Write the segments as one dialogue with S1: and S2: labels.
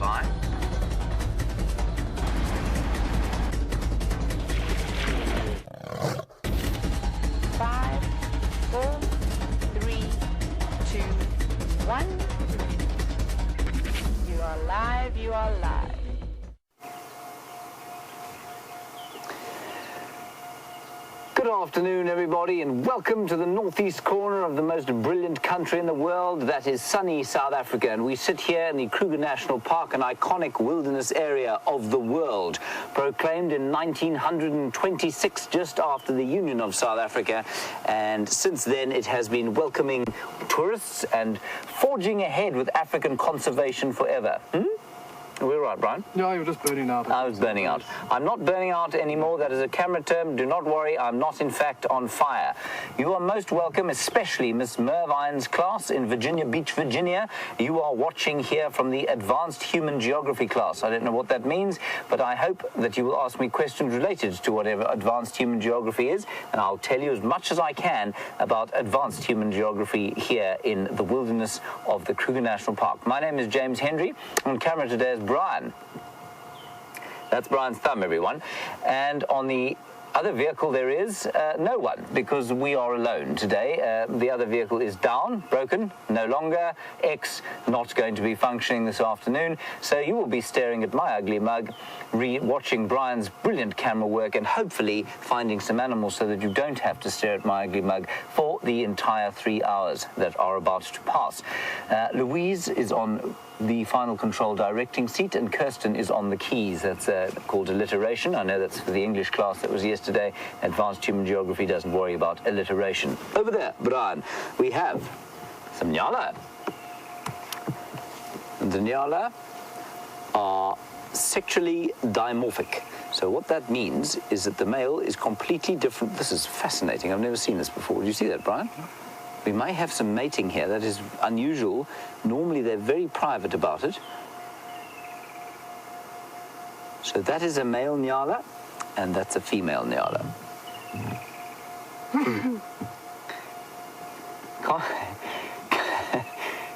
S1: Brian.
S2: Five, 4, 3, 2, 1. You are live, you are live.
S1: Good afternoon, everybody, and welcome to the northeast corner of the most brilliant country in the world, that is sunny South Africa. And we sit here in the Kruger National Park, an iconic wilderness area of the world, proclaimed in 1926, just after the Union of South Africa. And since then, it has been welcoming tourists and forging ahead with African conservation forever. We're right, Brian?
S3: No, you were just burning out.
S1: I was burning out. I'm not burning out anymore. That is a camera term. Do not worry. I'm not, in fact, on fire. You are most welcome, especially Miss Mervine's class in Virginia Beach, Virginia. You are watching here from the Advanced Human Geography class. I don't know what that means, but I hope that you will ask me questions related to whatever Advanced Human Geography is, and I'll tell you as much as I can about Advanced Human Geography here in the wilderness of the Kruger National Park. My name is James Hendry. On camera today is Brian. That's Brian's thumb, everyone. And on the other vehicle there is no one, because we are alone today. The other vehicle is down, broken, no longer. X not going to be functioning this afternoon. So you will be staring at my ugly mug, watching Brian's brilliant camera work, and hopefully finding some animals so that you don't have to stare at my ugly mug for the entire 3 hours that are about to pass. Louise is on the final control directing seat, and Kirsten is on the keys. That's called alliteration. I know that's for the English class that was yesterday. Advanced Human Geography doesn't worry about alliteration. Over there, Brian, we have some nyala. The nyala are sexually dimorphic. So what that means is that the male is completely different. This is fascinating. I've never seen this before. Did you see that, Brian? We may have some mating here. That is unusual. Normally they're very private about it. So that is a male nyala, and that's a female nyala.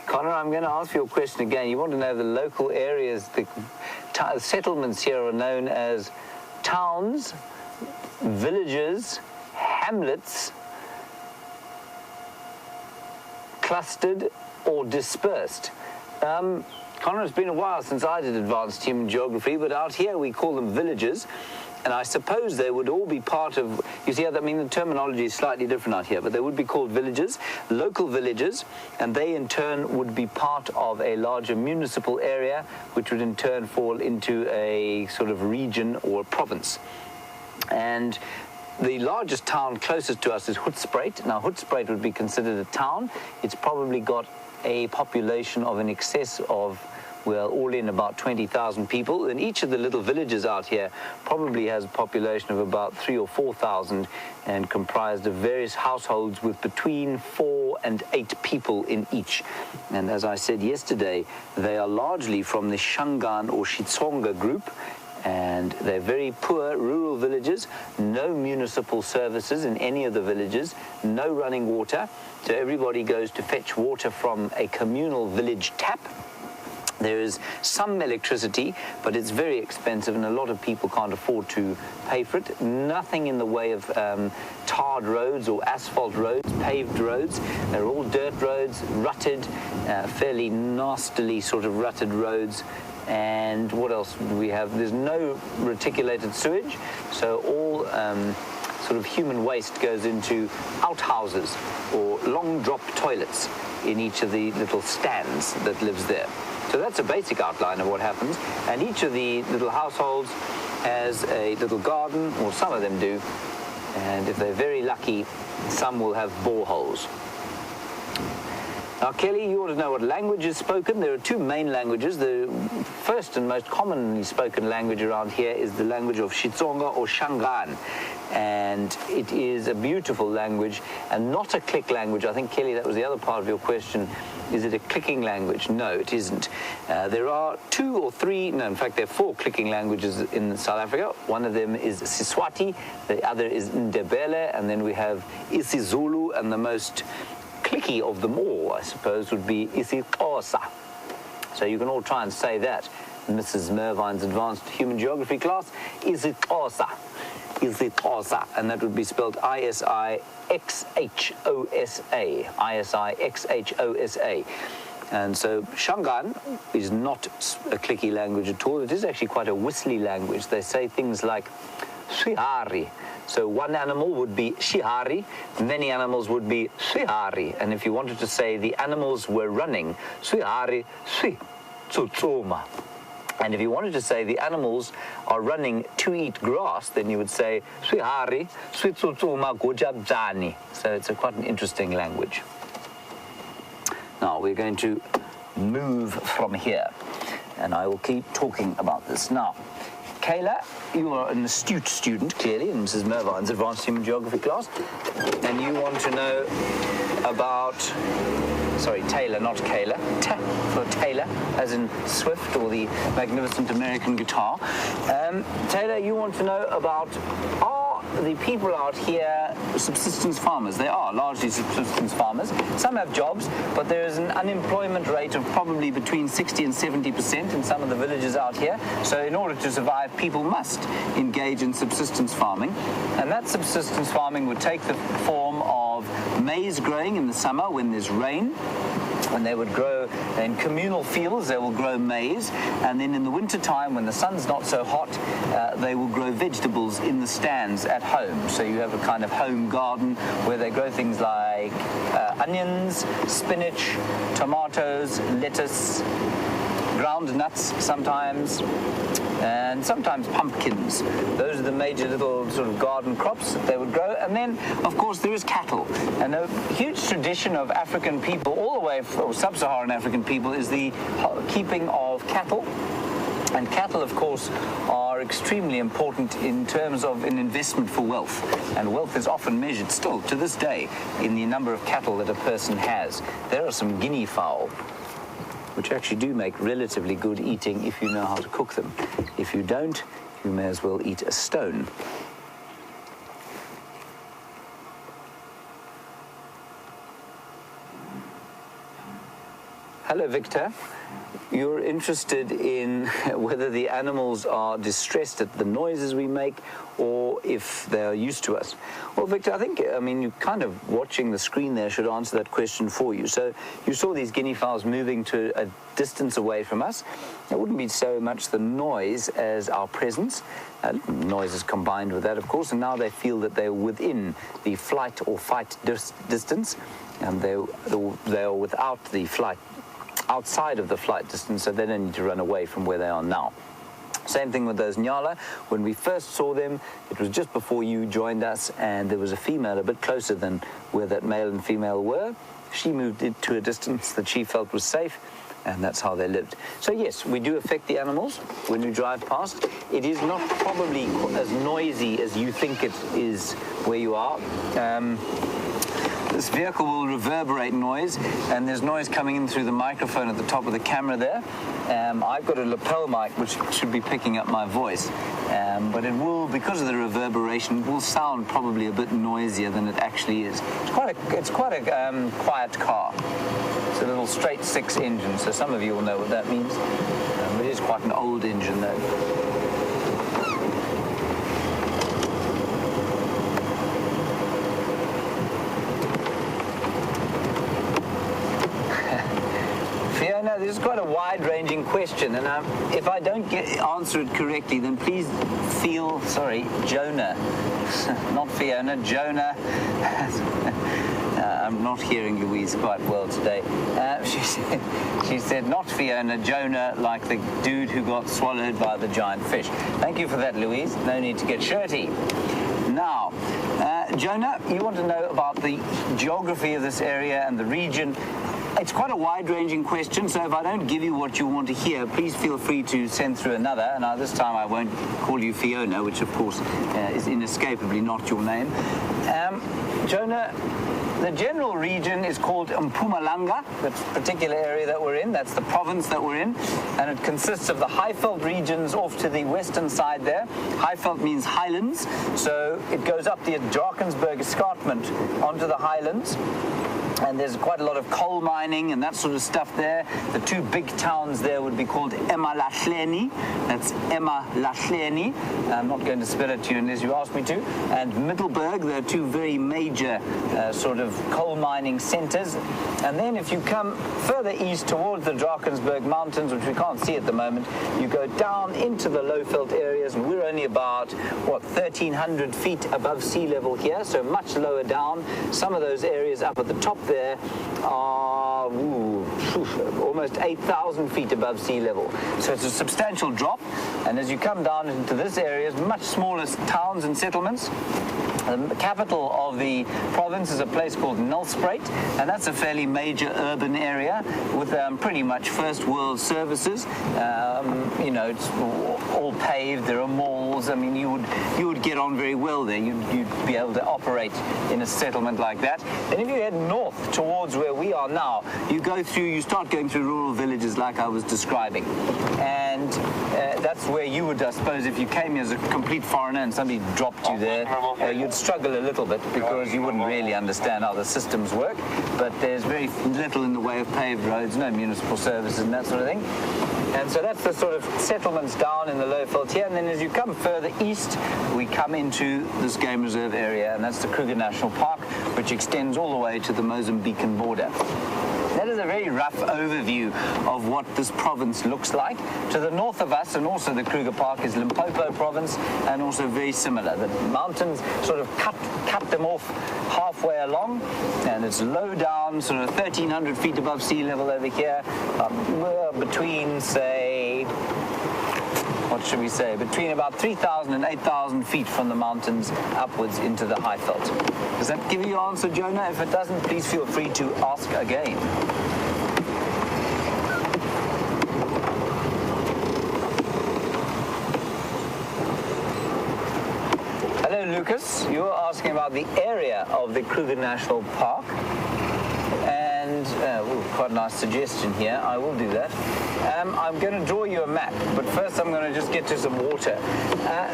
S1: Connor, I'm going to ask you a question again. You want to know the local areas. The settlements here are known as towns, villages, hamlets, clustered or dispersed. Connor, it's been a while since I did Advanced Human Geography, but out here we call them villages, and I suppose they would all be part of, you see, I mean, the terminology is slightly different out here, but they would be called villages, local villages, and they in turn would be part of a larger municipal area, which would in turn fall into a sort of region or province. And the largest town closest to us is Hoedspruit. Now, Hoedspruit would be considered a town. It's probably got a population of in excess of, well, all in about 20,000 people. And each of the little villages out here probably has a population of about 3,000 or 4,000 and comprised of various households with between 4 and 8 people in each. And as I said yesterday, they are largely from the Shangaan or Xitsonga group, and they're very poor rural villages, no municipal services in any of the villages, no running water, so everybody goes to fetch water from a communal village tap. There is some electricity, but it's very expensive, and a lot of people can't afford to pay for it. Nothing in the way of tarred roads or asphalt roads, paved roads. They're all dirt roads, rutted, fairly nastily sort of rutted roads. And what else do we have? There's no reticulated sewage, so all sort of human waste goes into outhouses or long drop toilets in each of the little stands that lives there. So that's a basic outline of what happens, and each of the little households has a little garden, or some of them do, and if they're very lucky, some will have boreholes. Now, Kelly, you want to know what language is spoken? There are two main languages. The first and most commonly spoken language around here is the language of Xitsonga or Shangaan. And it is a beautiful language and not a click language. I think, Kelly, that was the other part of your question. Is it a clicking language? No, it isn't. There are 2 or 3, no, in fact, there are 4 clicking languages in South Africa. One of them is Siswati, the other is Ndebele, and then we have isiZulu, and the most clicky of them all, I suppose, would be isiXhosa. So you can all try and say that. Mrs. Mervine's advanced human geography class, isiXhosa. isiXhosa, and that would be spelled I-S-I-X-H-O-S-A. I-S-I-X-H-O-S-A. And so Shangaan is not a clicky language at all. It is actually quite a whistly language. They say things like swihari. So one animal would be shihari, many animals would be swihari. And if you wanted to say the animals were running, swihari, swi, tsutsuma. And if you wanted to say the animals are running to eat grass, then you would say swihari, swi, tsutsuma, gojabzani. So it's quite an interesting language. Now we're going to move from here, and I will keep talking about this. Now, Kayla, you are an astute student, clearly, in Mrs. Mervine's advanced human geography class, and you want to know about, sorry, Taylor, not Kayla, for Taylor, as in Swift or the magnificent American guitar. Taylor, you want to know about, are the people out here subsistence farmers? They are largely subsistence farmers. Some have jobs, but there is an unemployment rate of probably between 60 and 70% in some of the villages out here. So in order to survive, people must engage in subsistence farming. And that subsistence farming would take the form of maize growing in the summer when there's rain. When they would grow in communal fields, they will grow maize. And then in the winter time, when the sun's not so hot, they will grow vegetables in the stands at home. So you have a kind of home garden where they grow things like onions, spinach, tomatoes, lettuce, ground nuts sometimes, and sometimes pumpkins. Those are the major little sort of garden crops that they would grow. And then, of course, there is cattle. And a huge tradition of African people, all the way from sub-Saharan African people, is the keeping of cattle. And cattle, of course, are extremely important in terms of an investment for wealth. And wealth is often measured still to this day in the number of cattle that a person has. There are some guinea fowl, which actually do make relatively good eating if you know how to cook them. If you don't, you may as well eat a stone. Hello, Victor. You're interested in whether the animals are distressed at the noises we make or if they're used to us. Well, Victor, I mean, you kind of watching the screen there should answer that question for you. So you saw these guinea fowls moving to a distance away from us. It wouldn't be so much the noise as our presence. Noise is combined with that, of course, and now they feel that they're within the flight or fight distance, and they are without the flight, outside of the flight distance, so they don't need to run away from where they are now. Same thing with those nyala. When we first saw them, it was just before you joined us, and there was a female a bit closer than where that male and female were. She moved it to a distance that she felt was safe, and that's how they lived. So yes, we do affect the animals when we drive past. It is not probably as noisy as you think it is where you are. This vehicle will reverberate noise, and there's noise coming in through the microphone at the top of the camera there. I've got a lapel mic which should be picking up my voice, but it will, because of the reverberation, it will sound probably a bit noisier than it actually is. It's quite a quiet car. It's a little straight six engine, so some of you will know what that means. It is quite an old engine though. Fiona, this is quite a wide-ranging question, and if I don't answer it correctly, then please Jonah, not Fiona, Jonah. I'm not hearing Louise quite well today. She said, not Fiona, Jonah, like the dude who got swallowed by the giant fish. Thank you for that, Louise. No need to get shirty. Now, Jonah, you want to know about the geography of this area and the region. It's quite a wide-ranging question, so if I don't give you what you want to hear, please feel free to send through another. And this time I won't call you Fiona, which of course is inescapably not your name. Jonah, the general region is called Mpumalanga, the particular area that we're in. That's the province that we're in. And it consists of the Highveld regions off to the western side there. Highveld means highlands, so it goes up the Drakensberg escarpment onto the highlands. And there's quite a lot of coal mining and that sort of stuff there. The two big towns there would be called Emalahleni. That's Emalahleni. I'm not going to spell it to you unless you ask me to. And Middelburg. There are two very major sort of coal mining centers. And then if you come further east towards the Drakensberg Mountains, which we can't see at the moment, you go down into the low-felt areas. And we're only about, 1,300 feet above sea level here, so much lower down. Some of those areas up at the top there are almost 8,000 feet above sea level. So it's a substantial drop. And as you come down into this area, much smaller towns and settlements. The capital of the province is a place called Nelspruit, and that's a fairly major urban area with pretty much first world services. It's all paved. There are malls. I mean, you would get on very well there. You'd be able to operate in a settlement like that. And if you head north towards where we are now, you start going through rural villages like I was describing, and that's where you would, I suppose, if you came here as a complete foreigner and somebody dropped you there, you'd struggle a little bit because you wouldn't really understand how the systems work. But there's very little in the way of paved roads, no municipal services and that sort of thing. And so that's the sort of settlements down in the low veld here. And then as you come further east, we come into this game reserve area, and that's the Kruger National Park, which extends all the way to the Mozambican border. That is a very rough overview of what this province looks like. To the north of us, and also the Kruger Park, is Limpopo province, and also very similar. The mountains sort of cut them off halfway along, and it's low down, sort of 1,300 feet above sea level over here, between, say, what should we say, between about 3,000 and 8,000 feet from the mountains upwards into the high veld. Does that give you your answer, Jonah? If it doesn't, please feel free to ask again. Hello, Lucas. You were asking about the area of the Kruger National Park. And quite a nice suggestion here. I will do that. I'm going to draw you a map, but first I'm going to just get to some water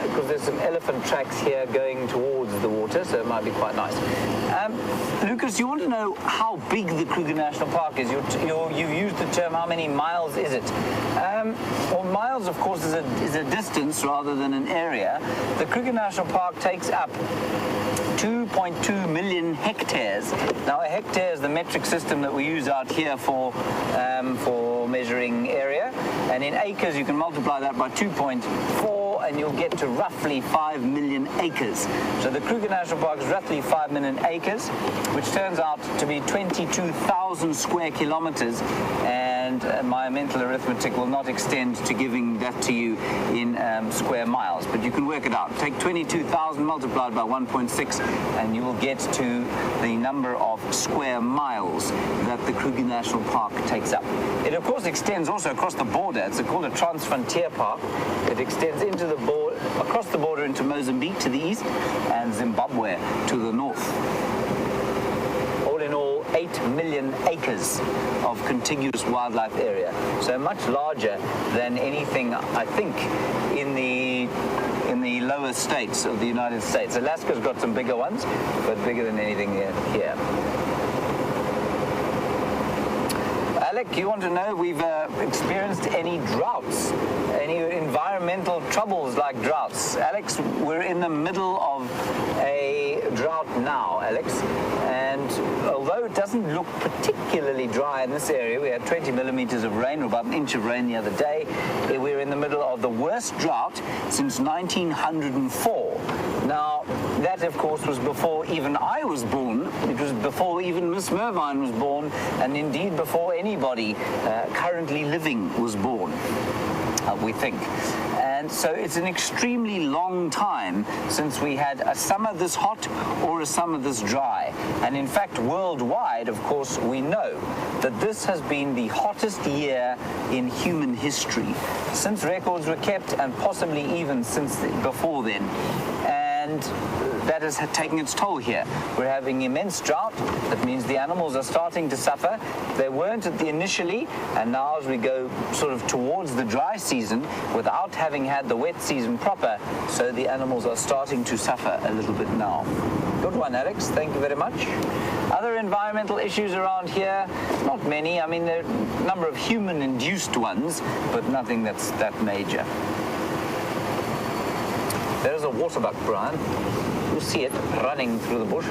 S1: because there's some elephant tracks here going towards the water, so it might be quite nice. Lucas, you want to know how big the Kruger National Park is? You've used the term, how many miles is it? Well, miles, of course, is a distance rather than an area. The Kruger National Park takes up 2.2 million hectares. Now, a hectare is the metric system that we use out here for measuring area, and in acres you can multiply that by 2.4 and you'll get to roughly 5 million acres. So the Kruger National Park is roughly 5 million acres, which turns out to be 22,000 square kilometers, and my mental arithmetic will not extend to giving that to you in square miles, but you can work it out. Take 22,000 multiplied by 1.6 and you will get to the number of square miles that the Kruger National Park takes up. It of course extends also across the border. It's called a transfrontier park. It extends into the border, across the border into Mozambique to the east and Zimbabwe to the north. All in all, 8 million acres of contiguous wildlife area. So much larger than anything, I think, in the lower states of the United States. Alaska's got some bigger ones, but bigger than anything here. Alec, you want to know if we've experienced any droughts, any environmental troubles like droughts? Alex, we're in the middle of a drought now, Alex, and although it doesn't look particularly dry in this area, we had 20 millimeters of rain, or about an inch of rain the other day. We're in the middle of the worst drought since 1904. Now, that, of course, was before even I was born. It was before even Miss Mervine was born, and indeed before anybody currently living was born, we think. And so it's an extremely long time since we had a summer this hot or a summer this dry. And in fact, worldwide, of course, we know that this has been the hottest year in human history since records were kept, and possibly even since before then. And that has taken its toll here. We're having immense drought. That means the animals are starting to suffer. They weren't initially, and now as we go sort of towards the dry season without having had the wet season proper, so the animals are starting to suffer a little bit now. Good one, Alex. Thank you very much. Other environmental issues around here, not many. I mean, there are a number of human-induced ones, but nothing that's that major. There's a waterbuck, Brian. You'll see it running through the bush.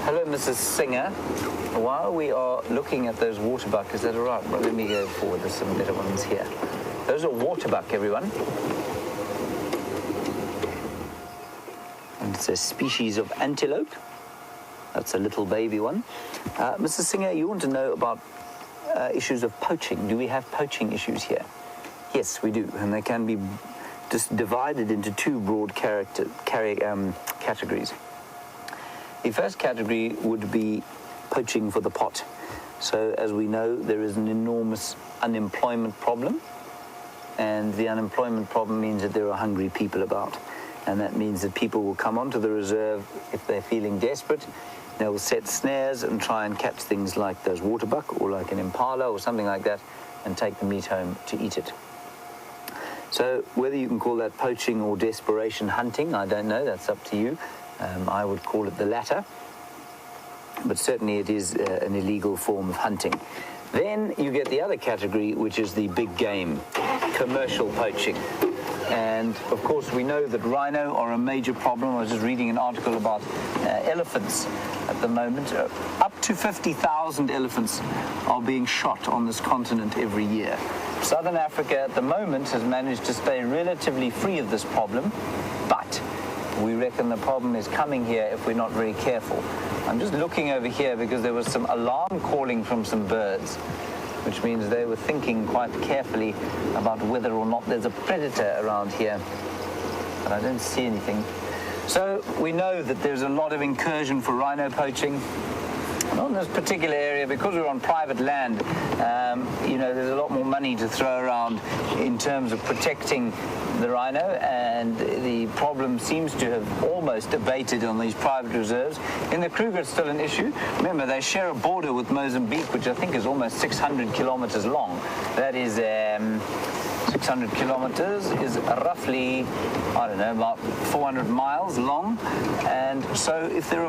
S1: Hello, Mrs. Singer. While we are looking at those waterbuck, is that all right? Well, let me go forward. There's some better ones here. Those are waterbuck, everyone. And it's a species of antelope. That's a little baby one. Mrs. Singer, you want to know about issues of poaching. Do we have poaching issues here? Yes, we do. And they can be just divided into two broad categories. The first category would be poaching for the pot. So as we know, there is an enormous unemployment problem, and the unemployment problem means that there are hungry people about, and that means that people will come onto the reserve if they're feeling desperate. They will set snares and try and catch things like those waterbuck or like an impala or something like that and take the meat home to eat it. So whether you can call that poaching or desperation hunting, I don't know, that's up to you. I would call it the latter, but certainly it is an illegal form of hunting. Then you get the other category, which is the big game, commercial poaching. And of course we know that rhino are a major problem. I was just reading an article about elephants at the moment. Up to 50,000 elephants are being shot on this continent every year. Southern Africa at the moment has managed to stay relatively free of this problem, but we reckon the problem is coming here if we're not very careful. I'm just looking over here because there was some alarm calling from some birds, which means they were thinking quite carefully about whether or not there's a predator around here. But I don't see anything. So we know that there's a lot of incursion for rhino poaching. Not in this particular area, because we're on private land, there's a lot more money to throw around in terms of protecting the rhino, and the problem seems to have almost abated on these private reserves. In the Kruger, it's still an issue. Remember, they share a border with Mozambique, which I think is almost 600 kilometers long. That is 600 kilometers is roughly, I don't know, about 400 miles long. And so if there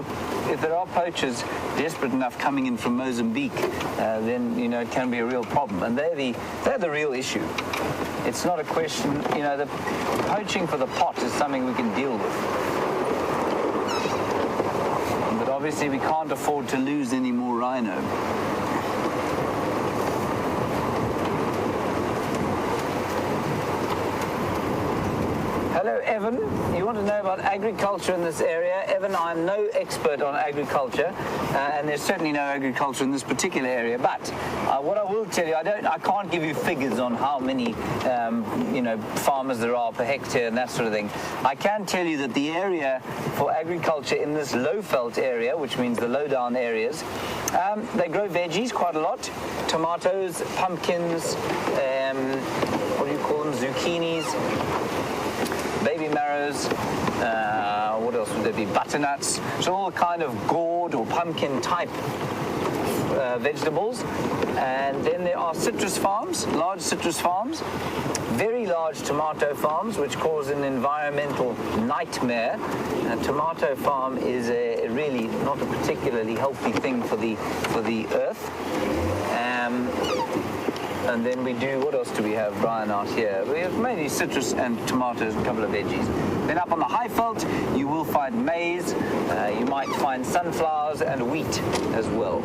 S1: are poachers desperate enough coming in from Mozambique, then it can be a real problem. And they're the real issue. It's not a question, the poaching for the pot is something we can deal with. But obviously we can't afford to lose any more rhino. Hello, Evan. You want to know about agriculture in this area? Evan, I'm no expert on agriculture, and there's certainly no agriculture in this particular area. But what I will tell you, I can't give you figures on how many, farmers there are per hectare and that sort of thing. I can tell you that the area for agriculture in this low-veld area, which means the low-down areas, they grow veggies quite a lot: tomatoes, pumpkins, what do you call them? Zucchinis. Baby marrows, what else would there be? Butternuts. So all kind of gourd or pumpkin type vegetables. And then there are citrus farms, large citrus farms, very large tomato farms, which cause an environmental nightmare. A tomato farm is really not a particularly healthy thing for the earth. And then we do, what else do we have, Brian, out here? We have mainly citrus and tomatoes and a couple of veggies. Then up on the high veld, you will find maize, you might find sunflowers and wheat as well.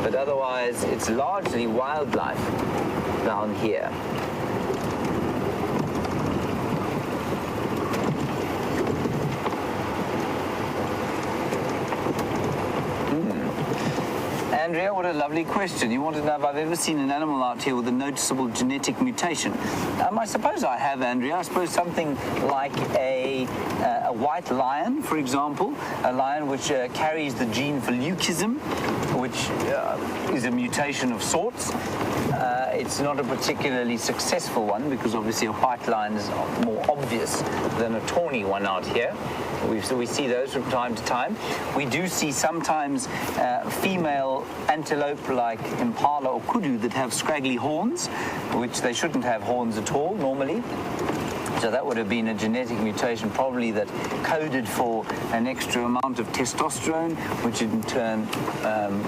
S1: But otherwise, it's largely wildlife down here. Andrea, what a lovely question. You want to know if I've ever seen an animal out here with a noticeable genetic mutation. I suppose I have, Andrea. I suppose something like a white lion, for example, a lion which carries the gene for leucism, which is a mutation of sorts. It's not a particularly successful one because obviously a white lion is more obvious than a tawny one out here. We see those from time to time. We do see sometimes female antelope like impala or kudu that have scraggly horns, which they shouldn't have horns at all normally. So that would have been a genetic mutation probably that coded for an extra amount of testosterone, which in turn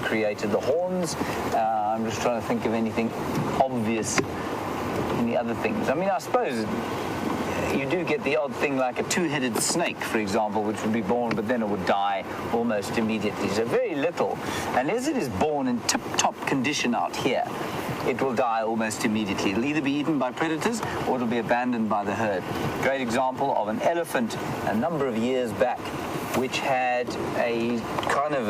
S1: created the horns. I'm just trying to think of anything obvious, any other things. I mean, I suppose you do get the odd thing like a two-headed snake, for example, which would be born, but then it would die almost immediately. So very little. Unless it is born in tip-top condition out here, it will die almost immediately. It'll either be eaten by predators or it'll be abandoned by the herd. Great example of an elephant a number of years back, which had a kind of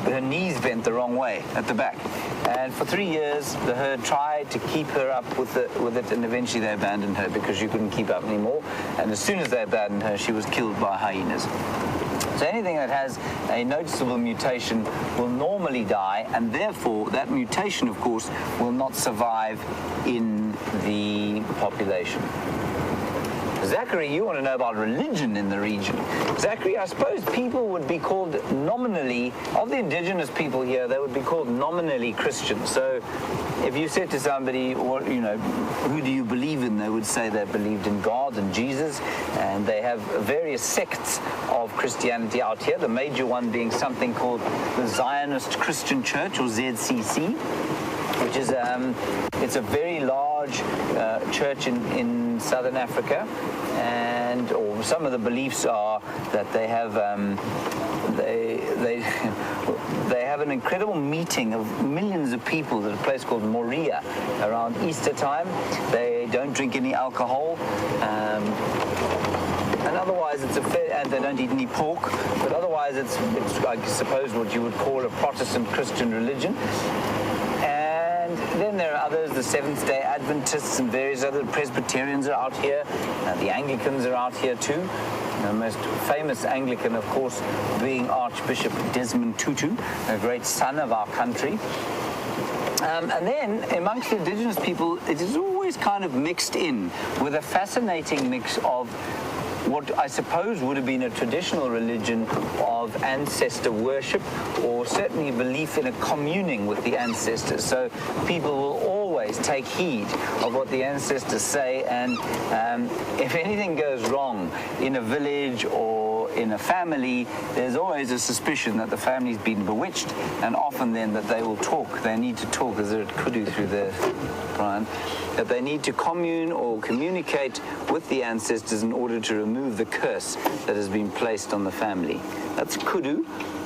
S1: her knees bent the wrong way at the back. And for 3 years, the herd tried to keep her up with it, and eventually they abandoned her because she couldn't keep up anymore. And as soon as they abandoned her, she was killed by hyenas. So anything that has a noticeable mutation will normally die, and therefore that mutation, of course, will not survive in the population. Zachary, you want to know about religion in the region. Zachary, I suppose people would be called nominally, of the indigenous people here, they would be called nominally Christian. So if you said to somebody, who do you believe in? They would say they believed in God and Jesus, and they have various sects of Christianity out here, the major one being something called the Zionist Christian Church, or ZCC, which is it's a very large church in southern Africa, and some of the beliefs are that they have they have an incredible meeting of millions of people at a place called Moria around Easter time. They don't drink any alcohol. And otherwise, and they don't eat any pork. But otherwise, it's I suppose what you would call a Protestant Christian religion. And then there are others, the Seventh-day Adventists and various other Presbyterians are out here. The Anglicans are out here too. The most famous Anglican, of course, being Archbishop Desmond Tutu, a great son of our country. And then amongst the indigenous people, it is always kind of mixed in with a fascinating mix of what I suppose would have been a traditional religion of ancestor worship, or certainly belief in a communing with the ancestors. So people will always take heed of what the ancestors say, and if anything goes wrong in a village or in a family, there's always a suspicion that the family's been bewitched, and often then that they will talk. They need to talk, as it could do through the Brian, that they need to commune or communicate with the ancestors in order to remove the curse that has been placed on the family. That's kudu.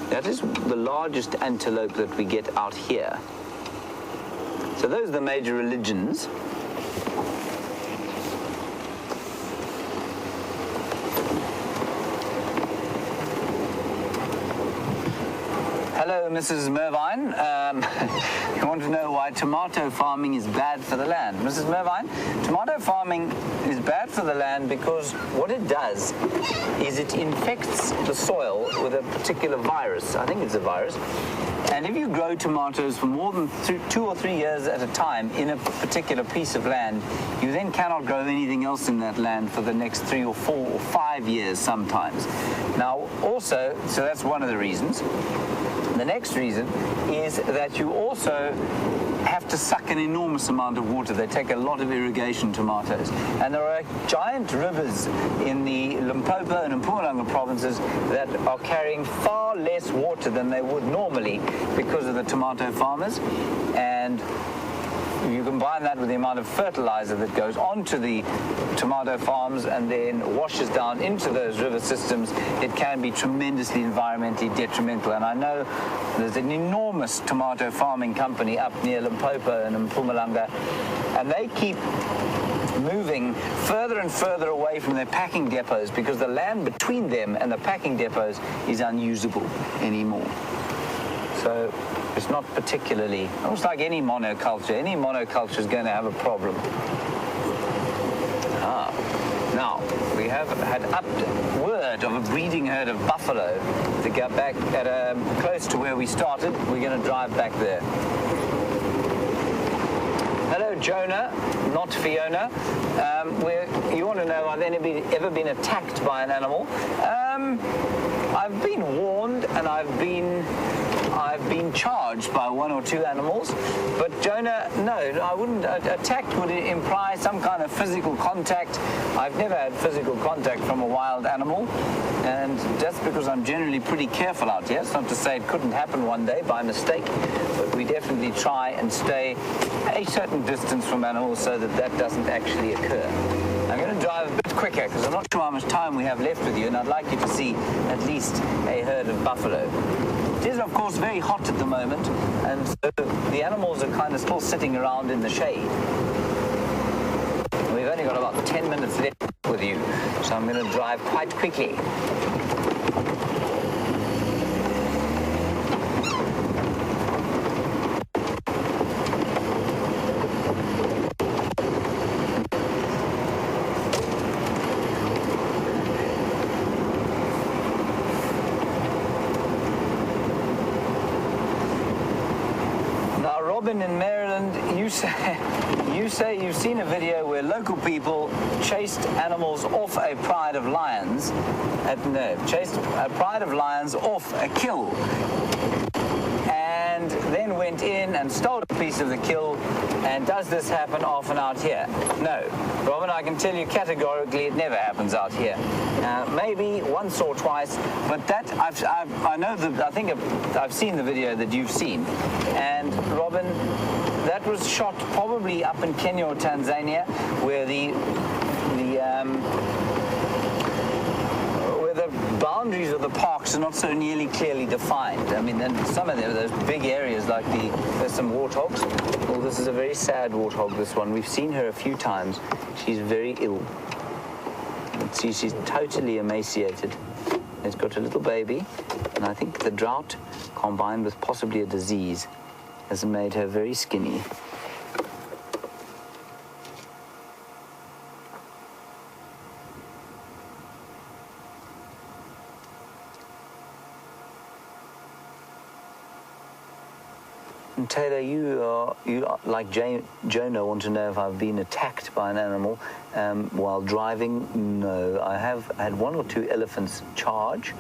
S1: That is the largest antelope that we get out here. So those are the major religions. Hello, Mrs. Mervine. You want to know why tomato farming is bad for the land. Mrs. Mervine, tomato farming is bad for the land because what it does is it infects the soil with a particular virus. I think it's a virus. And if you grow tomatoes for more than 2 or 3 years at a time in a particular piece of land, you then cannot grow anything else in that land for the next 3 or 4 or 5 years sometimes. Now, also, so that's one of the reasons. The next reason is that you also have to suck an enormous amount of water. They take a lot of irrigation tomatoes. And there are giant rivers in the Limpopo and Mpumalanga provinces that are carrying far less water than they would normally because of the tomato farmers. And you combine that with the amount of fertilizer that goes onto the tomato farms and then washes down into those river systems, it can be tremendously environmentally detrimental. And I know there's an enormous tomato farming company up near Limpopo and Mpumalanga, and they keep moving further and further away from their packing depots because the land between them and the packing depots is unusable anymore. So it's not particularly, almost like any monoculture is going to have a problem. Now, we have had word of a breeding herd of buffalo to get back at close to where we started. We're going to drive back there. Hello, Jonah, not Fiona. You want to know if I've ever been attacked by an animal? I've been warned, and I've been charged by one or two animals, but Jonah, no, I wouldn't. Attacked would imply some kind of physical contact. I've never had physical contact from a wild animal, and that's because I'm generally pretty careful out here. It's not to say it couldn't happen one day by mistake, but we definitely try and stay a certain distance from animals so that that doesn't actually occur. I'm going to drive a bit quicker because I'm not sure how much time we have left with you, and I'd like you to see at least a herd of buffalo. It is, of course, very hot at the moment, and so the animals are kind of still sitting around in the shade. We've only got about 10 minutes left with you, so I'm going to drive quite quickly. Robin in Maryland, you say you've seen a video where local people chased animals off a pride of lions. Chased a pride of lions off a kill, and then went in and stole a piece of the kill. And does this happen often out here? No, Robin, I can tell you categorically it never happens out here. Maybe once or twice, but that I think I've seen the video that you've seen, and Robin, that was shot probably up in Kenya or Tanzania, where the boundaries of the parks are not so nearly clearly defined. I mean, then some of them, those big areas like there's some warthogs. Well, this is a very sad warthog, this one. We've seen her a few times. She's very ill. See, she's totally emaciated. It's got a little baby, and I think the drought combined with possibly a disease has made her very skinny. And Taylor, you like Jonah, want to know if I've been attacked by an animal while driving. No, I have had one or two elephants charge,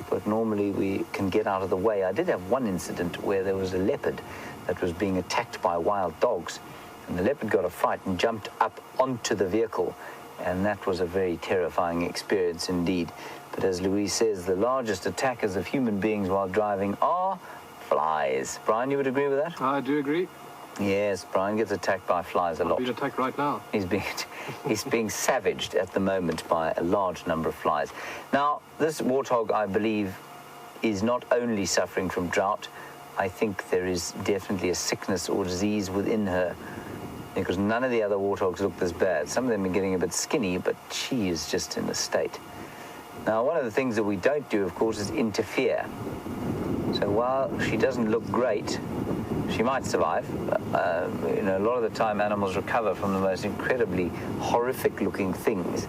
S1: but normally we can get out of the way. I did have one incident where there was a leopard that was being attacked by wild dogs, and the leopard got a fright and jumped up onto the vehicle, and that was a very terrifying experience indeed. But as Louise says, the largest attackers of human beings while driving are flies. Brian, you would agree with that?
S3: I do agree.
S1: Yes, Brian gets attacked by flies a lot.
S3: He's being attacked right now.
S1: He's being savaged at the moment by a large number of flies. Now, this warthog, I believe, is not only suffering from drought. I think there is definitely a sickness or disease within her, because none of the other warthogs look this bad. Some of them are getting a bit skinny, but she is just in a state. Now, one of the things that we don't do, of course, is interfere. So while she doesn't look great, she might survive. A lot of the time animals recover from the most incredibly horrific-looking things.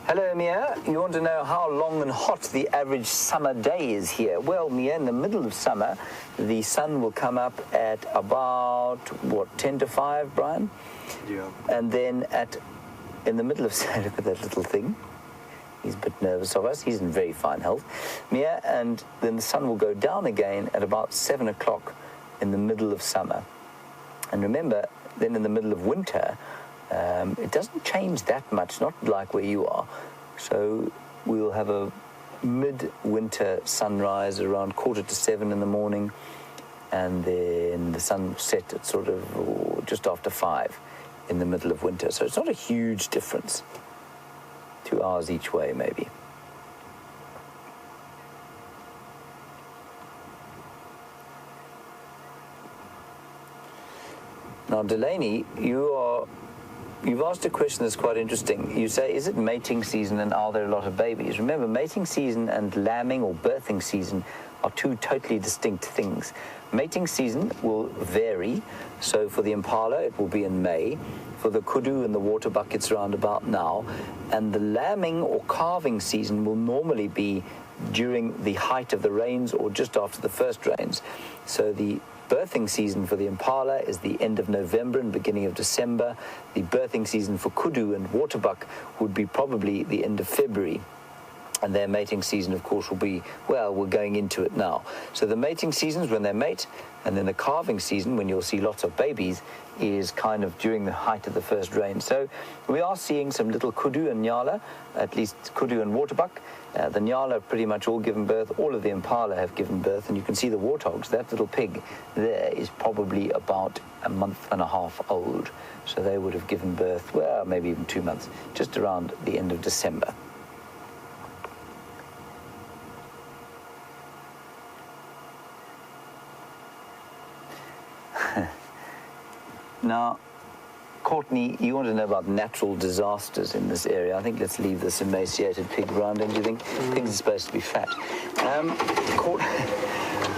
S1: Hello, Mia. You want to know how long and hot the average summer day is here? Well, Mia, in the middle of summer, the sun will come up at about, 10 to 5, Brian?
S3: Yeah.
S1: And then in the middle of summer, look at that little thing. He's a bit nervous of us. He's in very fine health. Mia, and then the sun will go down again at about 7 o'clock in the middle of summer. And remember, then in the middle of winter, it doesn't change that much, not like where you are. So we'll have a mid-winter sunrise around 6:45 in the morning, and then the sun will set at sort of just after 5 in the middle of winter. So it's not a huge difference. 2 hours each way, maybe. Now, Delaney, you've asked a question that's quite interesting. You say, is it mating season and are there a lot of babies? Remember, mating season and lambing or birthing season are two totally distinct things. Mating season will vary. So for the impala, it will be in May. For the kudu and the water buckets around about now. And the lambing or calving season will normally be during the height of the rains or just after the first rains. So the birthing season for the impala is the end of November and beginning of December. The birthing season for kudu and waterbuck would be probably the end of February. And their mating season, of course, will be, well, we're going into it now. So the mating seasons when they mate, and then the calving season, when you'll see lots of babies, is kind of during the height of the first rain. So we are seeing some little kudu and nyala, at least kudu and waterbuck. The nyala have pretty much all given birth. All of the impala have given birth. And you can see the warthogs. That little pig there is probably about a month and a half old. So they would have given birth, well, maybe even 2 months, just around the end of December. Now, Courtney, you want to know about natural disasters in this area. I think let's leave this emaciated pig around, don't you think? Pigs are supposed to be fat.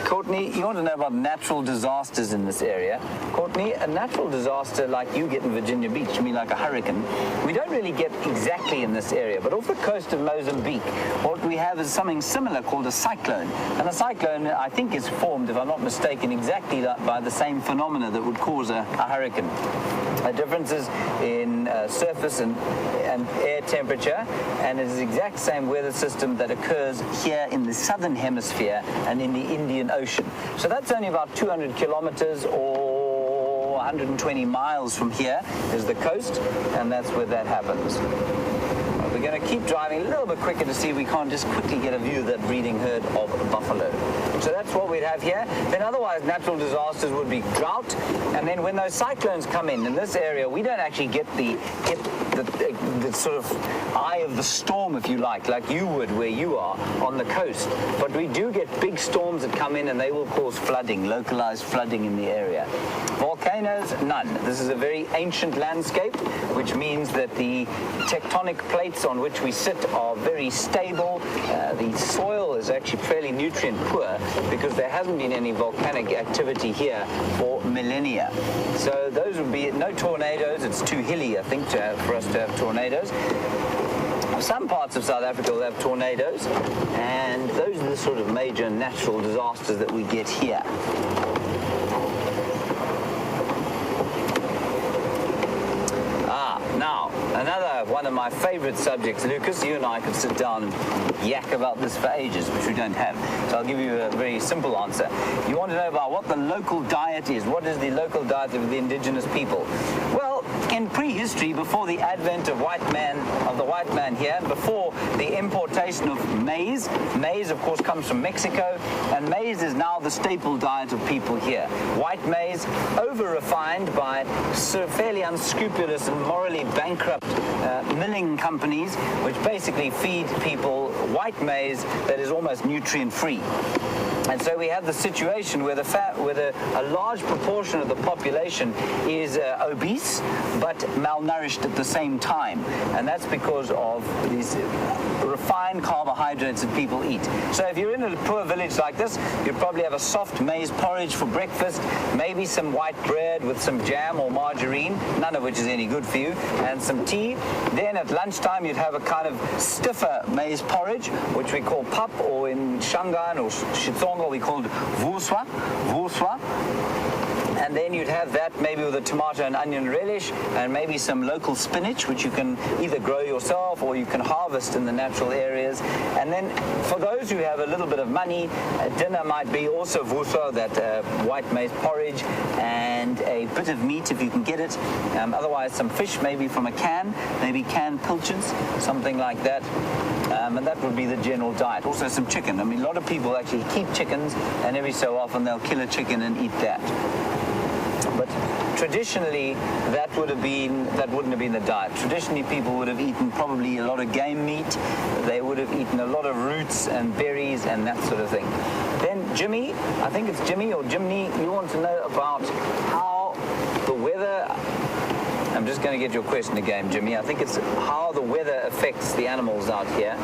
S1: Courtney, you want to know about natural disasters in this area. Courtney, a natural disaster like you get in Virginia Beach, I mean like a hurricane, we don't really get exactly in this area, but off the coast of Mozambique, what we have is something similar called a cyclone. And a cyclone, I think, is formed, if I'm not mistaken, exactly by the same phenomena that would cause a hurricane. Differences in surface and air temperature, and it is the exact same weather system that occurs here in the southern hemisphere and in the Indian Ocean. So that's only about 200 kilometers or 120 miles from here is the coast, and that's where that happens. We're going to keep driving a little bit quicker to see if we can't just quickly get a view of that breeding herd of buffalo. So that's what we'd have here. Then otherwise natural disasters would be drought, and then when those cyclones come in this area, we don't actually get the sort of eye of the storm, if you like you would where you are on the coast. But we do get big storms that come in, and they will cause flooding, localized flooding in the area. Volcanoes, none. This is a very ancient landscape, which means that the tectonic plates on which we sit are very stable. The soil is actually fairly nutrient poor because there hasn't been any volcanic activity here for millennia. So those would be no tornadoes. It's too hilly, I think, for us to have tornadoes. Some parts of South Africa will have tornadoes, and those are the sort of major natural disasters that we get here. Now, another one of my favorite subjects, Lucas, you and I could sit down and yak about this for ages, which we don't have. So I'll give you a very simple answer. You want to know about what the local diet is. What is the local diet of the indigenous people? Well, in prehistory, before the advent of the white man here, and before the importation of maize, of course, comes from Mexico, and maize is now the staple diet of people here. White maize, over-refined by fairly unscrupulous and morally bankrupt milling companies, which basically feed people white maize that is almost nutrient-free. And so we have the situation where a large proportion of the population is obese but malnourished at the same time. And that's because of these refined carbohydrates that people eat. So if you're in a poor village like this, you'd probably have a soft maize porridge for breakfast, maybe some white bread with some jam or margarine, none of which is any good for you, and some tea. Then at lunchtime you'd have a kind of stiffer maize porridge, which we call pap, or in Shangaan or Xitsonga we called vuswa. And then you'd have that maybe with a tomato and onion relish, and maybe some local spinach, which you can either grow yourself or you can harvest in the natural areas. And then for those who have a little bit of money, dinner might be also vuswa, that white maize porridge, and a bit of meat if you can get it. Otherwise some fish, maybe from a can, maybe canned pilchards, something like that. And that would be the general diet. Also some chicken. I mean, a lot of people actually keep chickens, and every so often they'll kill a chicken and eat that. But traditionally, that wouldn't have been the diet. Traditionally, people would have eaten probably a lot of game meat. They would have eaten a lot of roots and berries and that sort of thing. Then Jimmy, I think it's Jimmy or Jimny, you want to know about how the weather... I'm just going to get your question again, Jimmy. I think it's how the weather affects the animals out here.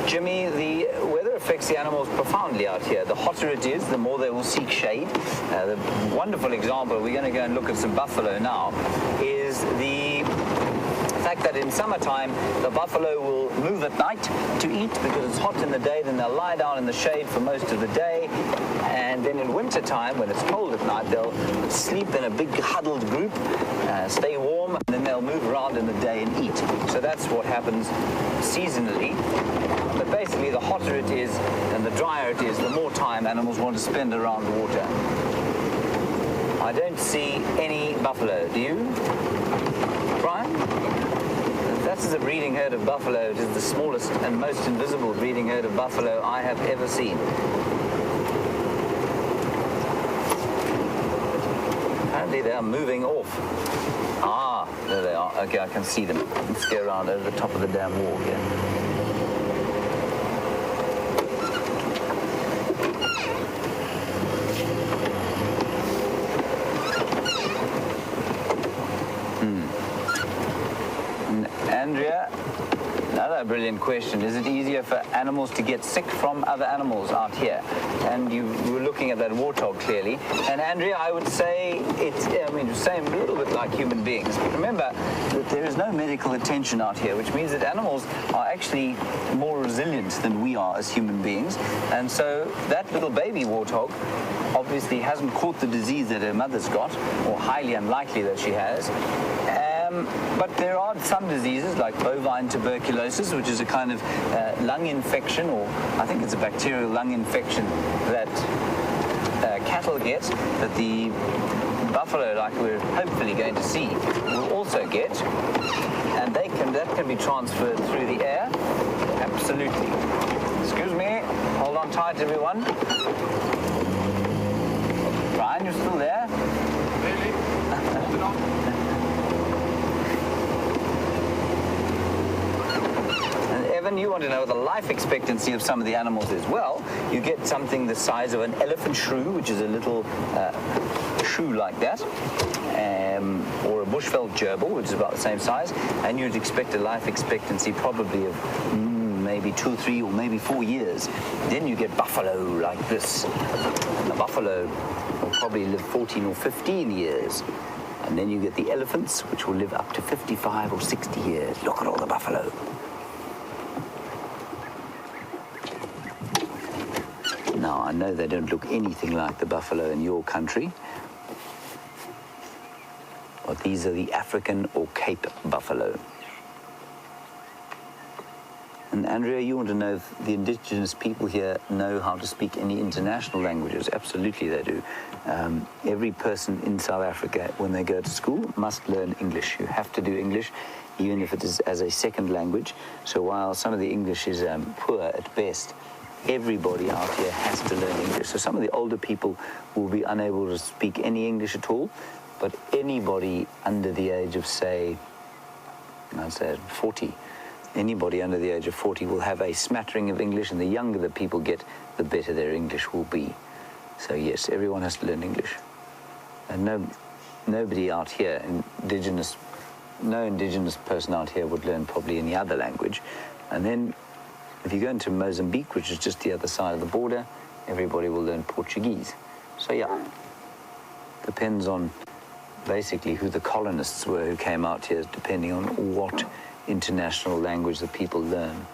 S1: Jimmy, the weather affects the animals profoundly out here. The hotter it is, the more they will seek shade. The wonderful example, we're going to go and look at some buffalo now, is the fact fact that in summertime, the buffalo will move at night to eat because it's hot in the day, then they'll lie down in the shade for most of the day, and then in wintertime, when it's cold at night, they'll sleep in a big huddled group, stay warm, and then they'll move around in the day and eat. So that's what happens seasonally. But basically, the hotter it is and the drier it is, the more time animals want to spend around water. I don't see any buffalo. Do you, Brian? That's the breeding herd of buffalo. It is the smallest and most invisible breeding herd of buffalo I have ever seen. Apparently they are moving off. Ah, there they are. Okay, I can see them. Let's go around over the top of the damn wall here. Andrea, another brilliant question. Is it easier for animals to get sick from other animals out here? And you were looking at that warthog clearly. And Andrea, I would say it's, same a little bit like human beings. But remember that there is no medical attention out here, which means that animals are actually more resilient than we are as human beings. And so that little baby warthog obviously hasn't caught the disease that her mother's got, or highly unlikely that she has. But there are some diseases like bovine tuberculosis, which is a kind of lung infection, or I think it's a bacterial lung infection that cattle get, that the buffalo, like we're hopefully going to see, will also get, and that can be transferred through the air. Absolutely. Excuse me. Hold on tight, everyone. Brian, you're still there?
S3: Really? Hold on.
S1: Evan, you want to know the life expectancy of some of the animals as well. You get something the size of an elephant shrew, which is a little shrew like that, or a bushveld gerbil, which is about the same size, and you'd expect a life expectancy probably of maybe 2, 3, or maybe 4 years. Then you get buffalo like this. And the buffalo will probably live 14 or 15 years. And then you get the elephants, which will live up to 55 or 60 years. Look at all the buffalo. Now, I know they don't look anything like the buffalo in your country, but these are the African or Cape buffalo. And Andrea, you want to know if the indigenous people here know how to speak any international languages? Absolutely they do. Every person in South Africa, when they go to school, must learn English. You have to do English, even if it is as a second language. So while some of the English is poor at best, everybody out here has to learn English. So some of the older people will be unable to speak any English at all, but anybody under the age of, say, I'd say 40, anybody under the age of 40 will have a smattering of English, and the younger the people get, the better their English will be. So yes, everyone has to learn English. And nobody out here, no indigenous person out here would learn probably any other language. And then if you go into Mozambique, which is just the other side of the border, everybody will learn Portuguese. So yeah, depends on basically who the colonists were who came out here, depending on what international language the people learn.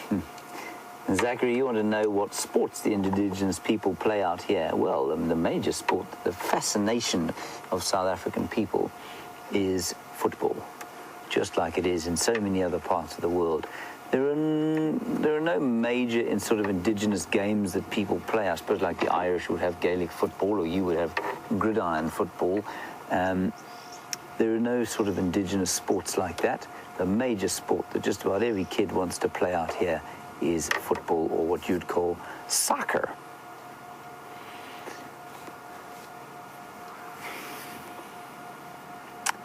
S1: And Zachary, you want to know what sports the indigenous people play out here? Well, the major sport, the fascination of South African people is football, just like it is in so many other parts of the world. There are no major sort of indigenous games that people play. I suppose like the Irish would have Gaelic football, or you would have gridiron football. There are no sort of indigenous sports like that. The major sport that just about every kid wants to play out here is football, or what you'd call soccer.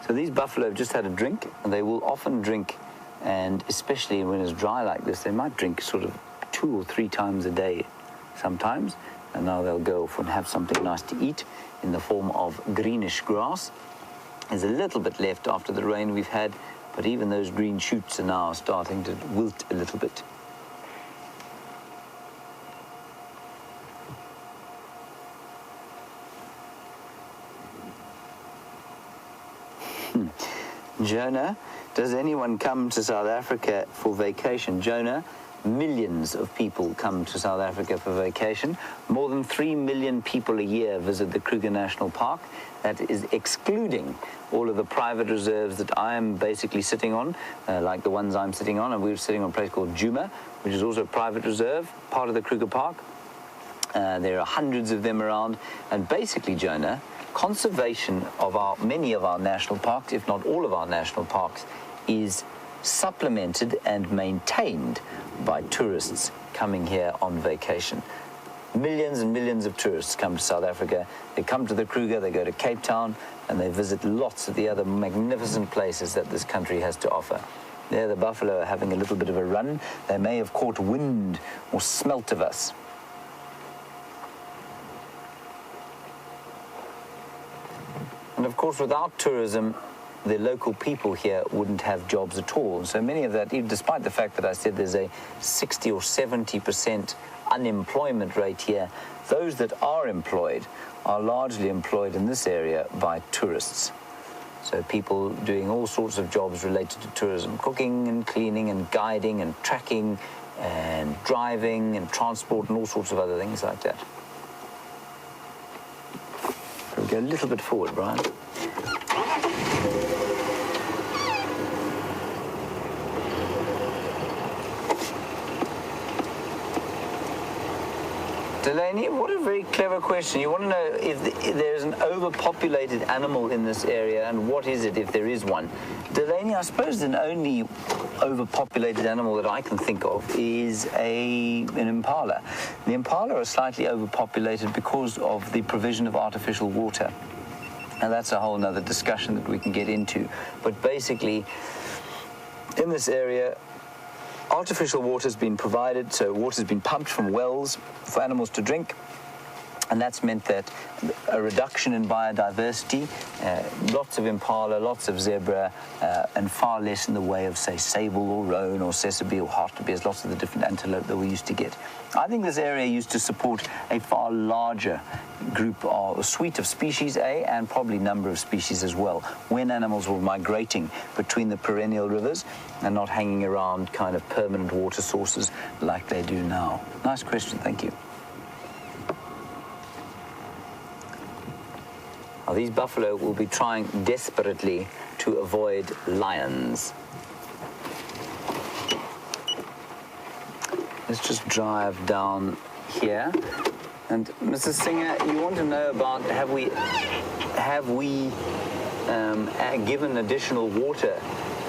S1: So these buffalo have just had a drink, and they will often drink, and especially when it's dry like this, they might drink sort of 2 or 3 times a day sometimes. And now they'll go off and have something nice to eat in the form of greenish grass. There's a little bit left after the rain we've had, but even those green shoots are now starting to wilt a little bit. Jonah, does anyone come to South Africa for vacation? Jonah, millions of people come to South Africa for vacation. More than 3 million people a year visit the Kruger National Park. That is excluding all of the private reserves that I am basically sitting on, like the ones I'm sitting on. And we're sitting on a place called Djuma, which is also a private reserve, part of the Kruger Park. There are hundreds of them around. And basically, Jonah, conservation of many of our national parks, if not all of our national parks, is supplemented and maintained by tourists coming here on vacation. Millions and millions of tourists come to South Africa. They come to the Kruger, they go to Cape Town, and they visit lots of the other magnificent places that this country has to offer. There, the buffalo are having a little bit of a run. They may have caught wind or smelt of us. And of course, without tourism, the local people here wouldn't have jobs at all. So many of that, despite the fact that I said there's a 60 or 70% unemployment rate here, those that are employed are largely employed in this area by tourists. So people doing all sorts of jobs related to tourism, cooking and cleaning and guiding and tracking and driving and transport and all sorts of other things like that. We'll go a little bit forward, Brian. Delaney, what a very clever question. You want to know if there's an overpopulated animal in this area, and what is it if there is one? Delaney, I suppose the only overpopulated animal that I can think of is an impala. The impala are slightly overpopulated because of the provision of artificial water. And that's a whole other discussion that we can get into. But basically, in this area, artificial water has been provided, so water has been pumped from wells for animals to drink, and that's meant that a reduction in biodiversity, lots of impala, lots of zebra, and far less in the way of, say, sable or roan or sesame or hartebeest, lots of the different antelope that we used to get. I think this area used to support a far larger group or suite of species, and probably number of species as well, when animals were migrating between the perennial rivers and not hanging around kind of permanent water sources like they do now. Nice question, thank you. Now, these buffalo will be trying desperately to avoid lions. Let's just drive down here. And Mrs. Singer, you want to know about have we given additional water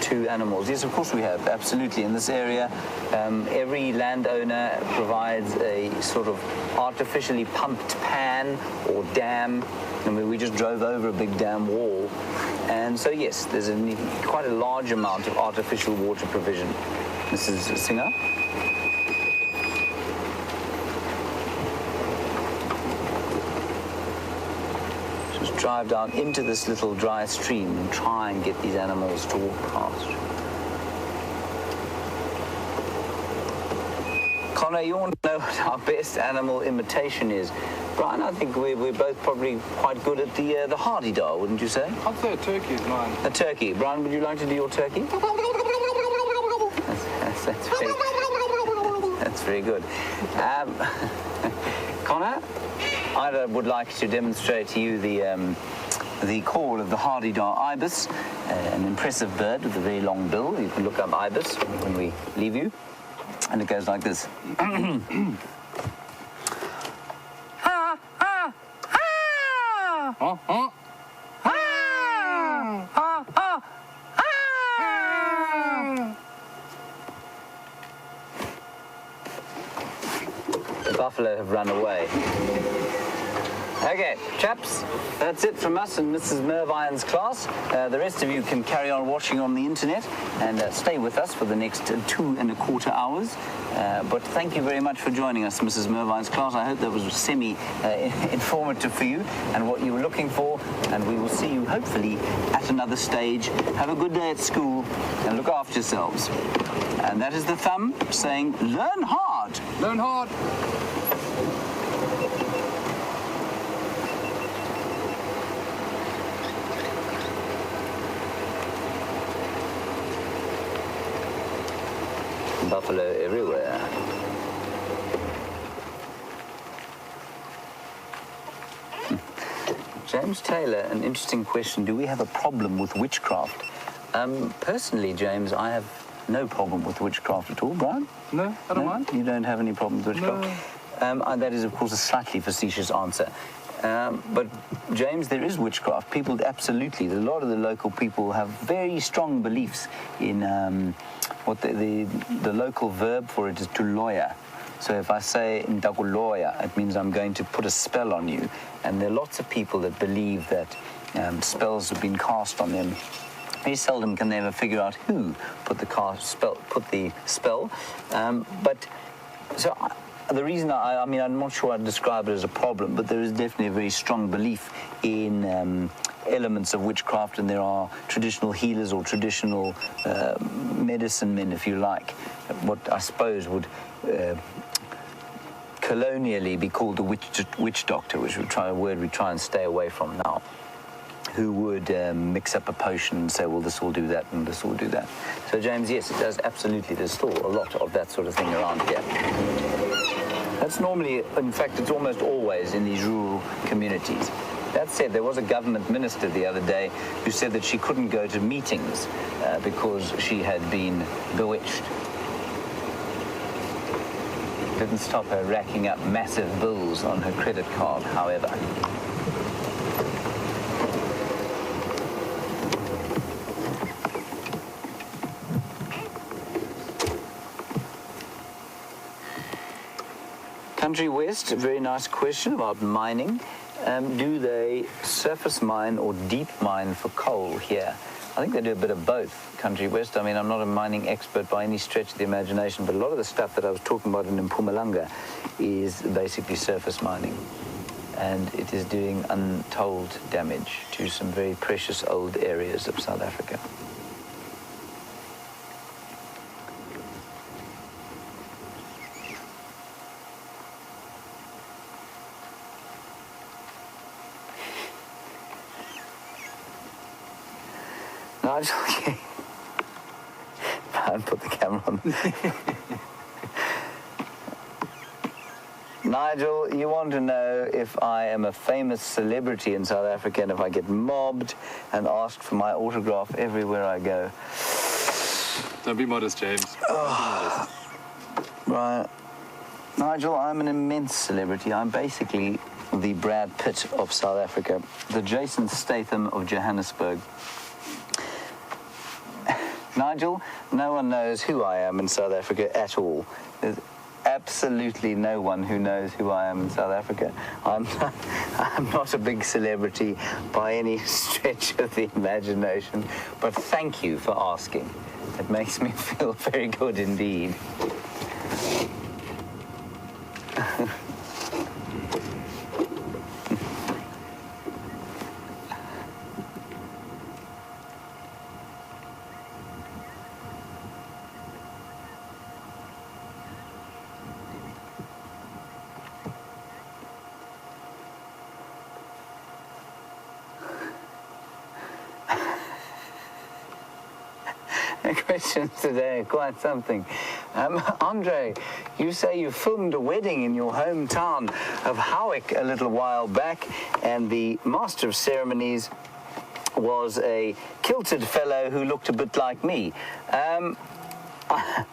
S1: to animals? Yes, of course we have, absolutely. In this area, every landowner provides a sort of artificially pumped pan or dam. I mean, we just drove over a big dam wall. And so, yes, there's quite a large amount of artificial water provision. Mrs. Singer? Just drive down into this little dry stream and try and get these animals to walk past. Connor, you want to know what our best animal imitation is? Brian, I think we're both probably quite good at the hardy-dar, wouldn't you say?
S3: I'd say a turkey is mine.
S1: A turkey. Brian, would you like to do your turkey? That's very good. Connor, I would like to demonstrate to you the call of the hardy-dar ibis, an impressive bird with a very long bill. You can look up ibis when we leave you. And it goes like this. The buffalo have run away. Okay, chaps, that's it from us and Mrs. Mervine's class. The rest of you can carry on watching on the internet and stay with us for the next 2¼ hours. But thank you very much for joining us, Mrs. Mervine's class. I hope that was semi-informative for you and what you were looking for. And we will see you, hopefully, at another stage. Have a good day at school and look after yourselves. And that is the thumb saying, learn hard.
S3: Learn hard.
S1: Buffalo everywhere. James Taylor, an interesting question. Do we have a problem with witchcraft? Personally, James, I have no problem with witchcraft at all. Brian?
S3: No, I don't mind.
S1: You don't have any problem with witchcraft? No. That is, of course, a slightly facetious answer. But, James, there is witchcraft. People, absolutely. A lot of the local people have very strong beliefs in what the local verb for it is to lawyer. So if I say ndakuloya, it means I'm going to put a spell on you. And there are lots of people that believe that spells have been cast on them. Very seldom can they ever figure out who put the spell. The reason I mean, I'm not sure I'd describe it as a problem, but there is definitely a very strong belief in elements of witchcraft, and there are traditional healers or traditional medicine men, if you like, what I suppose would colonially be called the witch doctor, which we try and stay away from now, who would mix up a potion and say, well, this will do that and this will do that. So, James, yes, it does absolutely. There's still a lot of that sort of thing around here. That's normally, in fact, it's almost always in these rural communities. That said, there was a government minister the other day who said that she couldn't go to meetings because she had been bewitched. Didn't stop her racking up massive bills on her credit card, however. Country West, a very nice question about mining. Do they surface mine or deep mine for coal here? I think they do a bit of both, Country West. I mean, I'm not a mining expert by any stretch of the imagination, but a lot of the stuff that I was talking about in Mpumalanga is basically surface mining. And it is doing untold damage to some very precious old areas of South Africa. Nigel, Brian, put the camera on. Nigel, you want to know if I am a famous celebrity in South Africa and if I get mobbed and asked for my autograph everywhere I go.
S3: Don't be modest, James.
S1: Oh. Right. Nigel, I'm an immense celebrity. I'm basically the Brad Pitt of South Africa, the Jason Statham of Johannesburg. Nigel, no one knows who I am in South Africa at all. There's absolutely no one who knows who I am in South Africa. I'm not a big celebrity by any stretch of the imagination, but thank you for asking. It makes me feel very good indeed. The questions today are quite something. Andre, you say you filmed a wedding in your hometown of Howick a little while back, and the master of ceremonies was a kilted fellow who looked a bit like me. I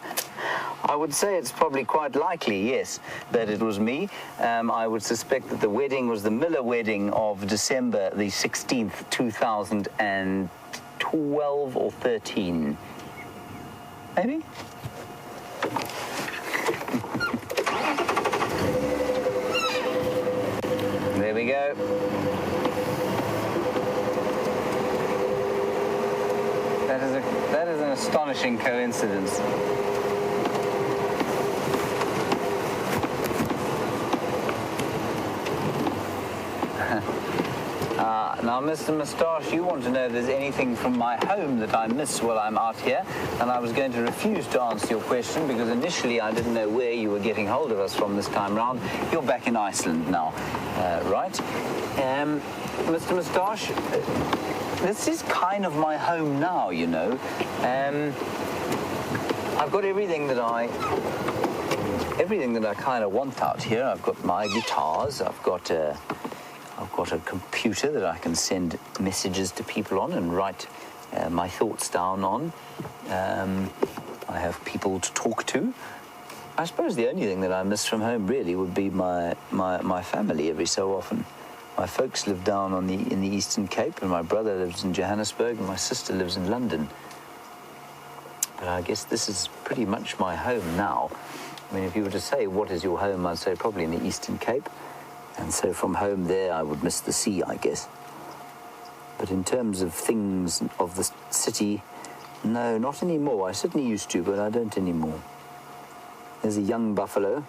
S1: would say it's probably quite likely, yes, that it was me. I would suspect that the wedding was the Miller wedding of December the 16th, 2012 or 13. Maybe? There we go. That is an astonishing coincidence. Now, Mr. Moustache, you want to know if there's anything from my home that I miss while I'm out here, and I was going to refuse to answer your question because initially I didn't know where you were getting hold of us from this time round. You're back in Iceland now, right? Mr. Moustache, this is kind of my home now, you know. I've got everything that I kind of want out here. I've got my guitars. I've got a computer that I can send messages to people on and write my thoughts down on. I have people to talk to. I suppose the only thing that I miss from home really would be my family every so often. My folks live down in the Eastern Cape, and my brother lives in Johannesburg, and my sister lives in London. But I guess this is pretty much my home now. I mean, if you were to say, what is your home, I'd say probably in the Eastern Cape. And so from home there, I would miss the sea, I guess. But in terms of things of the city, no, not anymore. I certainly used to, but I don't anymore. There's a young buffalo.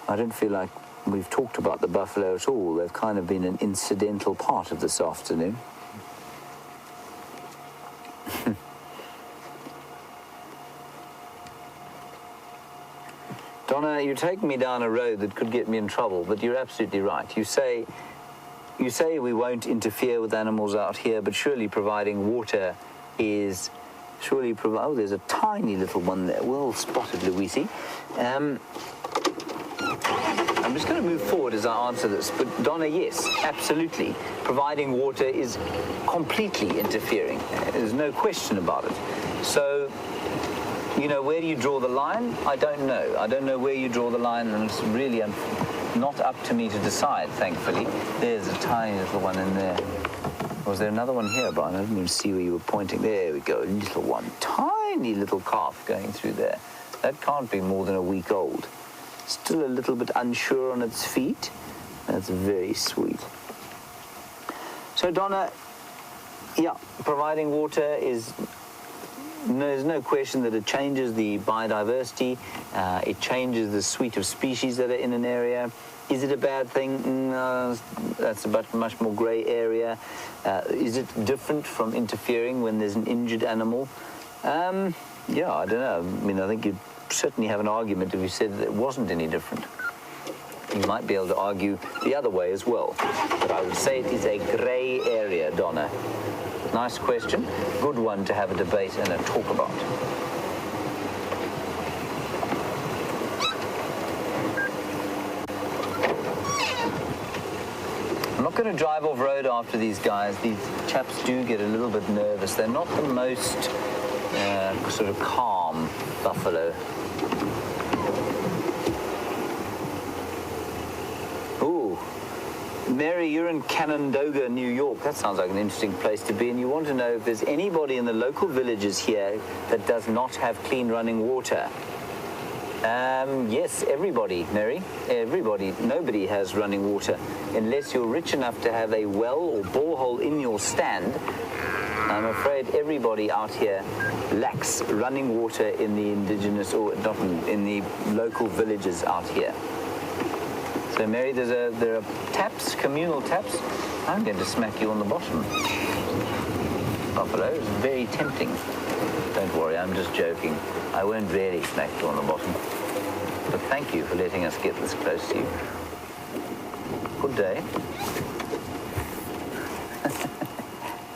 S1: I don't feel like we've talked about the buffalo at all. They've kind of been an incidental part of this afternoon. Donna, you're taking me down a road that could get me in trouble, but you're absolutely right. You say we won't interfere with animals out here, but surely providing water is... oh, there's a tiny little one there. Well spotted, Louisi. I'm just going to move forward as I answer this. But Donna, yes, absolutely. Providing water is completely interfering. There's no question about it. So, you know, where do you draw the line? I don't know. I don't know where you draw the line, and it's really not up to me to decide, thankfully. There's a tiny little one in there. Was there another one here, Brian? I didn't even see where you were pointing. There we go, little one. Tiny little calf going through there. That can't be more than a week old. Still a little bit unsure on its feet. That's very sweet. So, Donna, yeah, providing water is... There's no question that it changes the biodiversity. It changes the suite of species that are in an area. Is it a bad thing? That's a much more grey area. Is it different from interfering when there's an injured animal? Yeah, I don't know. I mean, I think you'd certainly have an argument if you said that it wasn't any different. You might be able to argue the other way as well. But I would say it is a grey area, Donna. Nice question. Good one to have a debate and a talk about. I'm not going to drive off road after these guys. These chaps do get a little bit nervous. They're not the most sort of calm buffalo. Ooh. Mary, you're in Canandaigua, New York. That sounds like an interesting place to be, and you want to know if there's anybody in the local villages here that does not have clean running water. Yes, everybody, Mary. Everybody. Nobody has running water. Unless you're rich enough to have a well or borehole in your stand, I'm afraid everybody out here lacks running water in the indigenous, or not in the local villages out here. So, Mary, there are taps, communal taps. I'm going to smack you on the bottom. Buffalo is very tempting. Don't worry, I'm just joking. I won't really smack you on the bottom. But thank you for letting us get this close to you. Good day.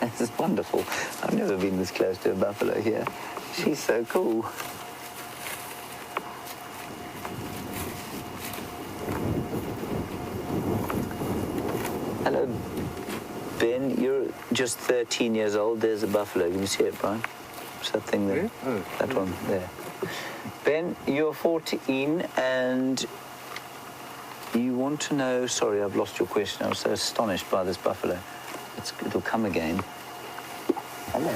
S1: This is wonderful. I've never been this close to a buffalo here. She's so cool. Hello, Ben. You're just 13 years old. There's a buffalo. Can you see it, Brian? What's that thing there?
S3: Oh.
S1: That one there. Ben, you're 14 and you want to know... Sorry, I've lost your question. I was so astonished by this buffalo. It'll come again. Hello.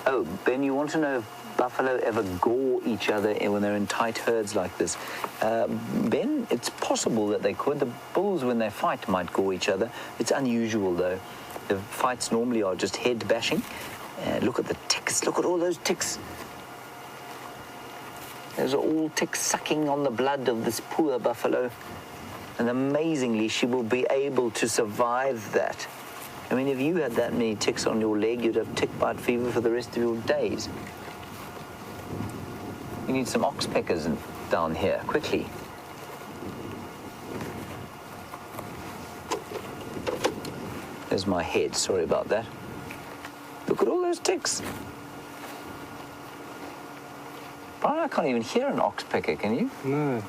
S1: Oh, Ben, you want to know if buffalo ever gore each other when they're in tight herds like this? Ben, it's possible that they could. The bulls, when they fight, might gore each other. It's unusual, though. The fights normally are just head bashing. Look at the ticks. Look at all those ticks. Those are all ticks sucking on the blood of this poor buffalo. And amazingly, she will be able to survive that. I mean, if you had that many ticks on your leg, you'd have tick bite fever for the rest of your days. You need some oxpeckers down here, quickly. There's my head, sorry about that. Look at all those ticks. Brian, I can't even hear an oxpecker, can you?
S3: No.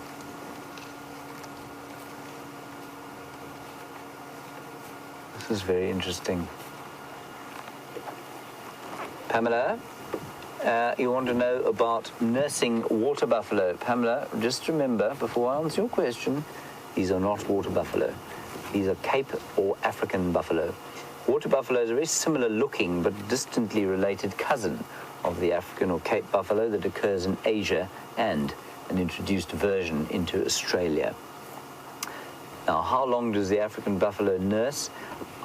S1: This is very interesting. Pamela, you want to know about nursing water buffalo. Pamela, just remember, before I answer your question, these are not water buffalo. These are Cape or African buffalo. Water buffalo is a very similar looking but distantly related cousin of the African or Cape buffalo that occurs in Asia and an introduced version into Australia. Now, how long does the African buffalo nurse?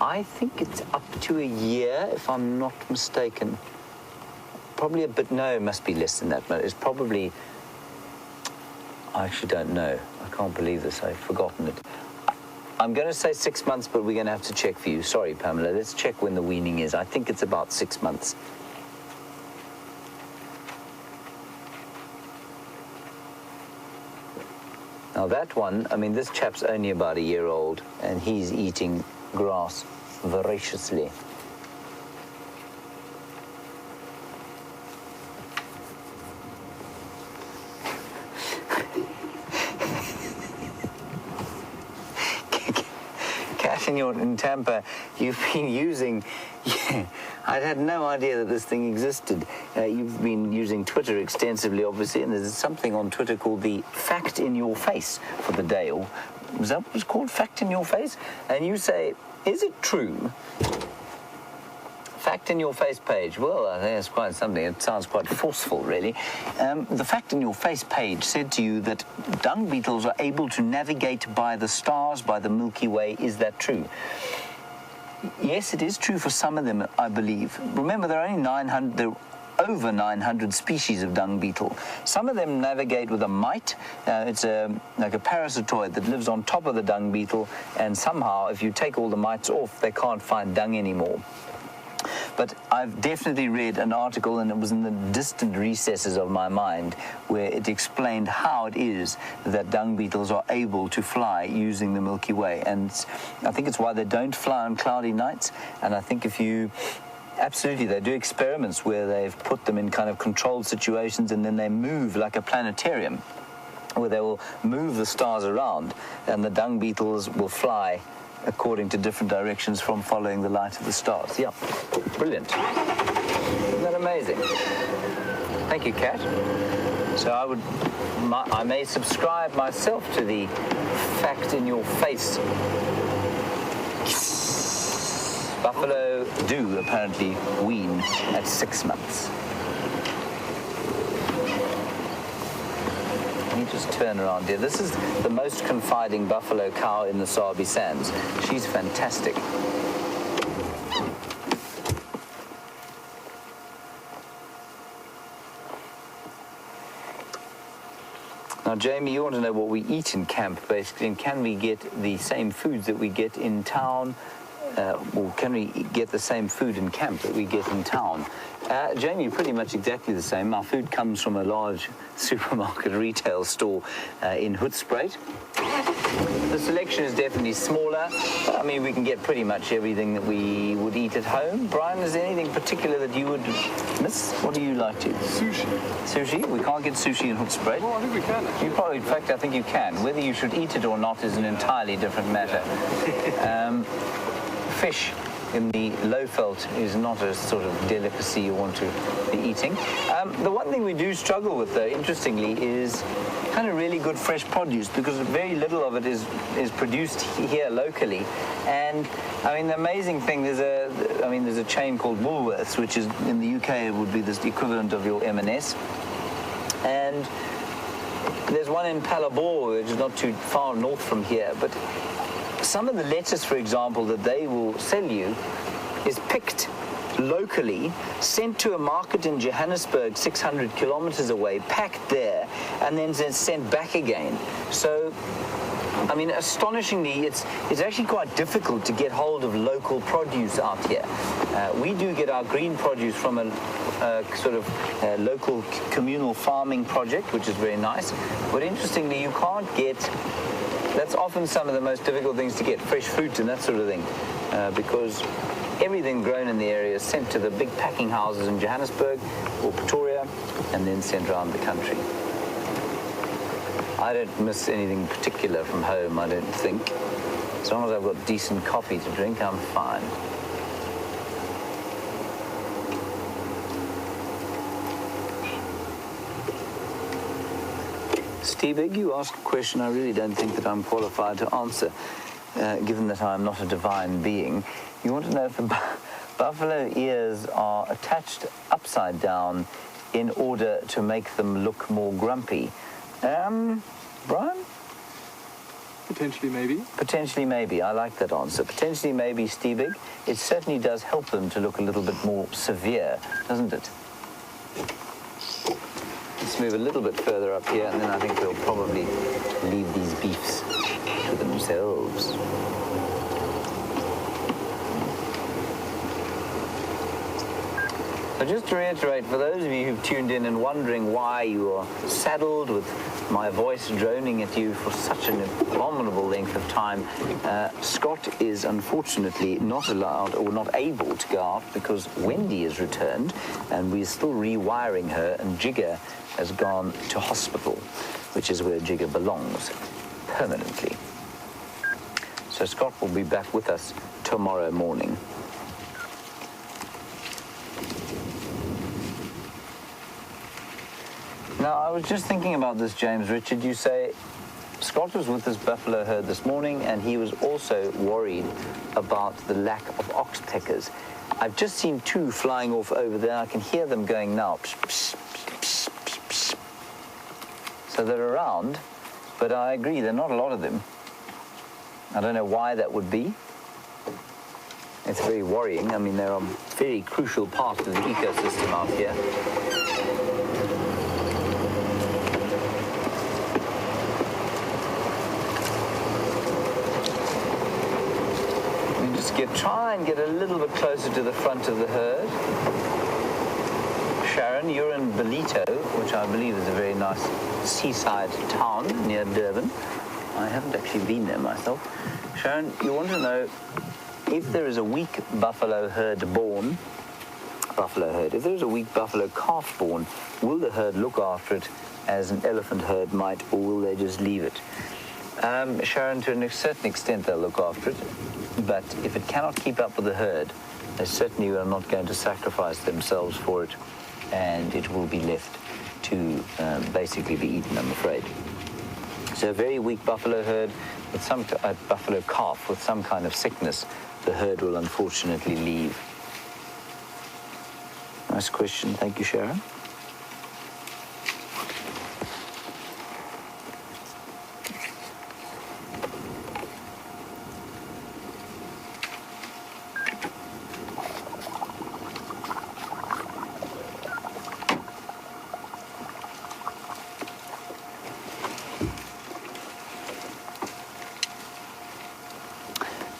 S1: I think it's up to a year, if I'm not mistaken. Probably a bit, no, it must be less than that. But it's probably, I actually don't know. I can't believe this, I've forgotten it. I'm going to say 6 months, but we're going to have to check for you. Sorry, Pamela, let's check when the weaning is. I think it's about 6 months. Now that one, I mean, this chap's only about a year old, and he's eating grass voraciously. Cat, in Tampa, you've been using... I had no idea that this thing existed. You've been using Twitter extensively, obviously, and there's something on Twitter called the Fact in Your Face for the day, or is that what it's called, Fact in Your Face? And you say, is it true? Fact in Your Face page. Well, I think it's quite something. It sounds quite forceful, really. The Fact in Your Face page said to you that dung beetles are able to navigate by the stars, by the Milky Way. Is that true? Yes, it is true for some of them, I believe. Remember, there are only 900, there are over 900 species of dung beetle. Some of them navigate with a mite. It's like a parasitoid that lives on top of the dung beetle, and somehow, if you take all the mites off, they can't find dung anymore. But I've definitely read an article, and it was in the distant recesses of my mind, where it explained how it is that dung beetles are able to fly using the Milky Way. And I think it's why they don't fly on cloudy nights. And I think if you... Absolutely, they do experiments where they've put them in kind of controlled situations, and then they move like a planetarium, where they will move the stars around, and the dung beetles will fly according to different directions from following the light of the stars. Yeah, brilliant. Isn't that amazing? Thank you, Kat. So I may subscribe myself to the Fact in Your Face. Buffalo do apparently wean at 6 months. Let me just turn around here. This is the most confiding buffalo cow in the Sabi Sands. She's fantastic. Now, Jamie, you want to know what we eat in camp, basically, and can we get the same foods that we get in town? Or can we get the same food in camp that we get in town? Jamie, pretty much exactly the same. Our food comes from a large supermarket retail store in Hoedspruit. The selection is definitely smaller, but I mean, we can get pretty much everything that we would eat at home. Brian, is there anything particular that you would miss? What do you like to eat?
S3: Sushi.
S1: Sushi? We can't get sushi in Hoedspruit.
S3: Well, I think we can. Actually.
S1: You probably, in fact, I think you can. Whether you should eat it or not is an entirely different matter. Fish in the Lowveld is not a sort of delicacy you want to be eating. The one thing we do struggle with, though, interestingly, is kind of really good fresh produce, because very little of it is produced here locally. And I mean, the amazing thing, there's a chain called WildEarth, which is in the UK it would be the equivalent of your M&S. And there's one in Palabor, which is not too far north from here, but some of the lettuce, for example, that they will sell you is picked locally, sent to a market in Johannesburg 600 kilometers away, packed there, and then sent back again. So, I mean, astonishingly, it's actually quite difficult to get hold of local produce out here. We do get our green produce from a sort of local communal farming project, which is very nice. But interestingly, you can't get... That's often some of the most difficult things to get, fresh fruit and that sort of thing, because everything grown in the area is sent to the big packing houses in Johannesburg or Pretoria, here and then sent around the country. I don't miss anything particular from home, I don't think. As long as I've got decent coffee to drink, I'm fine. Steve, you asked a question I really don't think that I'm qualified to answer, given that I'm not a divine being. You want to know if the buffalo ears are attached upside down in order to make them look more grumpy. Brian?
S3: Potentially, maybe.
S1: Potentially, maybe. I like that answer. Potentially, maybe, Steve. It certainly does help them to look a little bit more severe, doesn't it? Let's move a little bit further up here, and then I think we'll probably leave these beefs to themselves. So just to reiterate, for those of you who've tuned in and wondering why you are saddled with my voice droning at you for such an abominable length of time, Scott is unfortunately not allowed or not able to go out because Wendy has returned and we're still rewiring her, and Jigger has gone to hospital, which is where Jigger belongs permanently. So Scott will be back with us tomorrow morning. Now, I was just thinking about this, James Richard. You say Scott was with his buffalo herd this morning, and he was also worried about the lack of oxpeckers. I've just seen two flying off over there. I can hear them going now. Psh, psh, psh, psh, psh. So they're around, but I agree, there are not a lot of them. I don't know why that would be. It's very worrying. I mean, they're a very crucial part of the ecosystem out here. Try and get a little bit closer to the front of the herd. Sharon, you're in Belito, which I believe is a very nice seaside town near Durban. I haven't actually been there myself. Sharon, you want to know if there is a weak buffalo herd born, if there is a weak buffalo calf born, will the herd look after it as an elephant herd might, or will they just leave it? Sharon, to a certain extent they'll look after it, but if it cannot keep up with the herd, they certainly are not going to sacrifice themselves for it, and it will be left to basically be eaten, I'm afraid. So a very weak buffalo herd, with some buffalo calf with some kind of sickness, the herd will unfortunately leave. Nice question. Thank you, Sharon.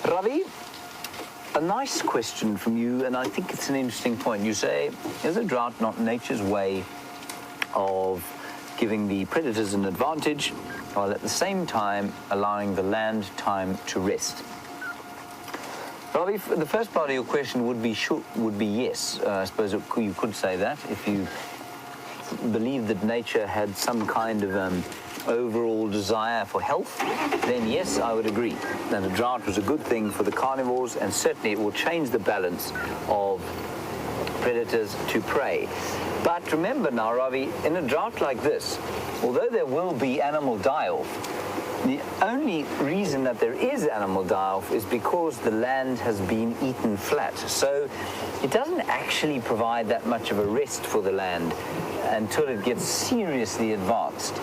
S1: Ravi, a nice question from you, and I think it's an interesting point. You say, is a drought not nature's way of giving the predators an advantage, while at the same time allowing the land time to rest? Ravi, the first part of your question would be yes. I suppose you could say that. If you believe that nature had some kind of overall desire for health, then yes, I would agree that a drought was a good thing for the carnivores, and certainly it will change the balance of predators to prey. But remember now, Ravi, in a drought like this, although there will be animal die-off, the only reason that there is animal die-off is because the land has been eaten flat. So it doesn't actually provide that much of a rest for the land until it gets seriously advanced.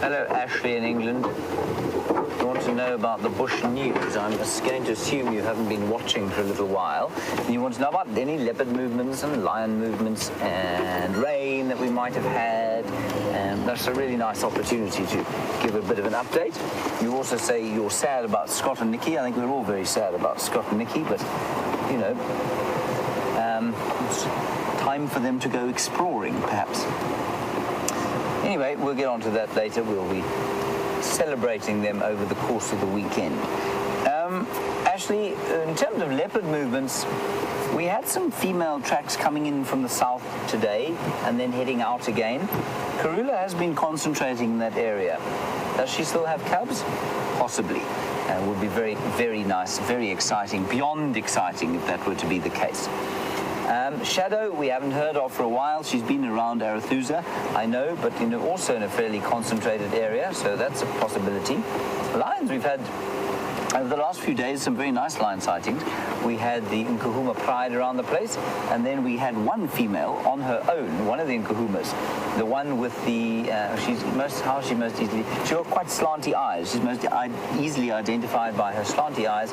S1: Hello, Ashley in England. You want to know about the bush news? I'm just going to assume you haven't been watching for a little while. You want to know about any leopard movements and lion movements and rain that we might have had. That's a really nice opportunity to give a bit of an update. You also say you're sad about Scott and Nikki. I think we're all very sad about Scott and Nikki, but, you know, it's time for them to go exploring, perhaps. Anyway, we'll get on to that later. We'll be celebrating them over the course of the weekend. Ashley, In terms of leopard movements, we had some female tracks coming in from the south today and then heading out again. Karula has been concentrating in that area. Does she still have cubs? Possibly. Would be very, very nice, very exciting, beyond exciting if that were to be the case. Shadow, we haven't heard of for a while. She's been around Arethusa, I know, but also in a fairly concentrated area, so that's a possibility. Lions, we've had, over the last few days, some very nice lion sightings. We had the Nkahuma pride around the place, and then we had one female on her own, one of the Nkahumas, the one with the, she's most easily, she got quite slanty eyes. She's most easily identified by her slanty eyes,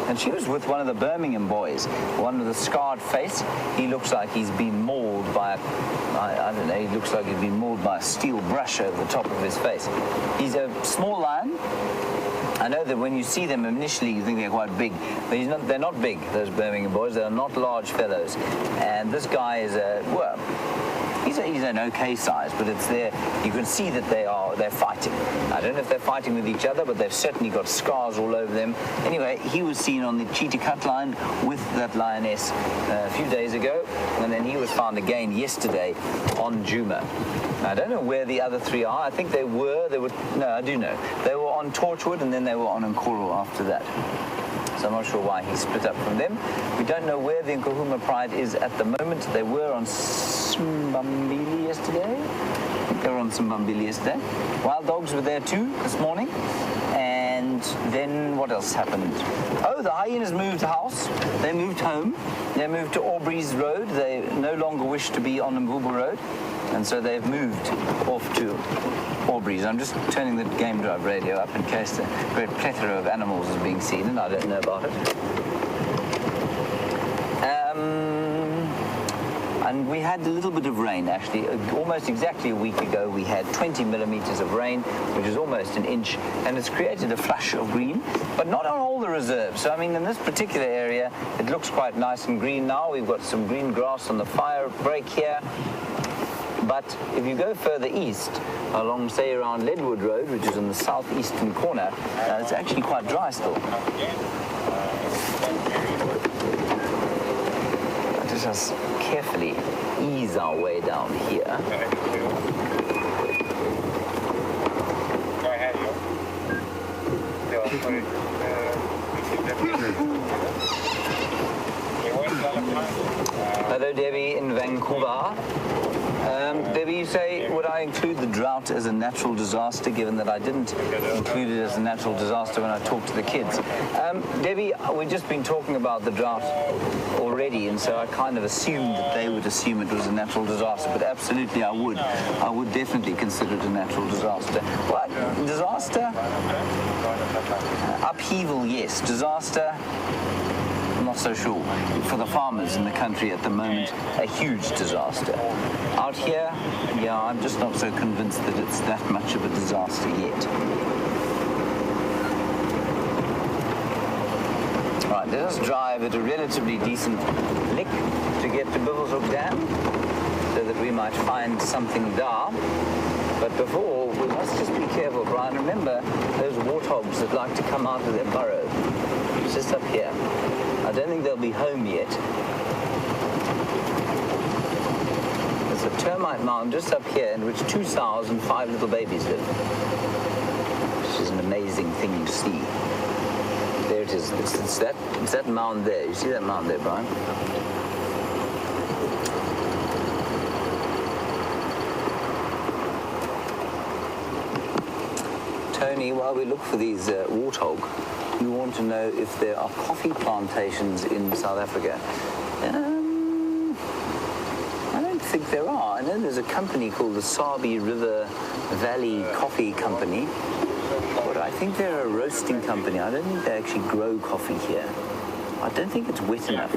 S1: and she was with one of the Birmingham boys, one with a scarred face. He looks like he's been mauled by I don't know, he looks like he's been mauled by a steel brush over the top of his face. He's a small lion. I know that when you see them initially, you think they're quite big, but they're not big, those Birmingham boys. They're not large fellows. And this guy is he's an okay size, but it's there. You can see that they're fighting. I don't know if they're fighting with each other, but they've certainly got scars all over them. Anyway, he was seen on the cheetah cut line with that lioness a few days ago, and then he was found again yesterday on Juma. I don't know where the other three are. I think they were, no, I do know. They were on Torchwood, and then they were on Nkoro after that. So I'm not sure why he split up from them. We don't know where the Nkahuma pride is at the moment. They were on Simbambili yesterday. I think they were on Simbambili yesterday. Wild dogs were there too this morning. And then what else happened? Oh, the hyenas moved house. They moved home. They moved to Aubrey's Road. They no longer wish to be on Mbubu Road. And so they've moved off to Aubrey's. I'm just turning the game drive radio up in case the great plethora of animals is being seen, and I don't know about it. And we had a little bit of rain, actually. Almost exactly a week ago, we had 20 millimeters of rain, which is almost an inch, and it's created a flush of green, but not on all the reserves. So, I mean, in this particular area, it looks quite nice and green now. We've got some green grass on the fire break here. But if you go further east, along, say, around Ledwood Road, which is in the southeastern corner, it's actually quite dry still. Let us carefully ease our way down here. Hello, Debbie in Vancouver. Debbie, you say, would I include the drought as a natural disaster, given that I didn't include it as a natural disaster when I talked to the kids? Debbie, we've just been talking about the drought already, and so I kind of assumed that they would assume it was a natural disaster, but absolutely I would. I would definitely consider it a natural disaster. What? Disaster? Upheaval, yes. Disaster? Not so sure. For the farmers in the country at the moment, a huge disaster. Out here, yeah, I'm just not so convinced that it's that much of a disaster yet. Right, let us drive at a relatively decent lick to get to Bivelshoek Dam, so that we might find something there. But before, we must just be careful, Brian. Remember those warthogs that like to come out of their burrow. It's just up here. I don't think they'll be home yet. There's a termite mound just up here in which 2 sows and 5 little babies live. Which is an amazing thing to see. There it is. It's that mound there. You see that mound there, Brian? Tony, while we look for these warthog, you want to know if there are coffee plantations in South Africa. I don't think there are. I know there's a company called the Sabi River Valley Coffee Company, but I think they're a roasting company. I don't think they actually grow coffee here. I don't think it's wet enough.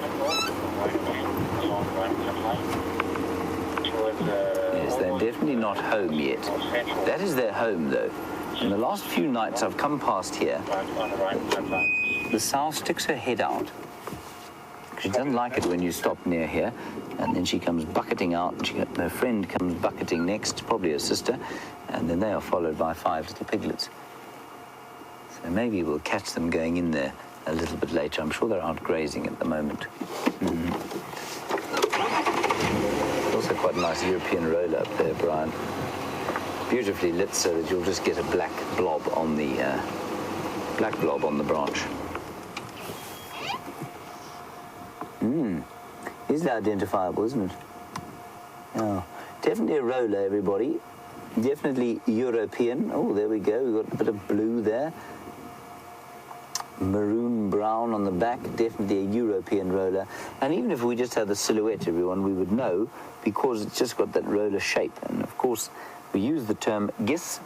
S1: Yes, they're definitely not home yet. That is their home, though. In the last few nights I've come past here, the sow sticks her head out. She doesn't like it when you stop near here, and then she comes bucketing out, and her friend comes bucketing next, probably her sister, and then they are followed by 5 little piglets. So maybe we'll catch them going in there a little bit later. I'm sure they're out grazing at the moment. Also quite a nice European roller up there, Brian. Beautifully lit so that you'll just get a black blob on the branch. Easily identifiable, isn't it? Yeah, definitely a roller, everybody. Definitely European. Oh, there we go. We've got a bit of blue there. Maroon brown on the back. Definitely a European roller. And even if we just had the silhouette, everyone, we would know because it's just got that roller shape. And of course, we use the term GIS,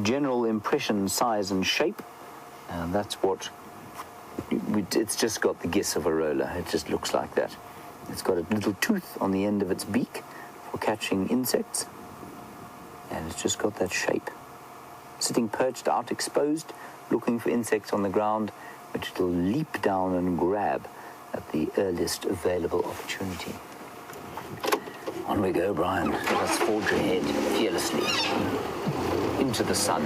S1: general impression, size and shape. And that's what it's just got the GIS of a roller. It just looks like that. It's got a little tooth on the end of its beak for catching insects. And it's just got that shape. Sitting perched out exposed, looking for insects on the ground, which it'll leap down and grab at the earliest available opportunity. On we go, Brian. Let us forge ahead fearlessly into the sun,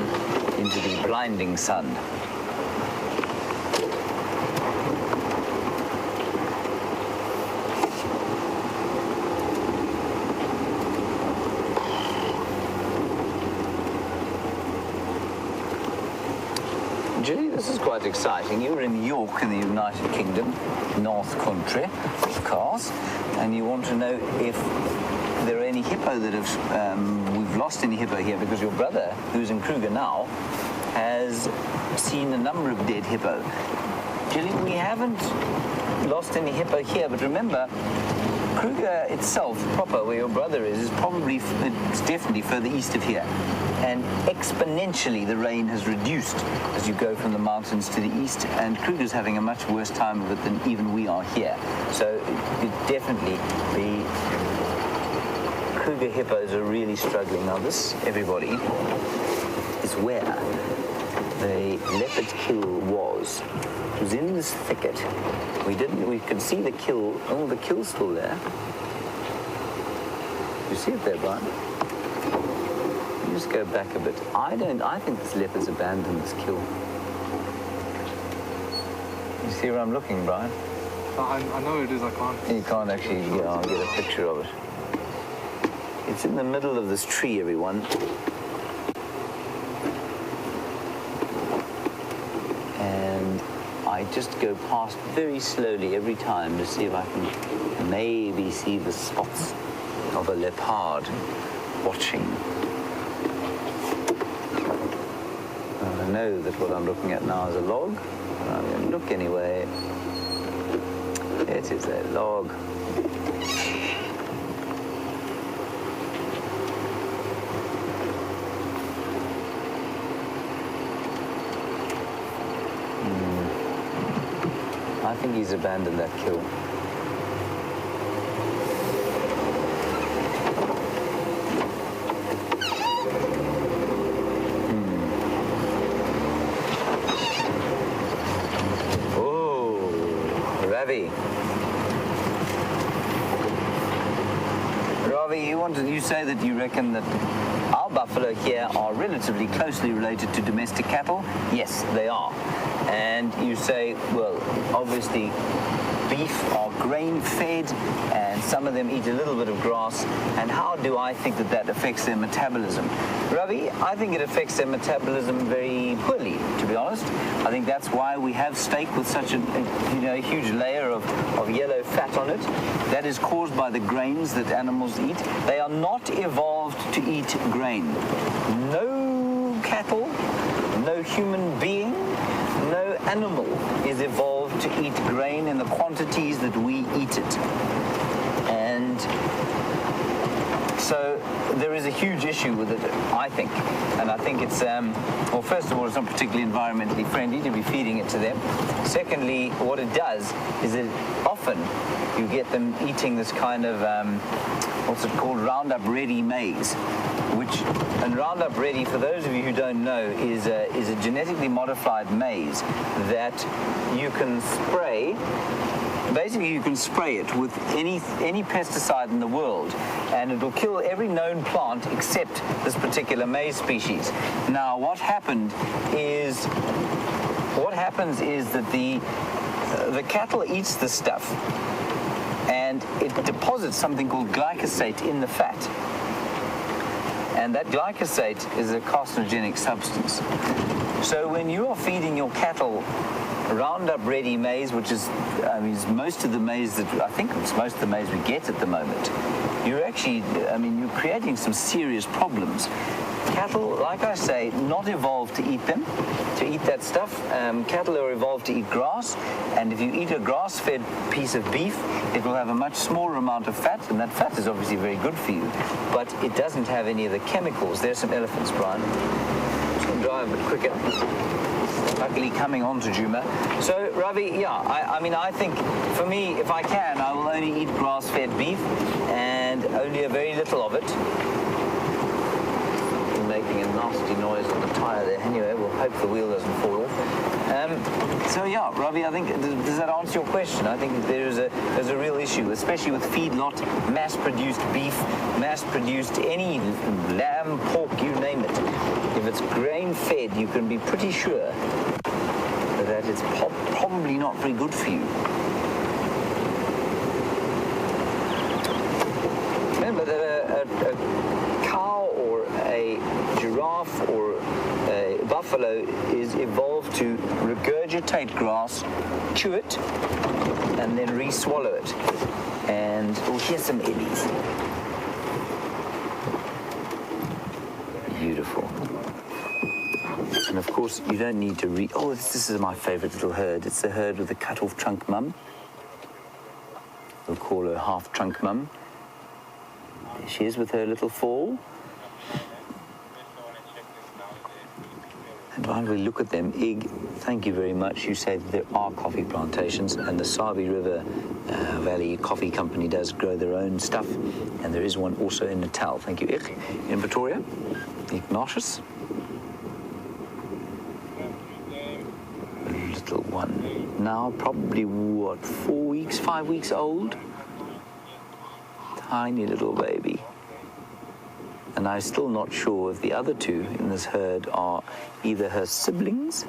S1: into the blinding sun. Julie, this is quite exciting. You're in York in the United Kingdom, North Country, of course, and you want to know if there are any hippo that have, we've lost any hippo here because your brother, who's in Kruger now, has seen a number of dead hippo. Julie, we haven't lost any hippo here, but remember, Kruger itself, proper, where your brother is probably, it's definitely further east of here. And exponentially the rain has reduced as you go from the mountains to the east, and Kruger's having a much worse time of it than even we are here. So it definitely, the Kruger hippos are really struggling. Now this, everybody, is where the leopard kill was. It was in this thicket. We could see the kill. Oh, the kill's still there. You see it there, Brian? Just go back a bit. I think this leopard's abandoned this kill. You see where I'm looking, Brian?
S3: I know it is, I can't.
S1: You can't actually, I'll get a picture of it. It's in the middle of this tree, everyone. And I just go past very slowly every time to see if I can maybe see the spots of a leopard watching. I know that what I'm looking at now is a log. I'm going to look anyway. It is a log. I think he's abandoned that kill. Ravi, you say that you reckon that our buffalo here are relatively closely related to domestic cattle. Yes, they are. And you say, well, obviously beef are grain-fed, and some of them eat a little bit of grass. And how do I think that that affects their metabolism? Ravi, I think it affects their metabolism very poorly, to be honest. I think that's why we have steak with such a huge layer of yellow fat on it. That is caused by the grains that animals eat. They are not evolved to eat grain. No cattle, no human being, no animal is evolved to eat grain in the quantities that we eat it. And so there is a huge issue with it, I think. And I think it's, well, first of all, it's not particularly environmentally friendly to be feeding it to them. Secondly, what it does is that often you get them eating this kind of, what's it called, Roundup Ready maize, and Roundup Ready, for those of you who don't know, is a genetically modified maize that you can spray. Basically, you can spray it with any pesticide in the world, and it'll kill every known plant except this particular maize species. Now, what happened is what happens is that the cattle eats the stuff, and it deposits something called glyphosate in the fat. And that glyphosate is a carcinogenic substance. So when you are feeding your cattle Roundup Ready maize, which is, is most of the maize that, I think it's most of the maize we get at the moment, you're actually, you're creating some serious problems. Cattle, like I say, not evolved to eat them, to eat that stuff. Cattle are evolved to eat grass, and if you eat a grass-fed piece of beef, it will have a much smaller amount of fat, and that fat is obviously very good for you, but it doesn't have any of the chemicals. There's some elephants, Brian. Just going to drive a bit quicker. Luckily coming on to Juma. So, Ravi, yeah, I think, for me, if I can, I will only eat grass-fed beef, and only a very little of it. Making a nasty noise on the tyre there. Anyway, we'll hope the wheel doesn't fall off. So yeah, Ravi, I think, does that answer your question? I think there's a real issue, especially with feedlot, mass-produced beef, mass-produced any lamb, pork, you name it. If it's grain-fed, you can be pretty sure that it's probably not very good for you. Remember that a cow or a giraffe or a buffalo is evolved to regurgitate grass, chew it, and then re-swallow it. And here's some eddies. Beautiful. And of course, you don't need to this is my favorite little herd. It's the herd with the cut-off trunk mum. We'll call her half-trunk mum. There she is with her little foal. And while we look at them, Ig, thank you very much. You say that there are coffee plantations, and the Sabi River Valley Coffee Company does grow their own stuff, and there is one also in Natal. Thank you, Ig. In Pretoria, Ignatius. Little one. Now probably, 5 weeks old? Tiny little baby. And I'm still not sure if the other two in this herd are either her siblings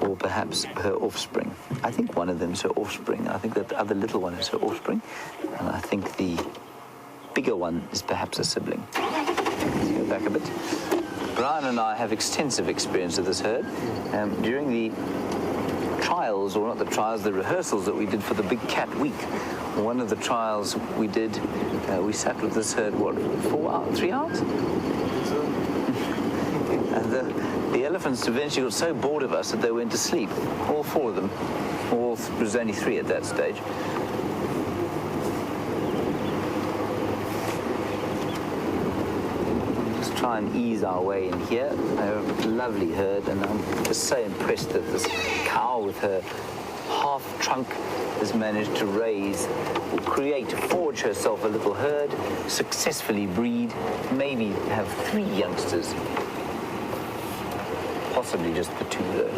S1: or perhaps her offspring. I think one of them is her offspring. I think that the other little one is her offspring. And I think the bigger one is perhaps a sibling. Let's go back a bit. Brian and I have extensive experience of this herd. During the trials, or not the trials, the rehearsals that we did for the Big Cat Week, one of the trials we did, we sat with this herd, 3 hours? And the elephants eventually got so bored of us that they went to sleep, all 4 of them. There was only 3 at that stage. Just try and ease our way in here. They're a lovely herd, and I'm just so impressed that this cow with her half trunk has managed to forge herself a little herd, successfully breed, maybe have 3 youngsters. Possibly just the 2 though.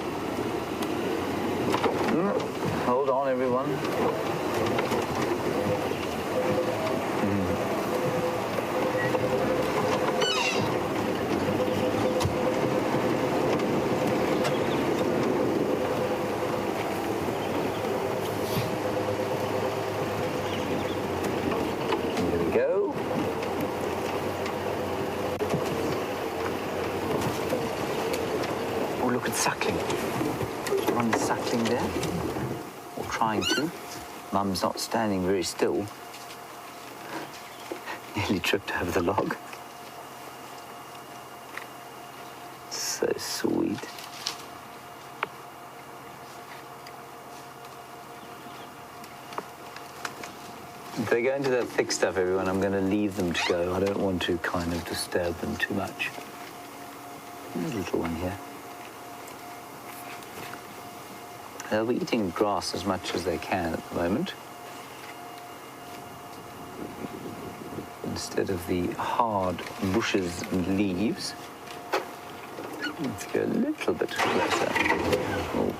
S1: Hold on, everyone. Suckling. One is suckling there, or trying to. Mum's not standing very still. Nearly tripped over the log. So sweet. If they go into that thick stuff, everyone, I'm going to leave them to go. I don't want to kind of disturb them too much. There's a little one here. They'll be eating grass as much as they can at the moment, instead of the hard bushes and leaves. Let's go a little bit closer. Oh.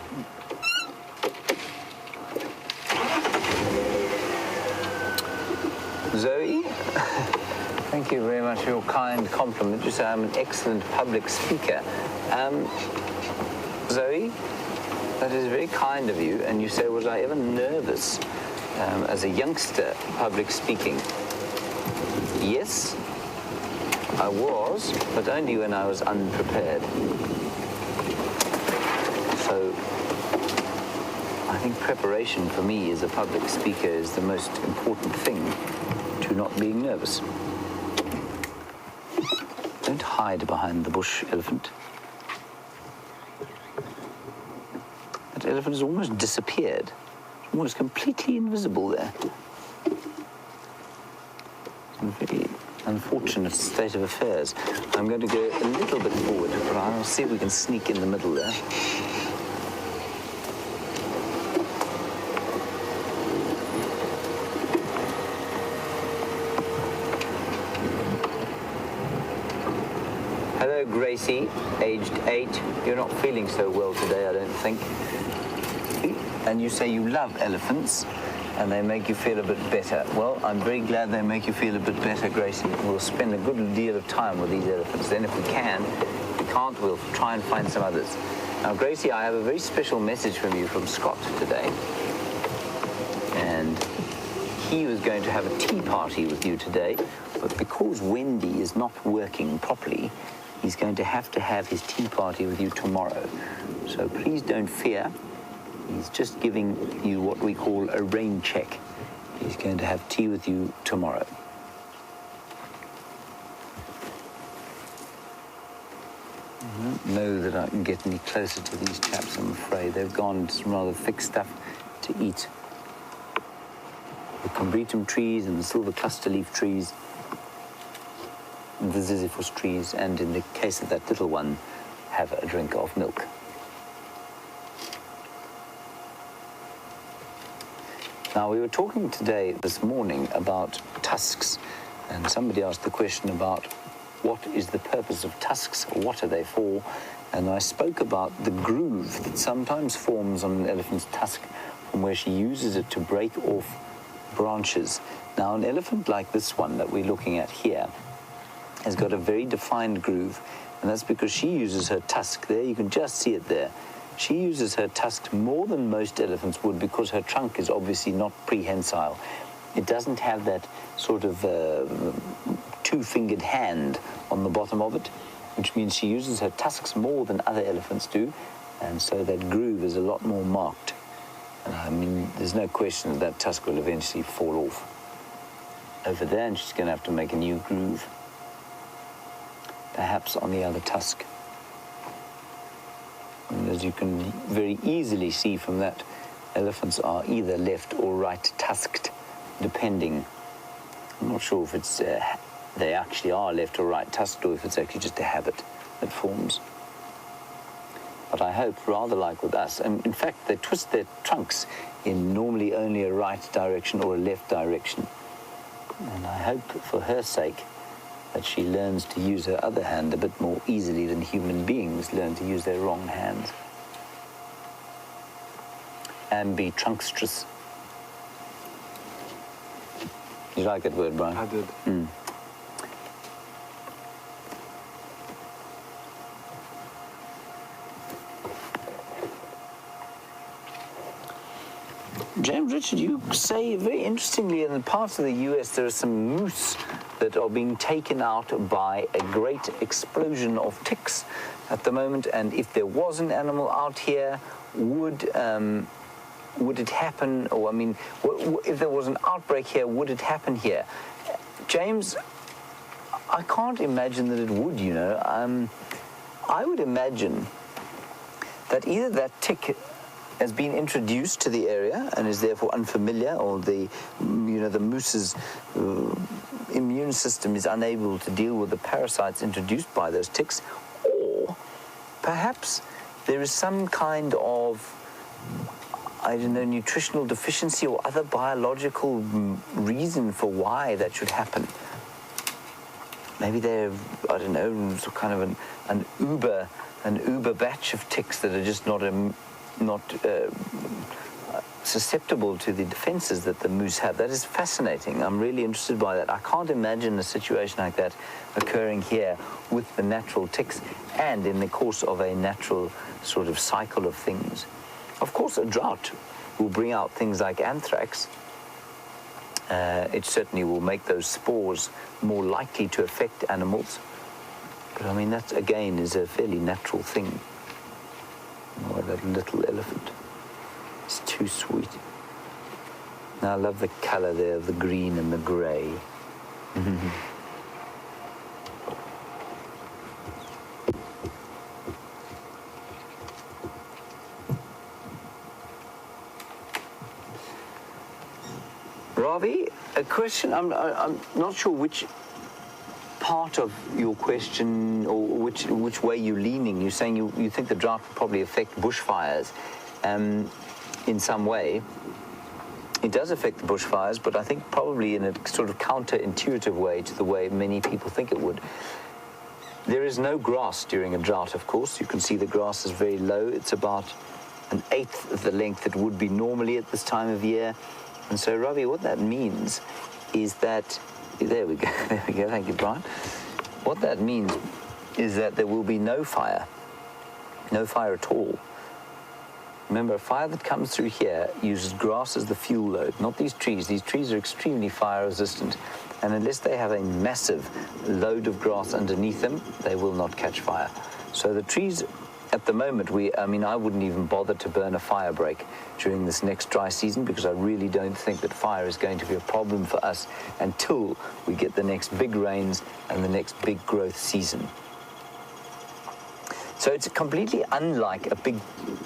S1: Zoe, thank you very much for your kind compliment. You say I'm an excellent public speaker. Zoe, that is very kind of you. And you say, was I ever nervous as a youngster, public speaking? Yes, I was, but only when I was unprepared. So I think preparation for me as a public speaker is the most important thing to not being nervous. Don't hide behind the bush, elephant. That elephant has almost disappeared. It's almost completely invisible there. It's a very unfortunate state of affairs. I'm going to go a little bit forward, but I'll see if we can sneak in the middle there. Hello, Gracie, aged 8. You're not feeling so well today, I don't think. And you say you love elephants, and they make you feel a bit better. Well, I'm very glad they make you feel a bit better, Gracie. We'll spend a good deal of time with these elephants. Then if we can, if we can't, we'll try and find some others. Now, Gracie, I have a very special message from you from Scott today. And he was going to have a tea party with you today, but because Wendy is not working properly, he's going to have his tea party with you tomorrow. So please don't fear. He's just giving you what we call a rain check. He's going to have tea with you tomorrow. I don't know that I can get any closer to these chaps, I'm afraid. They've gone to some rather thick stuff to eat. The combretum trees and the silver cluster leaf trees, and the ziziphus trees, and in the case of that little one, have a drink of milk. Now, we were talking this morning about tusks, and somebody asked the question about what is the purpose of tusks, what are they for? And I spoke about the groove that sometimes forms on an elephant's tusk from where she uses it to break off branches. Now, an elephant like this one that we're looking at here has got a very defined groove, and that's because she uses her tusk. There, you can just see it there. She uses her tusk more than most elephants would because her trunk is obviously not prehensile. It doesn't have that sort of two-fingered hand on the bottom of it, which means she uses her tusks more than other elephants do, and so that groove is a lot more marked. I mean, there's no question that tusk will eventually fall off over there, and she's going to have to make a new groove, perhaps on the other tusk. And as you can very easily see from that, elephants are either left or right tusked, depending. I'm not sure if it's they actually are left or right tusked, or if it's actually just a habit that forms. But I hope, rather like with us, and in fact they twist their trunks in normally only a right direction or a left direction. And I hope for her sake that she learns to use her other hand a bit more easily than human beings learn to use their wrong hands. Ambitrunkstrous. You like that word, Brian?
S3: I did.
S1: James Richard, you say very interestingly in the parts of the US there are some moose that are being taken out by a great explosion of ticks at the moment, and if there was an animal out here, would it happen, or I mean, if there was an outbreak here, would it happen here? James, I can't imagine that it would, you know. I would imagine that either that tick has been introduced to the area and is therefore unfamiliar, or the moose's immune system is unable to deal with the parasites introduced by those ticks, or perhaps there is some kind of, I don't know, nutritional deficiency or other biological reason for why that should happen. Maybe they're, I don't know, some kind of an uber batch of ticks that are just not susceptible to the defenses that the moose have. That is fascinating. I'm really interested by that. I can't imagine a situation like that occurring here with the natural ticks and in the course of a natural sort of cycle of things. Of course, a drought will bring out things like anthrax. It certainly will make those spores more likely to affect animals. But I mean, that again is a fairly natural thing. Oh, that little elephant. It's too sweet. Now I love the color there of the green and the gray. Ravi, a question, I'm not sure which part of your question or which way you're leaning. You're saying you think the drought will probably affect bushfires in some way. It does affect the bushfires, but I think probably in a sort of counterintuitive way to the way many people think it would. There is no grass during a drought, of course. You can see the grass is very low. It's about 1/8 of the length it would be normally at this time of year. And so, Ravi, what that means is that, there we go, thank you, Brian. What that means is that there will be no fire at all. Remember, a fire that comes through here uses grass as the fuel load, not these trees. These trees are extremely fire resistant, and unless they have a massive load of grass underneath them, they will not catch fire. So the trees, at the moment, I wouldn't even bother to burn a fire break during this next dry season, because I really don't think that fire is going to be a problem for us until we get the next big rains and the next big growth season. So it's completely unlike a big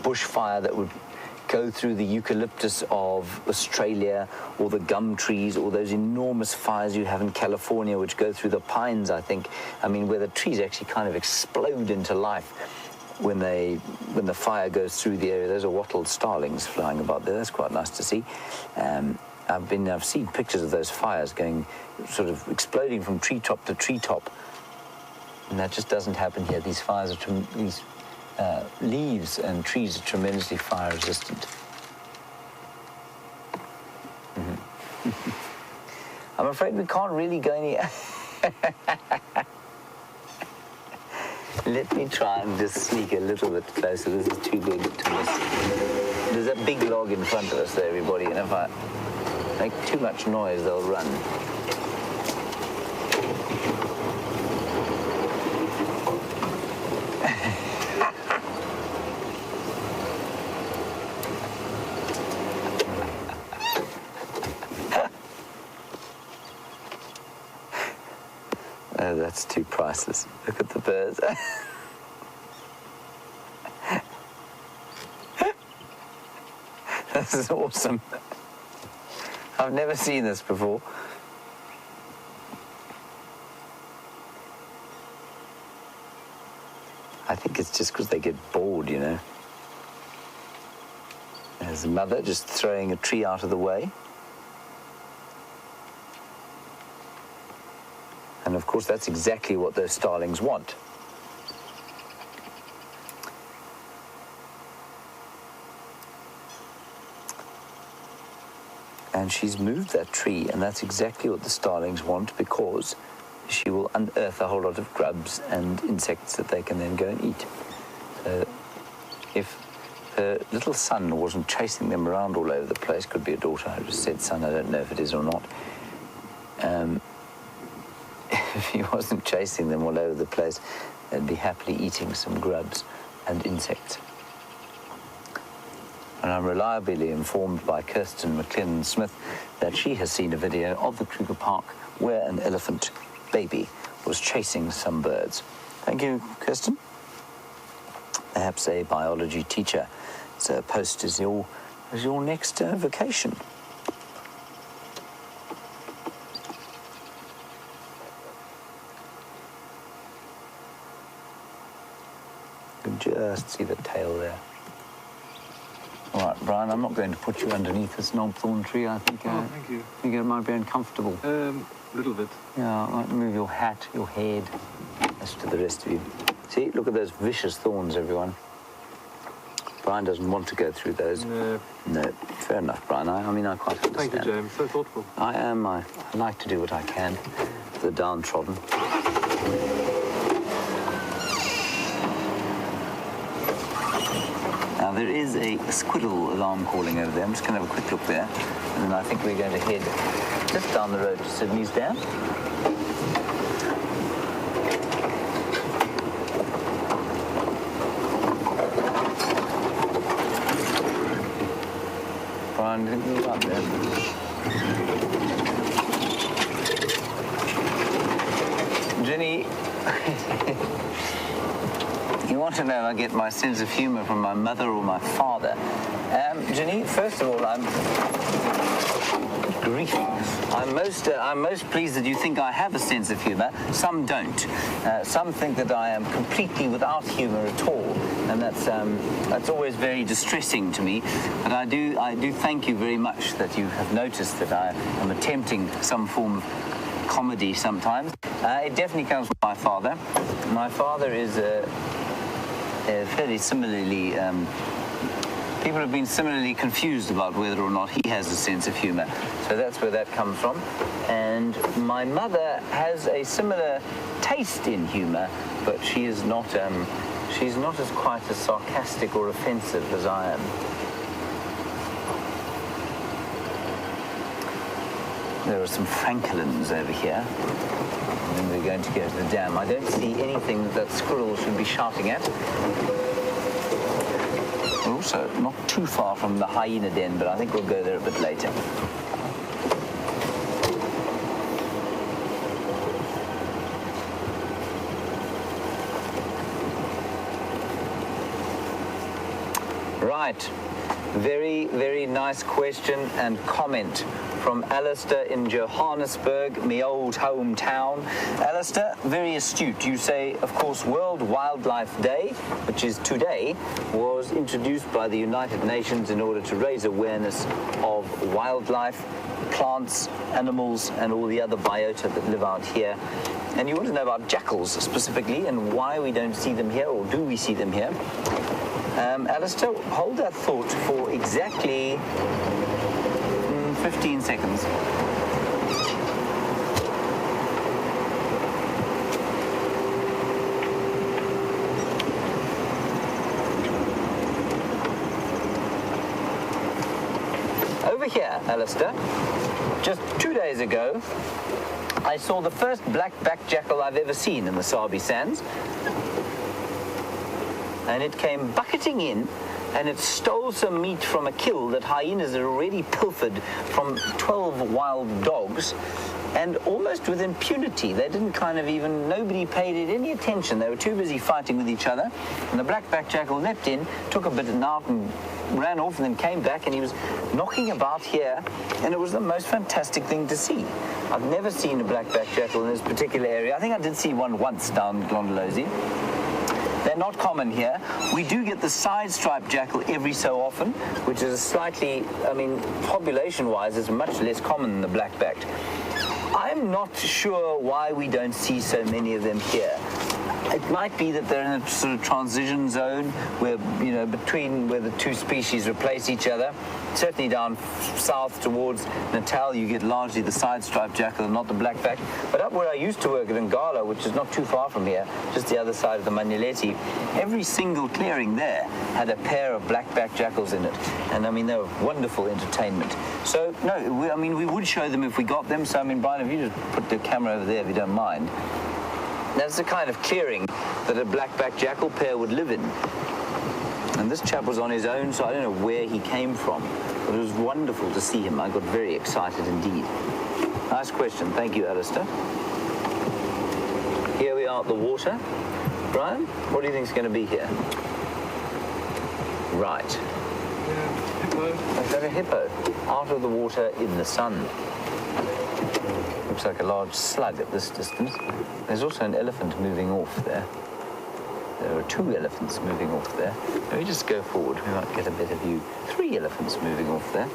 S1: bushfire that would go through the eucalyptus of Australia or the gum trees or those enormous fires you have in California which go through the pines, I think. I mean, where the trees actually kind of explode into life when the fire goes through the area. Those are wattled starlings flying about there. That's quite nice to see. I've seen pictures of those fires going, sort of exploding from treetop to treetop. And that just doesn't happen here. These fires are these leaves and trees are tremendously fire resistant. I'm afraid we can't really go any. Let me try and just sneak a little bit closer. This is too big to miss. There's a big log in front of us there, everybody, and if I make too much noise, they'll run. Oh, that's too priceless. Look at the birds. This is awesome. I've never seen this before. I think it's just because they get bored, you know. There's a mother just throwing a tree out of the way. And of course, that's exactly what those starlings want. And she's moved that tree, and that's exactly what the starlings want, because she will unearth a whole lot of grubs and insects that they can then go and eat. So if her little son wasn't chasing them around all over the place, could be a daughter, I just said son, I don't know if it is or not. If he wasn't chasing them all over the place, they'd be happily eating some grubs and insects. And I'm reliably informed by Kirsten McLennan-Smith that she has seen a video of the Kruger Park where an elephant baby was chasing some birds. Thank you, Kirsten. Perhaps a biology teacher. So post is your next vocation. You can just see the tail there. All right, Brian, I'm not going to put you underneath this knobthorn tree. I think,
S3: thank you.
S1: I think it might be uncomfortable.
S3: A little bit.
S1: Yeah, I might move your hat, your head, as to the rest of you. See, look at those vicious thorns, everyone. Brian doesn't want to go through those.
S3: No.
S1: No, fair enough, Brian. I mean, I quite understand.
S3: Thank you, James. So thoughtful.
S1: I am. I like to do what I can for the downtrodden. Now, there is a squirrel alarm calling over there. I'm just going to have a quick look there. And then I think we're going to head just down the road to Sydney's Dam. Brian, didn't you up there? Jenny, you want to know if I get my sense of humour from my mother or my father? Jenny, first of all, I'm most pleased that you think I have a sense of humour. Some don't. Some think that I am completely without humour at all, and that's always very distressing to me. But I do thank you very much that you have noticed that I am attempting some form of comedy sometimes. It definitely comes from my father. My father is fairly similarly. People have been similarly confused about whether or not he has a sense of humour. So that's where that comes from. And my mother has a similar taste in humour, but she is not. She's not as quite as sarcastic or offensive as I am. There are some francolins over here. And then we're going to go to the dam. I don't see anything that squirrel should be shouting at. We're also not too far from the hyena den, but I think we'll go there a bit later. Right. Very, very nice question and comment from Alistair in Johannesburg, my old hometown. Alistair, very astute. You say, of course, World Wildlife Day, which is today, was introduced by the United Nations in order to raise awareness of wildlife, plants, animals, and all the other biota that live out here. And you want to know about jackals specifically and why we don't see them here, or do we see them here? Alistair, hold that thought for exactly 15 seconds. Over here, Alistair, just 2 days ago, I saw the first black-backed jackal I've ever seen in the Sabi Sands. And it came bucketing in, and it stole some meat from a kill that hyenas had already pilfered from 12 wild dogs, and almost with impunity. They didn't nobody paid it any attention. They were too busy fighting with each other, and the black-backed jackal leapt in, took a bit out and ran off, and then came back, and he was knocking about here, and it was the most fantastic thing to see. I've never seen a black-backed jackal in this particular area. I think I did see one once down Glondalozi. They're not common here. We do get the side-striped jackal every so often, which is a slightly, population-wise, is much less common than the black-backed. I'm not sure why we don't see so many of them here. It might be that they're in a sort of transition zone where, between where the two species replace each other. Certainly down south towards Natal, you get largely the side-striped jackal and not the black-backed. But up where I used to work at Ngala, which is not too far from here, just the other side of the Manyeleti, every single clearing there had a pair of black-backed jackals in it. And, they were wonderful entertainment. So, no, we would show them if we got them. So, Brian, if you just put the camera over there, if you don't mind. That's the kind of clearing that a black-backed jackal pair would live in. And this chap was on his own, so I don't know where he came from. But it was wonderful to see him. I got very excited indeed. Nice question. Thank you, Alistair. Here we are at the water. Brian, what do you think is going to be here? Right.
S3: Yeah, hippo.
S1: Is that a hippo? Out of the water in the sun. Looks like a large slug at this distance. There's also an elephant moving off there. There are 2 elephants moving off there. Let me just go forward. We might get a better view. 3 elephants moving off there.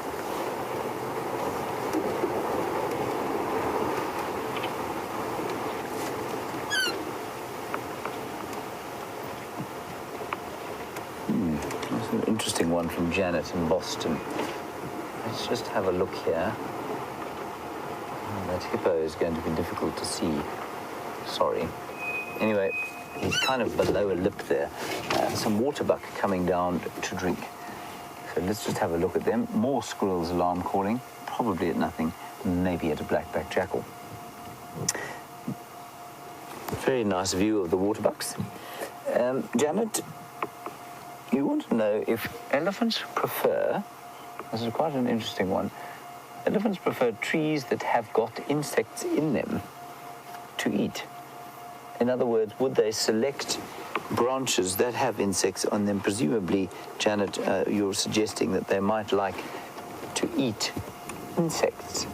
S1: That's an from Janet in Boston. Let's just have a look here. Oh, that hippo is going to be difficult to see. Sorry. Anyway, he's kind of below a lip there. Some waterbuck coming down to drink. So let's just have a look at them. More squirrels alarm calling, probably at nothing, maybe at a black-backed jackal. Very nice view of the waterbucks. Janet, you want to know if elephants prefer, this is quite an interesting one, elephants prefer trees that have got insects in them to eat. In other words, would they select branches that have insects on them? Presumably, Janet, you're suggesting that they might like to eat insects.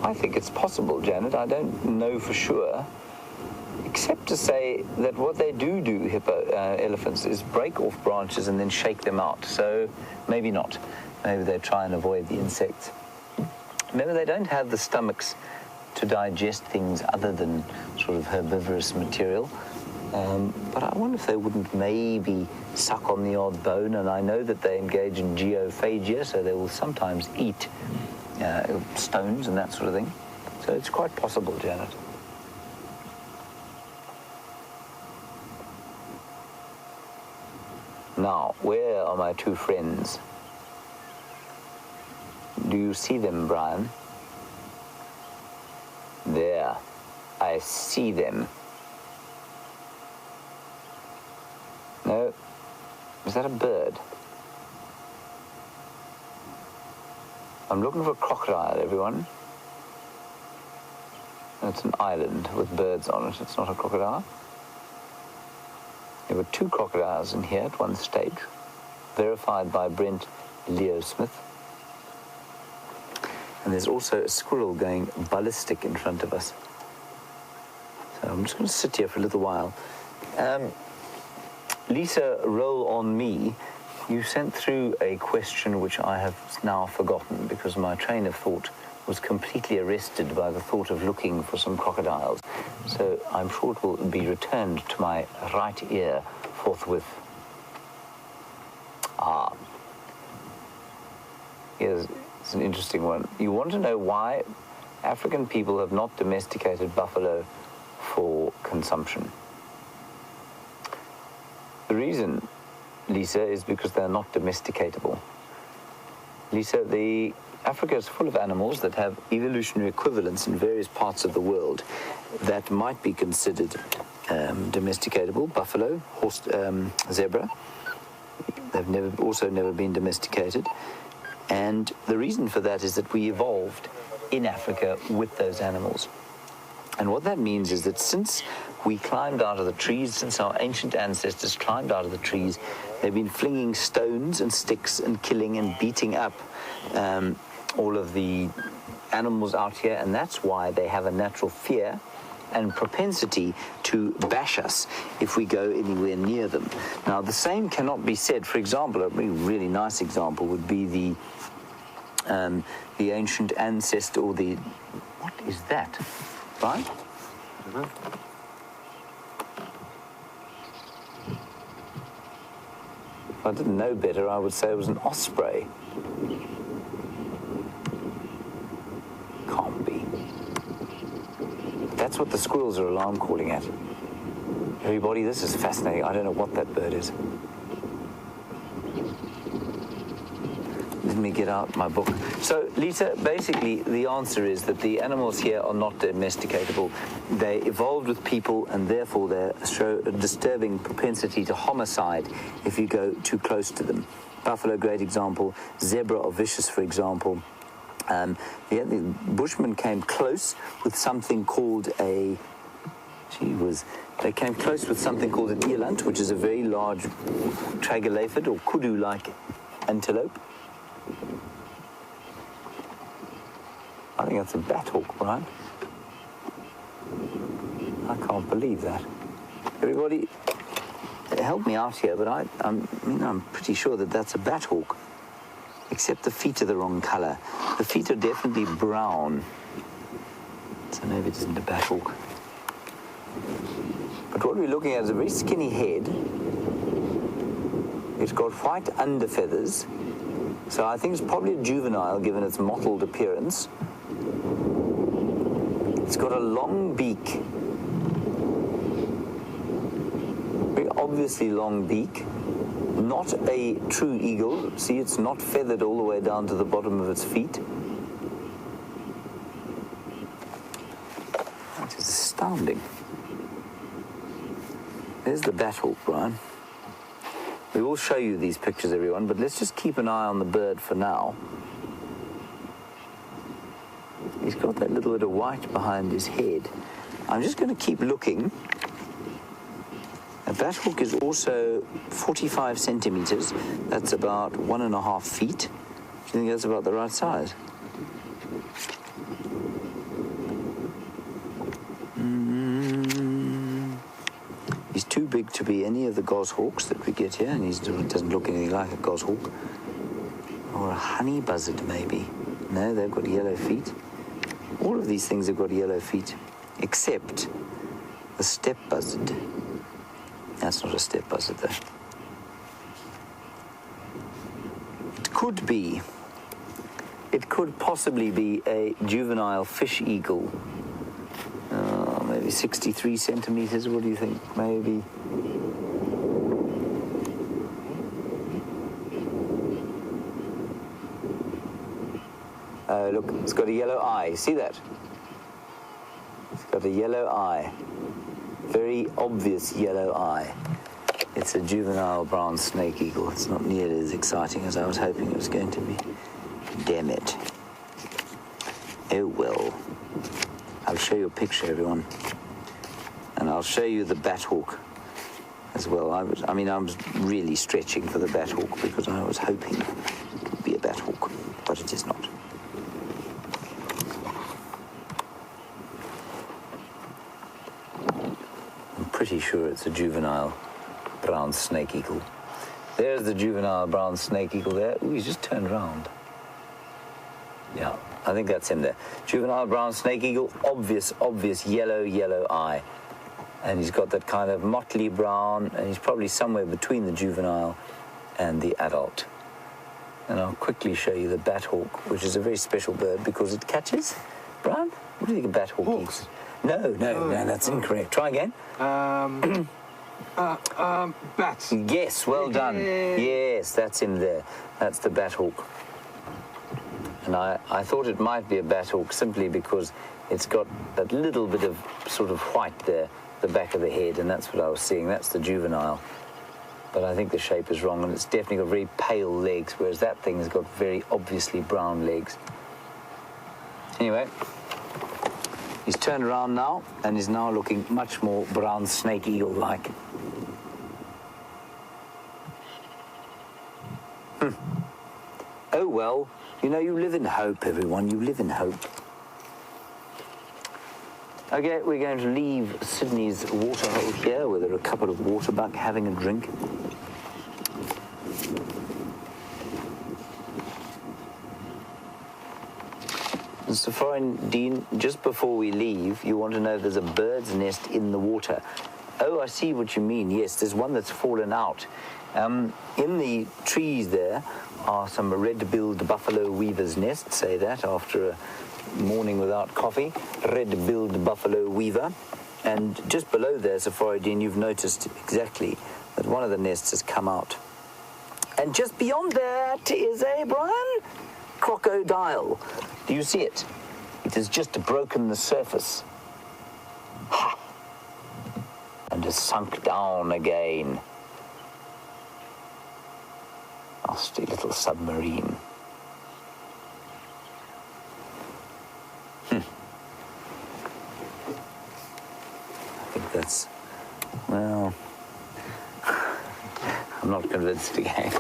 S1: I think it's possible, Janet. I don't know for sure, except to say that what they do, elephants, is break off branches and then shake them out. So maybe not. Maybe they try and avoid the insects. Maybe they don't have the stomachs to digest things other than sort of herbivorous material. But I wonder if they wouldn't maybe suck on the odd bone, and I know that they engage in geophagia, so they will sometimes eat stones and that sort of thing. So it's quite possible, Janet. Now, where are my two friends? Do you see them, Brian? There. I see them. No. Is that a bird? I'm looking for a crocodile, everyone. It's an island with birds on it. It's not a crocodile. There were two crocodiles in here at one stage, verified by Brent Leo Smith. And there's also a squirrel going ballistic in front of us. So I'm just going to sit here for a little while. Lisa, roll on me. You sent through a question which I have now forgotten because my train of thought was completely arrested by the thought of looking for some crocodiles. So I'm sure it will be returned to my right ear forthwith. Here's an interesting one. You want to know why African people have not domesticated buffalo for consumption? The reason, Lisa, is because they're not domesticatable. Lisa, Africa is full of animals that have evolutionary equivalents in various parts of the world that might be considered domesticatable. Buffalo, horse, zebra. They've never been domesticated. And the reason for that is that we evolved in Africa with those animals. And what that means is that since we climbed out of the trees, since our ancient ancestors climbed out of the trees, they've been flinging stones and sticks and killing and beating up all of the animals out here, and that's why they have a natural fear and propensity to bash us if we go anywhere near them. Now, the same cannot be said, for example, a really nice example would be the ancient ancestor, or the, what is that, right? If I didn't know better, I would say it was an osprey. Can't be. That's what the squirrels are alarm calling at. Everybody, this is fascinating. I don't know what that bird is. Let me get out my book. So, Lisa, basically, the answer is that the animals here are not domesticatable. They evolved with people, and therefore they show a disturbing propensity to homicide if you go too close to them. Buffalo, great example. Zebra are vicious, for example. The Bushmen came close with something called a... They came close with something called an eland, which is a very large tragelaphid or kudu-like antelope. I think that's a bat hawk, Brian. I can't believe that. Everybody, help me out here, but I'm pretty sure that that's a bat hawk. Except the feet are the wrong color. The feet are definitely brown. So maybe it isn't a bat hawk. But what we're looking at is a very skinny head. It's got white under feathers, so I think it's probably a juvenile given its mottled appearance. It's got a long beak, very obviously long beak, not a true eagle. See, it's not feathered all the way down to the bottom of its feet. That is astounding. There's the bat hawk, Brian. We will show you these pictures, everyone, but let's just keep an eye on the bird for now. He's got that little bit of white behind his head. I'm just going to keep looking. A bat hawk is also 45 centimeters. That's about 1.5 feet. Do you think that's about the right size? He's too big to be any of the goshawks that we get here, and he doesn't look anything like a goshawk. Or a honey buzzard, maybe. No, they've got yellow feet. All of these things have got yellow feet, except the steppe buzzard. That's not a steppe buzzard, though. It could possibly be a juvenile fish eagle. Maybe 63 centimeters, what do you think? Maybe. Look, it's got a yellow eye. See that? It's got a yellow eye. Very obvious yellow eye. It's a juvenile brown snake eagle. It's not nearly as exciting as I was hoping it was going to be. Damn it. Oh well. I'll show you a picture, everyone. And I'll show you the bat hawk as well. I was really stretching for the bat hawk because I was hoping it would be a bat hawk, but it is not. I'm pretty sure it's a juvenile brown snake eagle. There's the juvenile brown snake eagle there. Ooh, he's just turned around. Yeah, I think that's him there. Juvenile brown snake eagle, obvious yellow eye. And he's got that kind of motley brown, and he's probably somewhere between the juvenile and the adult. And I'll quickly show you the bat hawk, which is a very special bird because it catches. Brian, what do you think a bat hawk eats? No, that's incorrect. Try again.
S3: Bats.
S1: Yes, well done. Yes, that's him there. That's the bat hawk. And I thought it might be a bat hawk simply because it's got that little bit of sort of white there, the back of the head, and that's what I was seeing. That's the juvenile. But I think the shape is wrong, and it's definitely got very pale legs, whereas that thing has got very obviously brown legs. Anyway, he's turned around now, and is now looking much more brown snake eagle-like. Oh, well, you know, you live in hope, everyone. You live in hope. Okay, we're going to leave Sydney's Waterhole here, where there are a couple of waterbuck having a drink. And Safari Dean, just before we leave, you want to know there's a bird's nest in the water. Oh, I see what you mean. Yes, there's one that's fallen out. In the trees there are some red-billed buffalo weaver's nests, say that, after a morning without coffee. Red-billed buffalo weaver. And just below there, Safari Dean, you've noticed exactly that one of the nests has come out. And just beyond that is a, Brian, crocodile. Do you see it? It has just broken the surface. Ha! And has sunk down again. Nasty little submarine. I think that's, well, I'm not convinced again.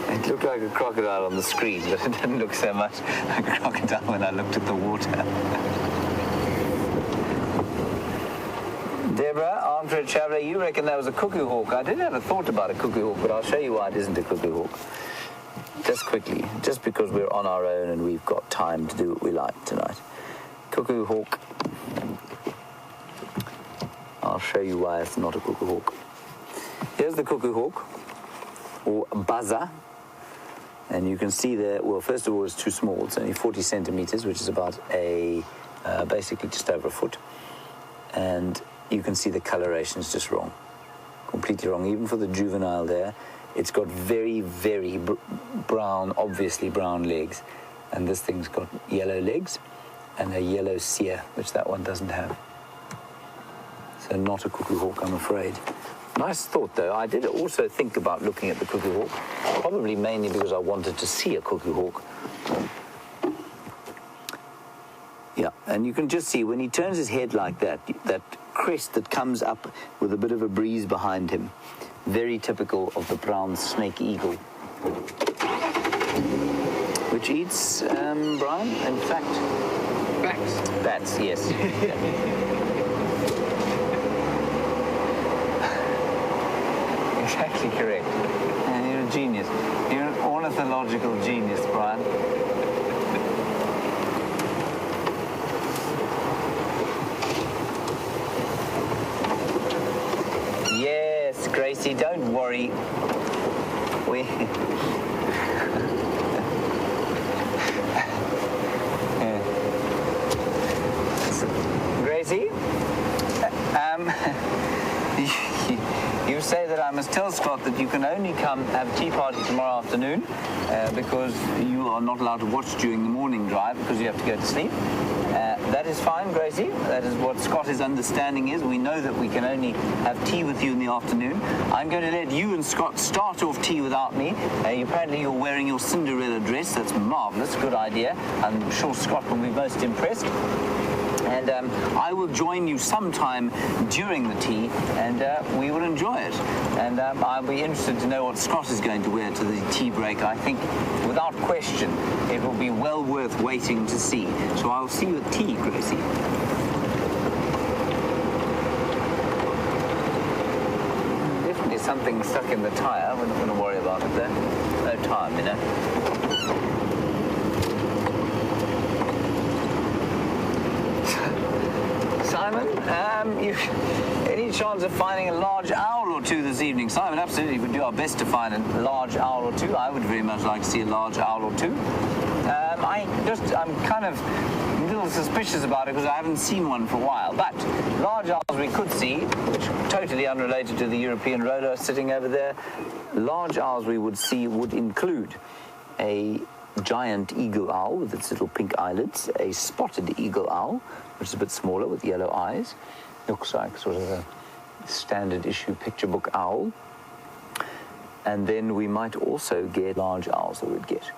S1: It looked like a crocodile on the screen, but it didn't look so much like a crocodile when I looked at the water. Deborah, armchair traveller, you reckon that was a cuckoo hawk. I didn't have a thought about a cuckoo hawk, but I'll show you why it isn't a cuckoo hawk. Just quickly, just because we're on our own and we've got time to do what we like tonight. Cuckoo hawk. I'll show you why it's not a cuckoo hawk. Here's the cuckoo hawk, or buzzer. And you can see there, well, first of all, it's too small. It's only 40 centimeters, which is about basically just over a foot. And you can see the coloration is just wrong, completely wrong. Even for the juvenile there, it's got very, very brown, obviously brown legs. And this thing's got yellow legs and a yellow cere, which that one doesn't have. So not a cuckoo hawk, I'm afraid. Nice thought, though. I did also think about looking at the cuckoo hawk, probably mainly because I wanted to see a cuckoo hawk. Yeah, and you can just see when he turns his head like that, that crest that comes up with a bit of a breeze behind him. Very typical of the brown snake eagle, which eats, Brian, in fact...
S3: Bats.
S1: Bats, yes. Exactly correct. And you're a genius. You're an ornithological genius, Brian. Yes, Gracie, don't worry. Gracie, you say that I must tell Scott that you can only come have a tea party tomorrow afternoon because you are not allowed to watch during the morning drive because you have to go to sleep. That is fine, Gracie. That is what Scott's understanding is. We know that we can only have tea with you in the afternoon. I'm going to let you and Scott start off tea without me. Apparently you're wearing your Cinderella dress. That's marvellous. Good idea. I'm sure Scott will be most impressed. And I will join you sometime during the tea, and we will enjoy it. And I'll be interested to know what Scott is going to wear to the tea break. I think, without question, it will be well worth waiting to see. So I'll see you at tea, Gracie. Definitely something stuck in the tyre. We're not going to worry about it there. No time, you know. Simon, any chance of finding a large owl or two this evening? Simon, absolutely, we'd do our best to find a large owl or two. I would very much like to see a large owl or two. I'm kind of a little suspicious about it because I haven't seen one for a while. But large owls we could see, which totally unrelated to the European roller sitting over there. Large owls we would see would include a giant eagle owl with its little pink eyelids, a spotted eagle owl, which is a bit smaller with yellow eyes. Looks like sort of a standard issue picture book owl. And then we might also get large owls that we'd get.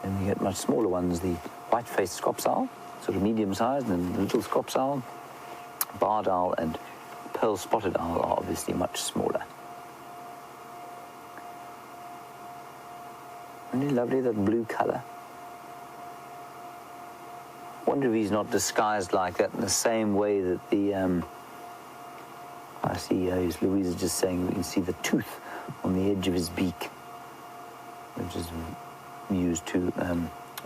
S1: And we get much smaller ones, the white-faced scops owl, sort of medium-sized, and the little scops owl, barred owl, and pearl-spotted owl are obviously much smaller. Isn't it lovely, that blue colour? Wonder if he's not disguised like that in the same way that the, I see, Louise is just saying we can see the tooth on the edge of his beak, which is used to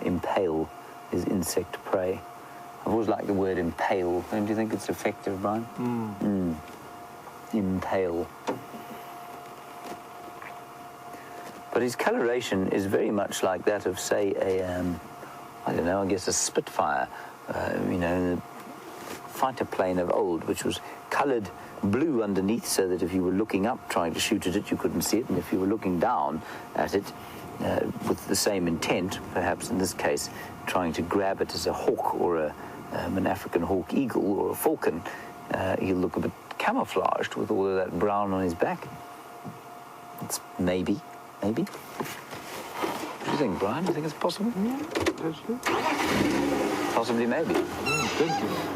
S1: impale his insect prey. I've always liked the word impale. Don't you think it's effective, Brian? Impale. But his coloration is very much like that of, say, I don't know, I guess a Spitfire, the fighter plane of old, which was coloured blue underneath so that if you were looking up trying to shoot at it, you couldn't see it, and if you were looking down at it with the same intent, perhaps in this case, trying to grab it as a hawk or an African hawk eagle or a falcon, he'll look a bit camouflaged with all of that brown on his back. It's maybe. What do you think, Brian? Do you think it's possible?
S3: Yeah, potentially.
S1: Possibly, maybe.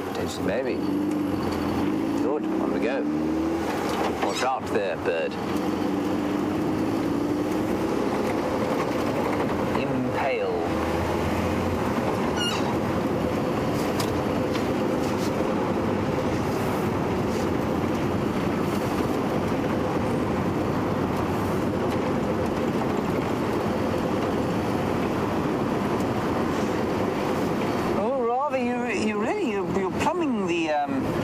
S1: Potentially, maybe. Good, on we go. Watch out there, bird. Impale.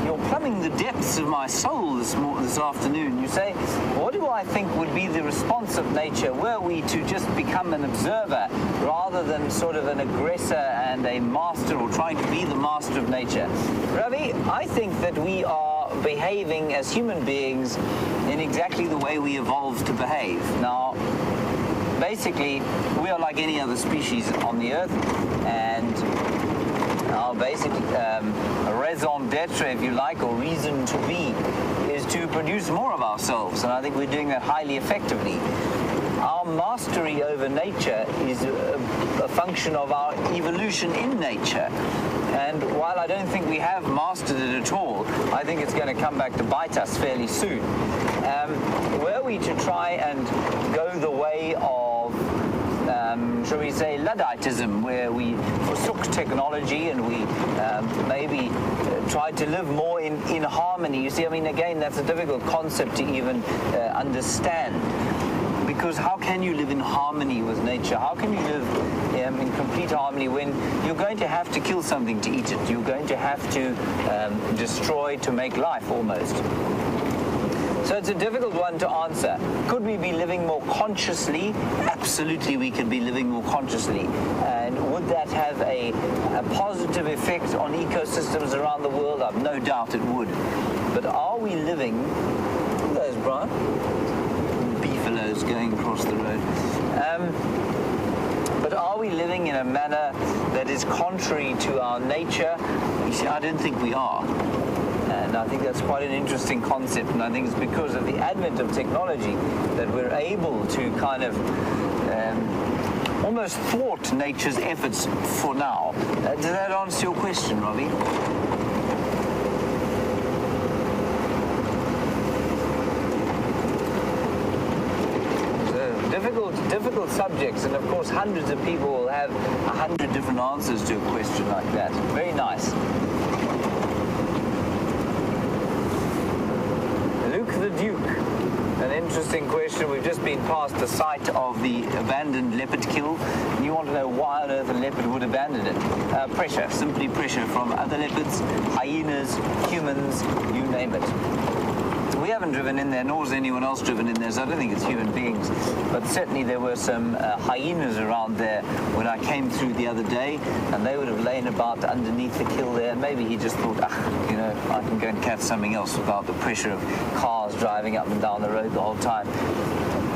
S1: You're plumbing the depths of my soul this this afternoon. You say, what do I think would be the response of nature were we to just become an observer rather than sort of an aggressor and a master, or trying to be the master of nature? Ravi, I think that we are behaving as human beings in exactly the way we evolved to behave. Now, basically, we are like any other species on the earth, and our basic raison d'etre, if you like, or reason to be, is to produce more of ourselves, and I think we're doing that highly effectively. Our mastery over nature is a function of our evolution in nature. And while I don't think we have mastered it at all, I think it's going to come back to bite us fairly soon. Were we to try and go the way of, shall we say, Ludditism, where we forsook technology and we maybe tried to live more in harmony. You see, I mean, again, that's a difficult concept to even understand. Because how can you live in harmony with nature? How can you live in complete harmony when you're going to have to kill something to eat it? You're going to have to destroy to make life, almost. So it's a difficult one to answer. Could we be living more consciously? Absolutely, we could be living more consciously. And would that have a positive effect on ecosystems around the world? I've no doubt it would. But are we living... Look at those, Brian. Beefaloes going across the road. But are we living in a manner that is contrary to our nature? You see, I don't think we are. And I think that's quite an interesting concept, and I think it's because of the advent of technology that we're able to kind of almost thwart nature's efforts for now. Does that answer your question, Robbie? Difficult subjects, and of course hundreds of people will have 100 different answers to a question like that. Very nice. Luke the Duke, an interesting question. We've just been past the site of the abandoned leopard kill, and you want to know why on earth a leopard would abandon it. Pressure, simply pressure from other leopards, hyenas, humans, you name it. We haven't driven in there, nor has anyone else driven in there, so I don't think it's human beings. But certainly there were some hyenas around there when I came through the other day, and they would have lain about underneath the kill there. Maybe he just thought, you know, I can go and catch something else without the pressure of cars driving up and down the road the whole time.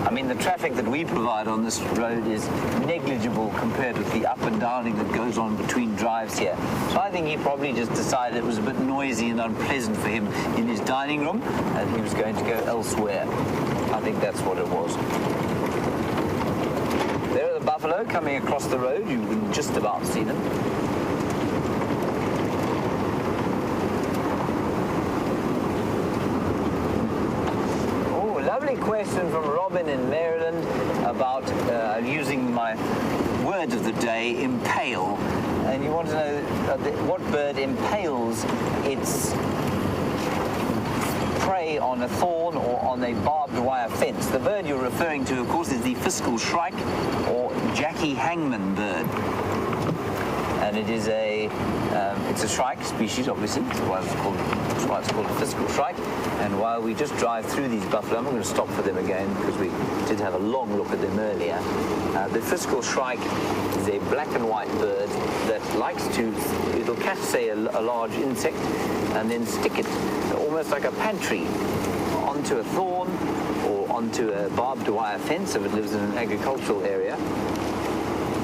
S1: I mean, the traffic that we provide on this road is negligible compared with the up and downing that goes on between drives here. So I think he probably just decided it was a bit noisy and unpleasant for him in his dining room, and he was going to go elsewhere. I think that's what it was. There are the buffalo coming across the road. You can just about see them. Lovely question from Robin in Maryland about using my word of the day, impale. And you want to know what bird impales its prey on a thorn or on a barbed wire fence. The bird you're referring to, of course, is the fiscal shrike or Jackie hangman bird. And it is it's a shrike species, obviously. That's why it's called a fiscal shrike. And while we just drive through these buffalo, I'm going to stop for them again because we did have a long look at them earlier. The fiscal shrike is a black and white bird that likes to, it'll catch, say, a large insect and then stick it almost like a pantry onto a thorn or onto a barbed wire fence if it lives in an agricultural area.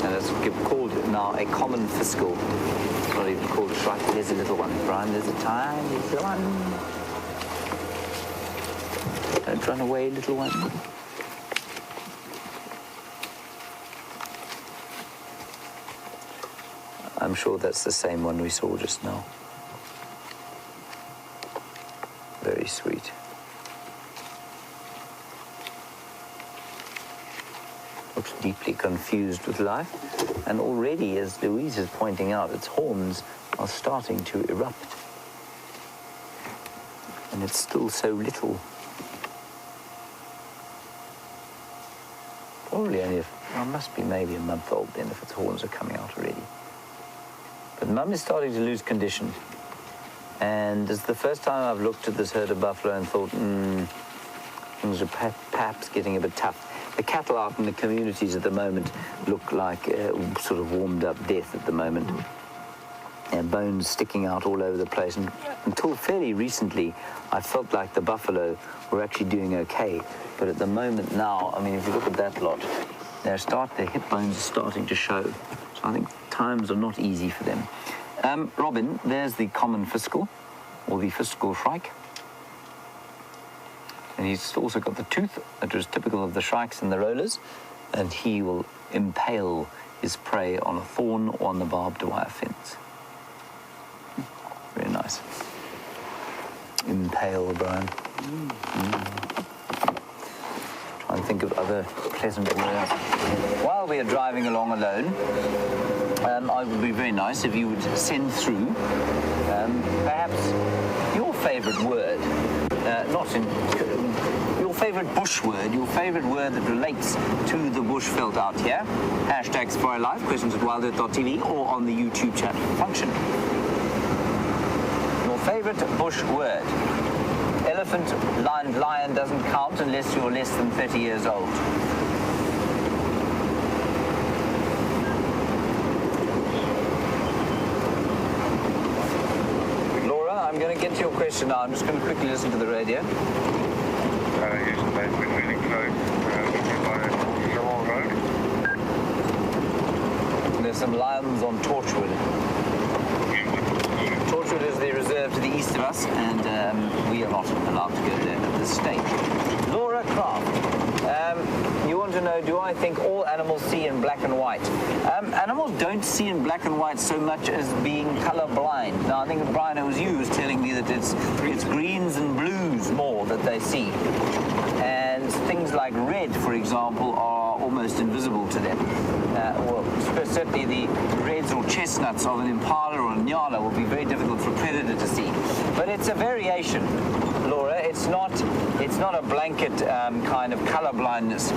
S1: And it's called now a common fiscal. It's not even called a shrike. There's a little one, Brian. There's a tiny little one. Don't run away, little one. I'm sure that's the same one we saw just now. Very sweet. Looks deeply confused with life, and already, as Louise is pointing out, its horns are starting to erupt. And it's still so little. Probably only, must be maybe a month old then if its horns are coming out already. But Mum is starting to lose condition. And it's the first time I've looked at this herd of buffalo and thought, things are perhaps getting a bit tough. The cattle out in the communities at the moment look like sort of warmed up death at the moment. Bones sticking out all over the place. And until fairly recently, I felt like the buffalo were actually doing okay. But at the moment now, I mean, if you look at that lot, their hip bones are starting to show. So I think times are not easy for them. Robin, there's the common fiscal, or the fiscal shrike. And he's also got the tooth, that was typical of the shrikes and the rollers, and he will impale his prey on a thorn or on the barbed wire fence. Very nice. Impale, Brian. Try and think of other pleasant words. While we are driving along alone, it would be very nice if you would send through perhaps your favourite word, your favourite bush word, your favourite word that relates to the bush felt out here. Hashtag SafariLIVE, questions at WildEarth.tv, or on the YouTube chat function. Your favourite bush word. Elephant, lion doesn't count unless you're less than 30 years old. I'm going to get to your question now. I'm just going to quickly listen to the radio.
S4: Yes, they've been really close. By Waterhole Road.
S1: There's some lions on Torchwood. Torchwood is the reserve to the east of us, and we are not allowed to go there at this stage. Laura Craft, you want to know, do I think all animals see in black and white? Animals don't see in black and white so much as being color blind. Now, I think, Brian, it was you who was telling me that it's greens and blues more that they see. And things like red, for example, are almost invisible to them. Well, certainly the reds or chestnuts of an impala or a nyala will be very difficult for a predator to see. But it's a variation, Laura. It's not a blanket kind of color blindness.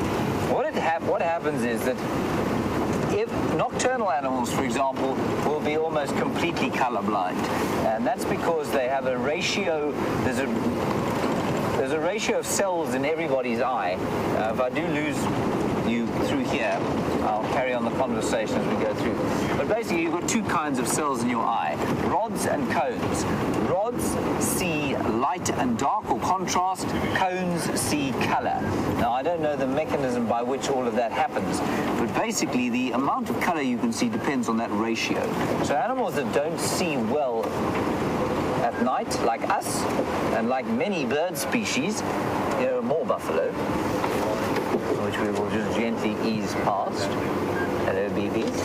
S1: What happens is that if nocturnal animals, for example, will be almost completely colorblind, and that's because they have a ratio. There's a ratio of cells in everybody's eye. If I do lose you through here, I'll carry on the conversation as we go through. But basically, you've got two kinds of cells in your eye: rods and cones. Rods see light and dark or contrast. Cones see color. Now, I don't know the mechanism by which all of that happens, but basically the amount of color you can see depends on that ratio. So animals that don't see well at night, like us, and like many bird species, there are more buffalo, which we will just gently ease past. Hello, BBs.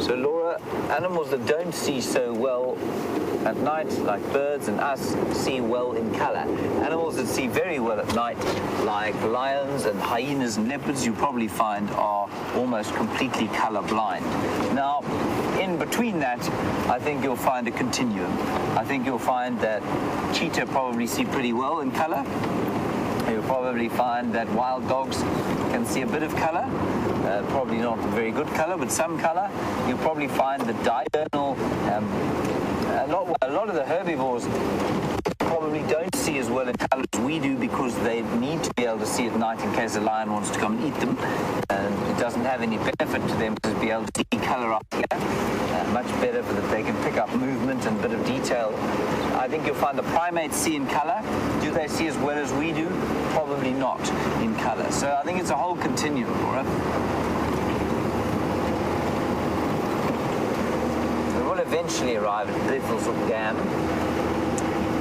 S1: So, Laura, animals that don't see so well at night, like birds and us, see well in color. Animals that see very well at night, like lions and hyenas and leopards, you probably find are almost completely color blind. Now, in between that, I think you'll find a continuum. I think you'll find that cheetah probably see pretty well in color. You'll probably find that wild dogs can see a bit of color, probably not very good color, but some color. You'll probably find that diurnal, a lot of the herbivores probably don't see as well in color as we do, because they need to be able to see at night in case a lion wants to come and eat them. And it doesn't have any benefit to them to be able to see color up here. Much better for that they can pick up movement and a bit of detail. I think you'll find the primates see in color. Do they see as well as we do? Probably not in color. So I think it's a whole continuum, Laura. We will eventually arrive at Biffleshoek Dam,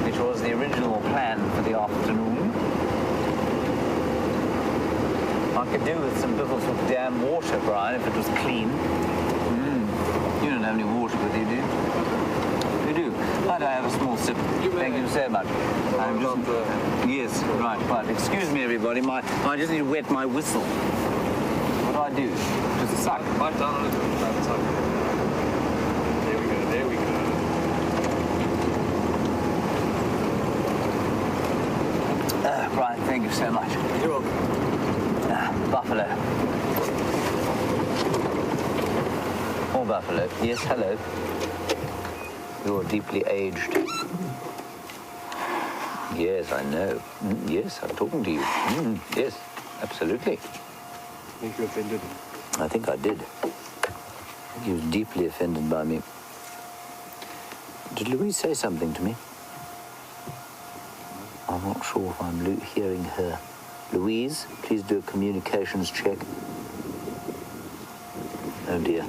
S1: which was the original plan for the afternoon. I could do with some Biffleshoek Dam water, Brian, if it was clean. You don't have any water with you, do you? You do. Might I have a small sip? Thank you so much. I'm just... Yes, right. Excuse me, everybody. I just need to wet my whistle. What do I do? Just suck.
S3: Pipe down a little bit. That's okay. There we go.
S1: Brian, thank you so much.
S3: You're welcome.
S1: Buffalo. More buffalo. Yes, hello. You're deeply aged. Yes, I know. Yes, I'm talking to you. Yes, absolutely.
S3: I think you offended him.
S1: I think I did. I think he was deeply offended by me. Did Louise say something to me? I'm not sure if I'm hearing her. Louise, please do a communications check. Oh dear.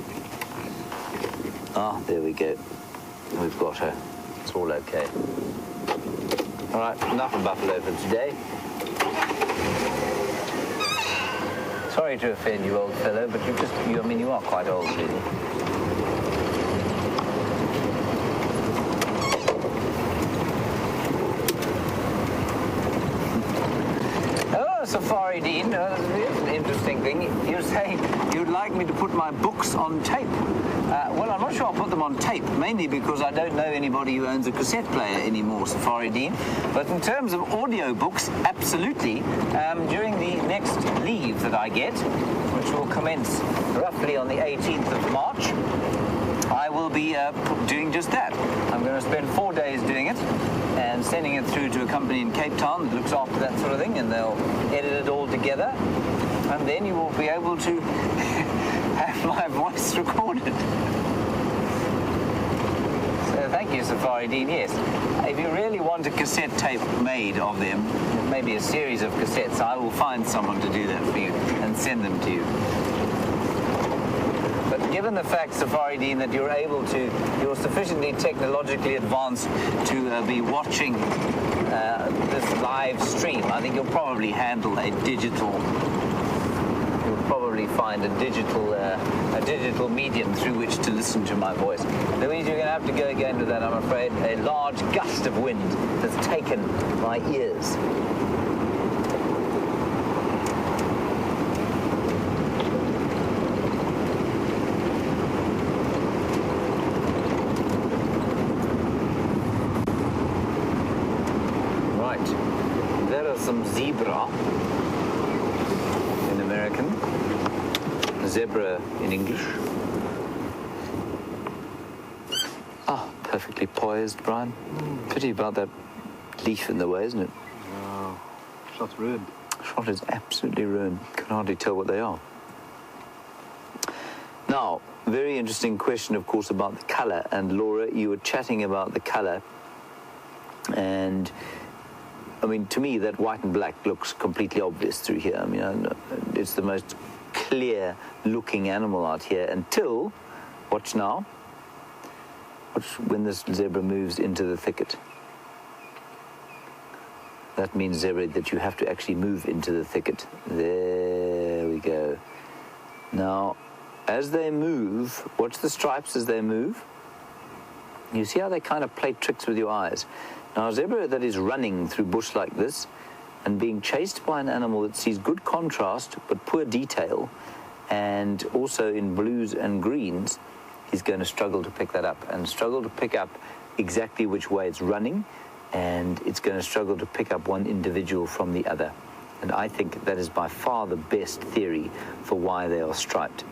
S1: Ah, there we go. We've got her. It's all okay. All right, enough of buffalo for today. Sorry to offend you, old fellow, but you are quite old, really. Oh, Safari Dean, that's an interesting thing. You're saying you'd like me to put my books on tape. Well, I'm not sure I'll put them on tape, mainly because I don't know anybody who owns a cassette player anymore, Safari Dean. But in terms of audio books, absolutely. During the next leave that I get, which will commence roughly on the 18th of March, I will be doing just that. I'm going to spend 4 days doing it and sending it through to a company in Cape Town that looks after that sort of thing, and they'll edit it all together. And then you will be able to have my voice recorded. So thank you, Safari Dean. Yes, if you really want a cassette tape made of them, maybe a series of cassettes, I will find someone to do that for you and send them to you. But given the fact, Safari Dean, that you're sufficiently technologically advanced to be watching this live stream, I think you'll probably handle you'll probably find a digital medium through which to listen to my voice. Louise, you're going to have to go again with that, I'm afraid. A large gust of wind has taken my ears. Right, there are some zebra in American, zebra in English. Ah, perfectly poised, Brian. Pity about that leaf in the way, isn't it?
S3: Wow. Shot's ruined.
S1: Shot is absolutely ruined. Can hardly tell what they are. Now, very interesting question, of course, about the colour. And Laura, you were chatting about the colour. And, I mean, to me, that white and black looks completely obvious through here. I mean, it's the most clear-looking animal out here until, watch now, watch when this zebra moves into the thicket. That means, zebra, that you have to actually move into the thicket. There we go. Now, as they move, watch the stripes as they move. You see how they kind of play tricks with your eyes. Now, a zebra that is running through bush like this and being chased by an animal that sees good contrast but poor detail, and also in blues and greens, is going to struggle to pick that up and struggle to pick up exactly which way it's running, and it's going to struggle to pick up one individual from the other. And I think that is by far the best theory for why they are striped.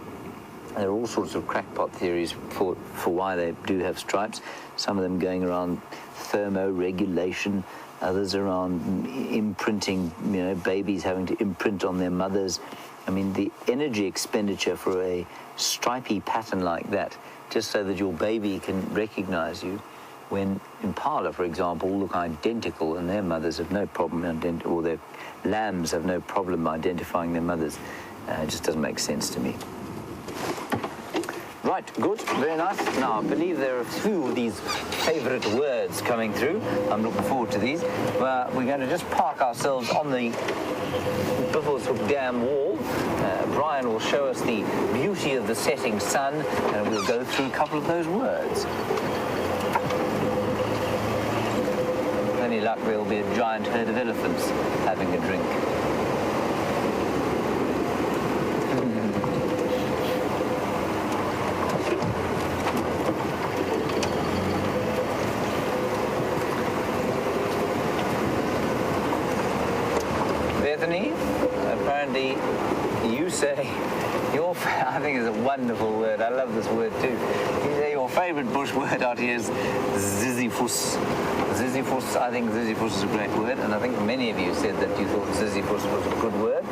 S1: There are all sorts of crackpot theories for why they do have stripes, some of them going around thermoregulation, others around imprinting, you know, babies having to imprint on their mothers. I mean, the energy expenditure for a stripy pattern like that, just so that your baby can recognize you, when impala, for example, look identical and their mothers have no problem, or their lambs have no problem identifying their mothers. It just doesn't make sense to me. Right, good, very nice. Now, I believe there are a few of these favorite words coming through. I'm looking forward to these. We're going to just park ourselves on the Buffelshoek Dam wall. Brian will show us the beauty of the setting sun, and we'll go through a couple of those words. With any luck, there'll be a giant herd of elephants having a drink. Bethany, apparently you say I think it's a wonderful word. I love this word too. You say your favorite bush word out here is Sisyphus. Sisyphus, I think Sisyphus is a great word, and I think many of you said that you thought Sisyphus was a good word.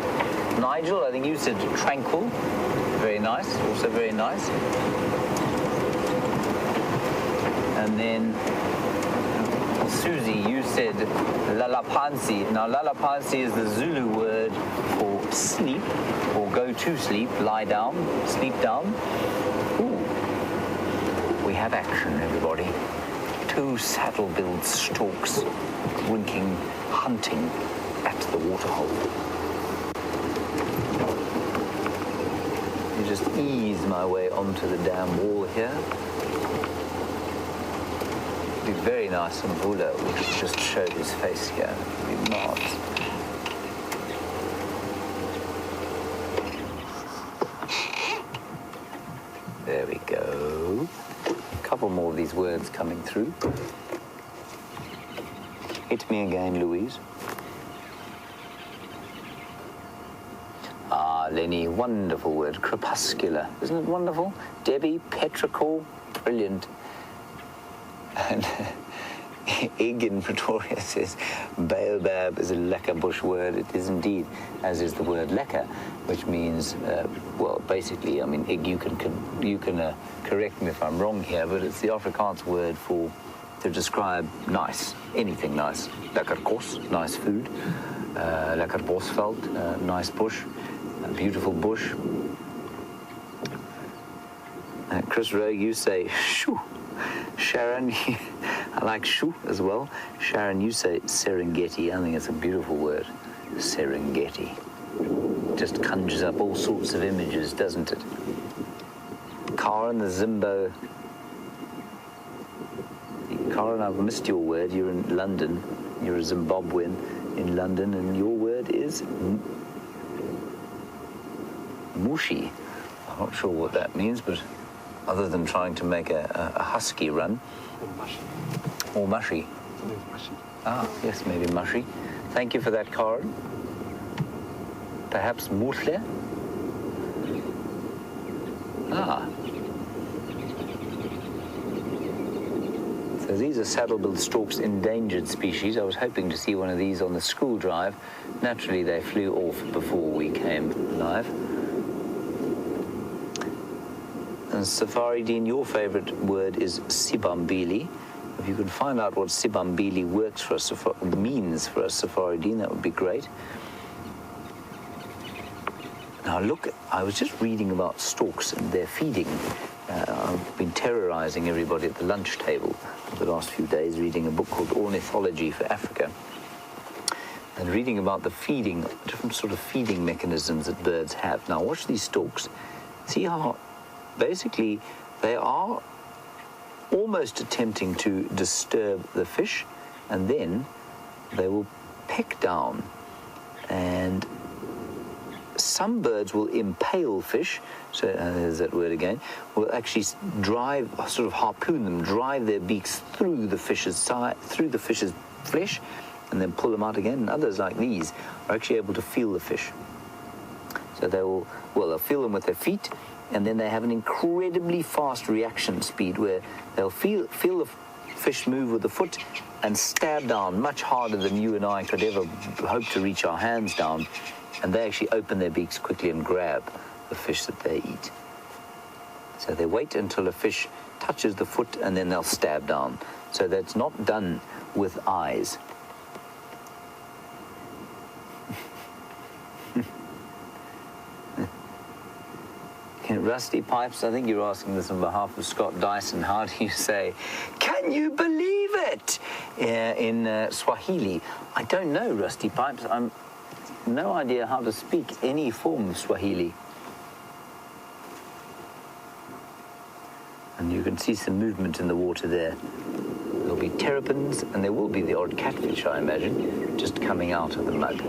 S1: Nigel, I think you said tranquil. Very nice, also very nice. And then Susie, you said lalapansi. Now lalapansi is the Zulu word for sleep, or go to sleep, lie down, sleep down. Ooh. We have action, everybody. 2 saddle-billed storks winking, hunting at the waterhole. You just ease my way onto the dam wall here. It'd be very nice and Vula would just show his face here. It'd be marvelous. There we go. A couple more of these words coming through. Hit me again, Louise. Ah, Lenny, wonderful word. Crepuscular. Isn't it wonderful? Debbie, petrichor, brilliant. And Ig in Pretoria says, baobab is a lekker bush word. It is indeed, as is the word lekker, which means, well, basically, I mean, Ig, you can correct me if I'm wrong here, but it's the Afrikaans word to describe nice, anything nice. Lekker kos, nice food. Lekker bosveld, nice bush. A beautiful bush. Chris Rowe, you say, shoo. Sharon, I like shu as well. Sharon, you say Serengeti. I think it's a beautiful word. Serengeti. Just conjures up all sorts of images, doesn't it? Karen, the Zimbo. Karen, I've missed your word. You're in London. You're a Zimbabwean in London, and your word is mushi. I'm not sure what that means, but other than trying to make a husky run.
S3: Or mushy.
S1: Or mushy.
S3: Mushy.
S1: Ah, yes, maybe mushy. Thank you for that card. Perhaps mutle? Ah. So these are saddle-billed storks, endangered species. I was hoping to see one of these on the school drive. Naturally, they flew off before we came live. And Safari Dean, your favorite word is sibambili. If you could find out what sibambili means for us, Safari Dean, that would be great. Now look, I was just reading about storks and their feeding. I've been terrorizing everybody at the lunch table for the last few days, reading a book called Ornithology for Africa. And reading about the feeding, different sort of feeding mechanisms that birds have. Now watch these storks. See how basically they are almost attempting to disturb the fish, and then they will peck down, and some birds will impale fish, so there's that word again, will actually drive, sort of harpoon them, drive their beaks through the fish's side, through the fish's flesh, and then pull them out again. And others like these are actually able to feel the fish. So they'll feel them with their feet, and then they have an incredibly fast reaction speed where they'll feel the fish move with the foot and stab down much harder than you and I could ever hope to reach our hands down, and they actually open their beaks quickly and grab the fish that they eat. So they wait until a fish touches the foot and then they'll stab down. So that's not done with eyes. Rusty Pipes, I think you're asking this on behalf of Scott Dyson. How do you say, can you believe it, in Swahili? I don't know, Rusty Pipes. I'm no idea how to speak any form of Swahili. And you can see some movement in the water there. There'll be terrapins, and there will be the odd catfish, I imagine, just coming out of the mud.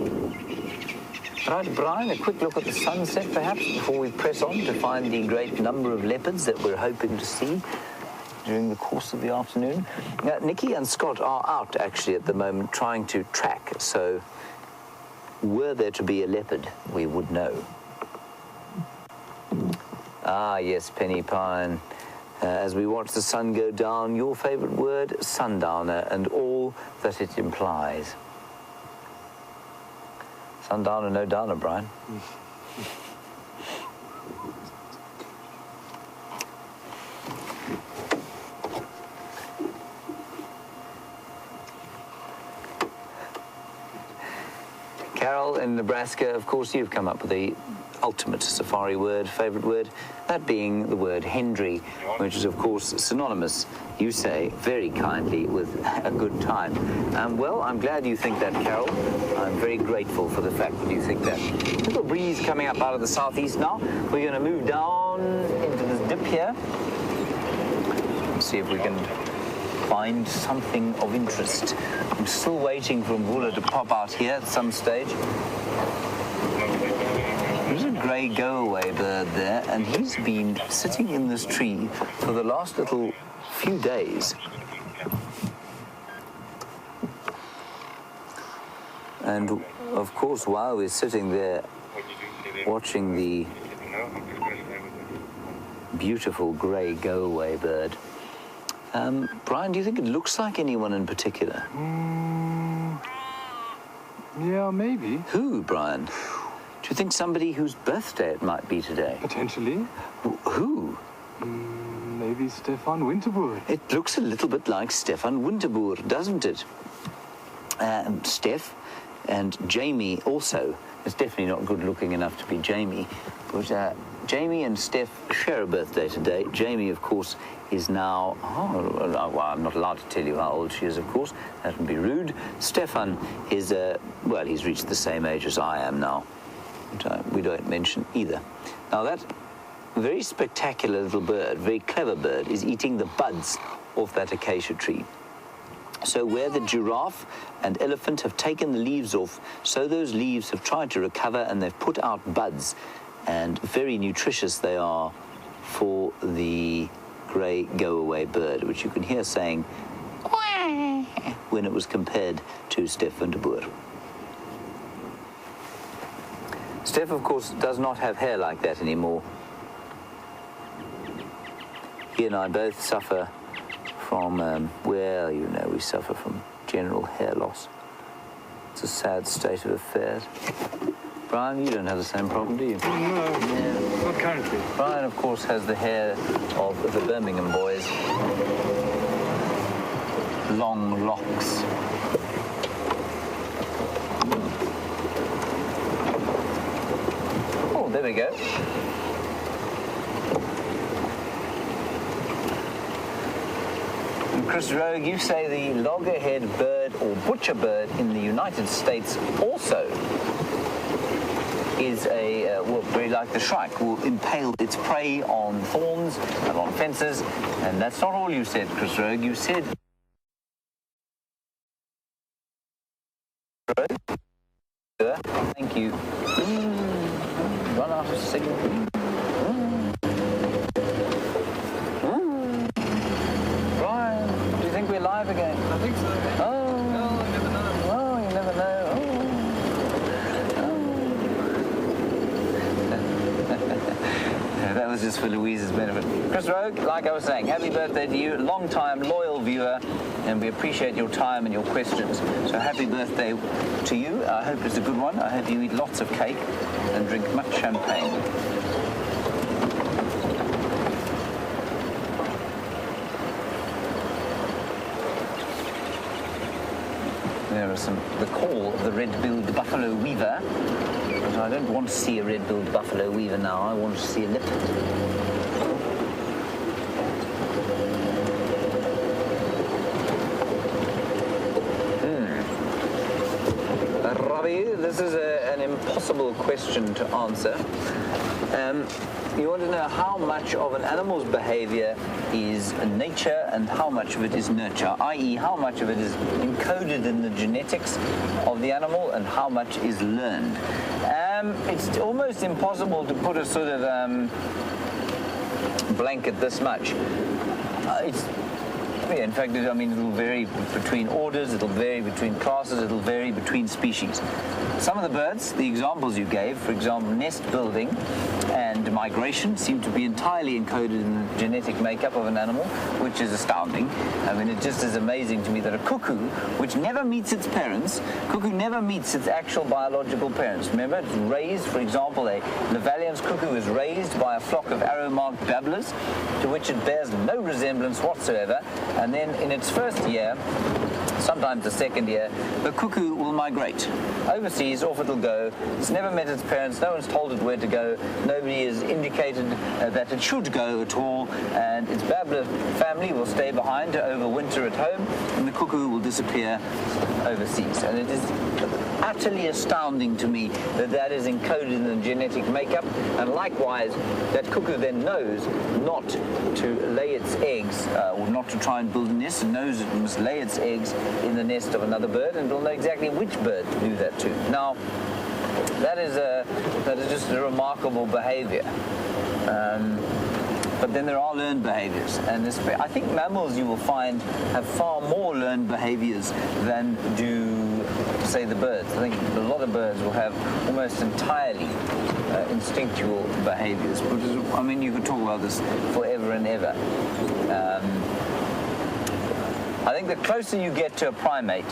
S1: Right, Brian, a quick look at the sunset, perhaps, before we press on to find the great number of leopards that we're hoping to see during the course of the afternoon. Nikki and Scott are out, actually, at the moment, trying to track. So were there to be a leopard, we would know. Ah, yes, Penny Pine. As we watch the sun go down, your favorite word, sundowner, and all that it implies. Sundowner, no downer, Brian. Carol in Nebraska, of course, you've come up with the ultimate safari word, favorite word, that being the word Hendry, which is, of course, synonymous, you say, very kindly, with a good time. Well, I'm glad you think that, Carol. I'm very grateful for the fact that you think that. Little breeze coming up out of the southeast now. We're going to move down into this dip here and see if we can find something of interest. I'm still waiting for Mvula to pop out here at some stage. There's a grey go-away bird there, and he's been sitting in this tree for the last little few days. And, of course, while we're sitting there watching the beautiful grey go-away bird, Brian, do you think it looks like anyone in particular?
S3: Yeah, maybe.
S1: Who, Brian? Do you think somebody whose birthday it might be today?
S3: Potentially.
S1: Who?
S3: Maybe Stefan Winterboer.
S1: It looks a little bit like Stefan Winterboer, doesn't it? Steph and Jamie also. It's definitely not good looking enough to be Jamie. But Jamie and Steph share a birthday today. Jamie, of course, is now, well, I'm not allowed to tell you how old she is, of course. That would be rude. Stefan is, well, he's reached the same age as I am now. But, we don't mention either. Now, that very spectacular little bird, very clever bird, is eating the buds off that acacia tree. So where the giraffe and elephant have taken the leaves off, so those leaves have tried to recover and they've put out buds. And very nutritious they are for the grey go-away bird, which you can hear saying when it was compared to Steph Winterboer. Steph, of course, does not have hair like that anymore. He and I both suffer from, well, you know, we suffer from general hair loss. It's a sad state of affairs. Brian, you don't have the same problem, do you?
S3: No, yeah, not currently.
S1: Brian, of course, has the hair of the Birmingham boys. Long locks. Oh, there we go. And Chris Rogue, you say the loggerhead bird or butcher bird in the United States also is a, well, very like the shrike, will impale its prey on thorns and on fences. And that's not all you said, Chris Rogue. You said... Thank you. Run out of signal. Brian, do you think we're live again?
S3: I think so.
S1: Oh.
S3: No, I never know.
S1: Oh, you never know. That was just for Louise's benefit. Chris Rogue, like I was saying, happy birthday to you, long-time loyal viewer, and we appreciate your time and your questions. So happy birthday to you. I hope it's a good one. I hope you eat lots of cake and drink much champagne. There are the call of the red-billed buffalo weaver. But I don't want to see a red-billed buffalo weaver now. I want to see a leopard. Robbie, this is an impossible question to answer. You want to know how much of an animal's behavior is nature and how much of it is nurture, i.e. how much of it is encoded in the genetics of the animal and how much is learned. It's almost impossible to put a sort of blanket this much. Yeah, in fact, I mean, it'll vary between orders, it'll vary between classes, it'll vary between species. Some of the birds, the examples you gave, for example, nest building and migration, seem to be entirely encoded in the genetic makeup of an animal, which is astounding. I mean, it just is amazing to me that a cuckoo, which never meets its parents, cuckoo never meets its actual biological parents. Remember, it's raised, for example, a Lavallian's cuckoo is raised by a flock of arrow-marked babblers, to which it bears no resemblance whatsoever, and then in its first year, sometimes the second year, the cuckoo will migrate. Overseas, off it'll go. It's never met its parents, no one's told it where to go, nobody has indicated that it should go at all, and its babbler family will stay behind to overwinter at home, and the cuckoo will disappear overseas. And it is utterly astounding to me that that is encoded in the genetic makeup, and likewise, that cuckoo then knows not to lay its eggs, or not to try and build a nest, and knows it must lay its eggs in the nest of another bird, and will know exactly which bird to do that to. Now, that is just a remarkable behavior. But then there are learned behaviors, and I think mammals, you will find, have far more learned behaviors than do, say, the birds. I think a lot of birds will have almost entirely instinctual behaviors. Which is, I mean, you could talk about this forever and ever. I think the closer you get to a primate,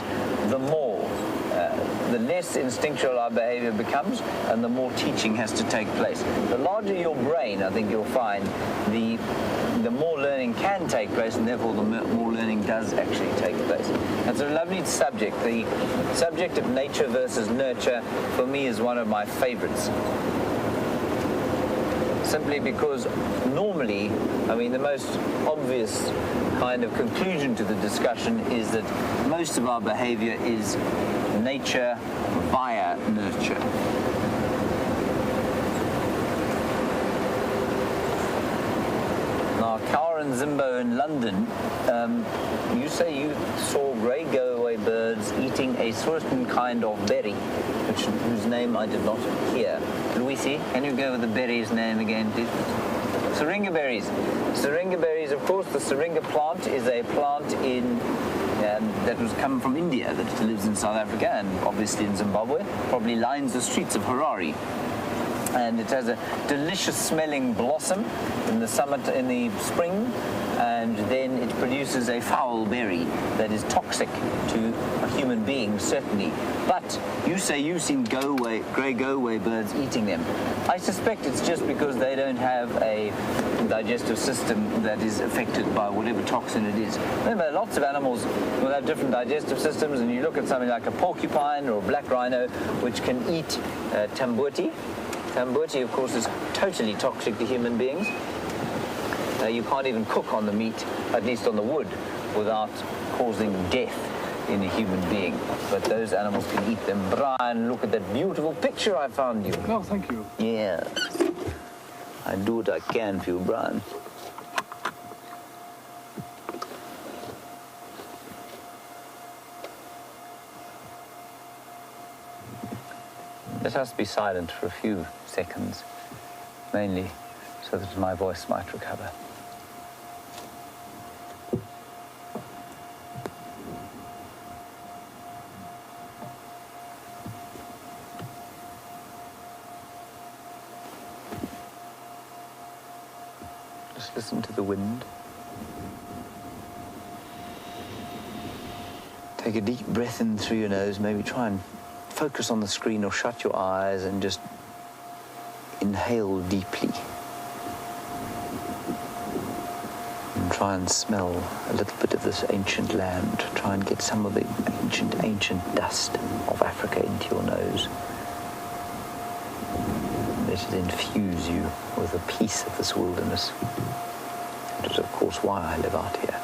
S1: the less instinctual our behavior becomes, and the more teaching has to take place. The larger your brain, I think you'll find, the more learning can take place, and therefore the more learning does actually take place. It's a lovely subject. The subject of nature versus nurture, for me, is one of my favorites. Simply because normally, I mean, the most obvious kind of conclusion to the discussion is that most of our behavior is nature via nurture. Now, Kaur and Zimbo in London, you say you saw grey go-away birds eating a certain kind of berry, whose name I did not hear. Luisi, can you go with the berry's name again, please? Syringa berries. Syringa berries, of course, the syringa plant is a plant that was come from India, that lives in South Africa and obviously in Zimbabwe, probably lines the streets of Harare. And it has a delicious smelling blossom in the spring, and then it produces a foul berry that is toxic to a human being, certainly. But you say you've seen grey go-away birds eating them. I suspect it's just because they don't have a digestive system that is affected by whatever toxin it is. Remember, lots of animals will have different digestive systems, and you look at something like a porcupine or a black rhino, which can eat tambuti. Tambuti, of course, is totally toxic to human beings. You can't even cook on the meat, at least on the wood, without causing death in a human being. But those animals can eat them. Brian, look at that beautiful picture I found you.
S3: Oh, thank you.
S1: Yeah. I do what I can for you, Brian. Let us be silent for a few seconds, mainly so that my voice might recover. Just listen to the wind. Take a deep breath in through your nose, maybe try and focus on the screen or shut your eyes and just inhale deeply. And try and smell a little bit of this ancient land. Try and get some of the ancient dust of Africa into your nose. Let it infuse you with the peace of this wilderness. That is, of course, why I live out here.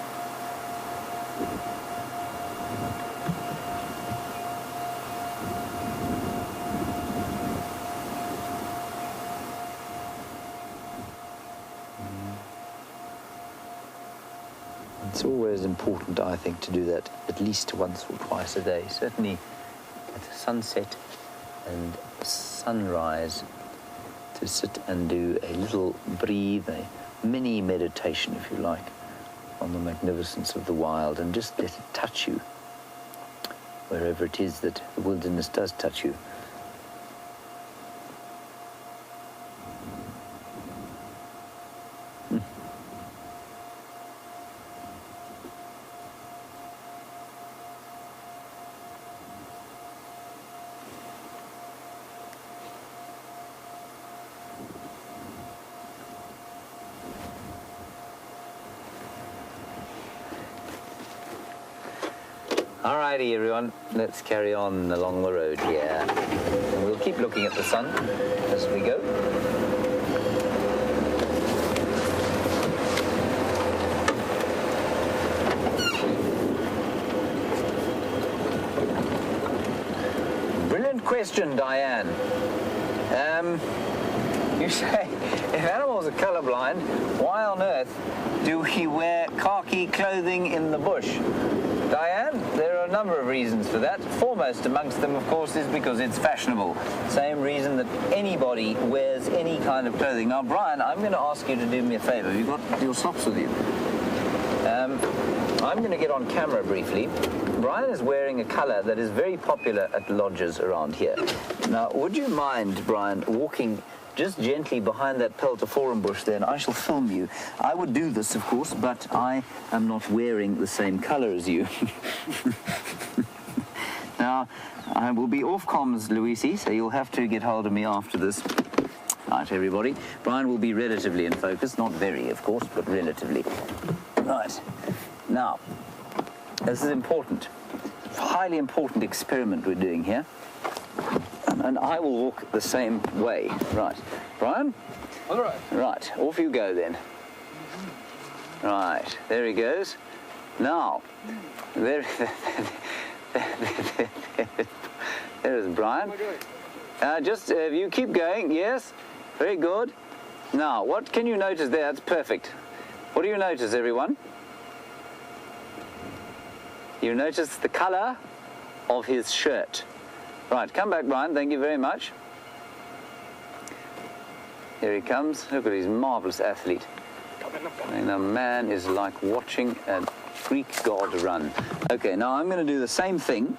S1: It's always important, I think, to do that at least once or twice a day. Certainly at sunset and sunrise, to sit and do a little breathe, a mini meditation, if you like, on the magnificence of the wild and just let it touch you, wherever it is that the wilderness does touch you. Alrighty, everyone, let's carry on along the road here. And we'll keep looking at the sun as we go. Brilliant question, Diane. You say, if animals are colorblind, why on earth do we wear khaki clothing in the bush? Diane, there are a number of reasons for that. Foremost amongst them, of course, is because it's fashionable. Same reason that anybody wears any kind of clothing. Now, Brian, I'm going to ask you to do me a favor. You've got your socks with you. I'm going to get on camera briefly. Brian is wearing a color that is very popular at lodges around here. Now, would you mind, Brian, walking just gently behind that peltiforum bush there, and I shall film you. I would do this, of course, but I am not wearing the same color as you. Now, I will be off comms, Luisi, so you'll have to get hold of me after this. Right, everybody. Brian will be relatively in focus, not very, of course, but relatively. Right. Now, this is important. Highly important experiment we're doing here. And I will walk the same way. Right. Brian?
S3: All right.
S1: Right. Off you go then. Right. There he goes. Now, there's Brian. Just, you keep going. Yes. Very good. Now, what can you notice there? That's perfect. What do you notice, everyone? You notice the color of his shirt. Right, come back, Brian. Thank you very much. Here he comes. Look at his marvelous athlete. And the man is like watching a Greek god run. Okay, now I'm going to do the same thing.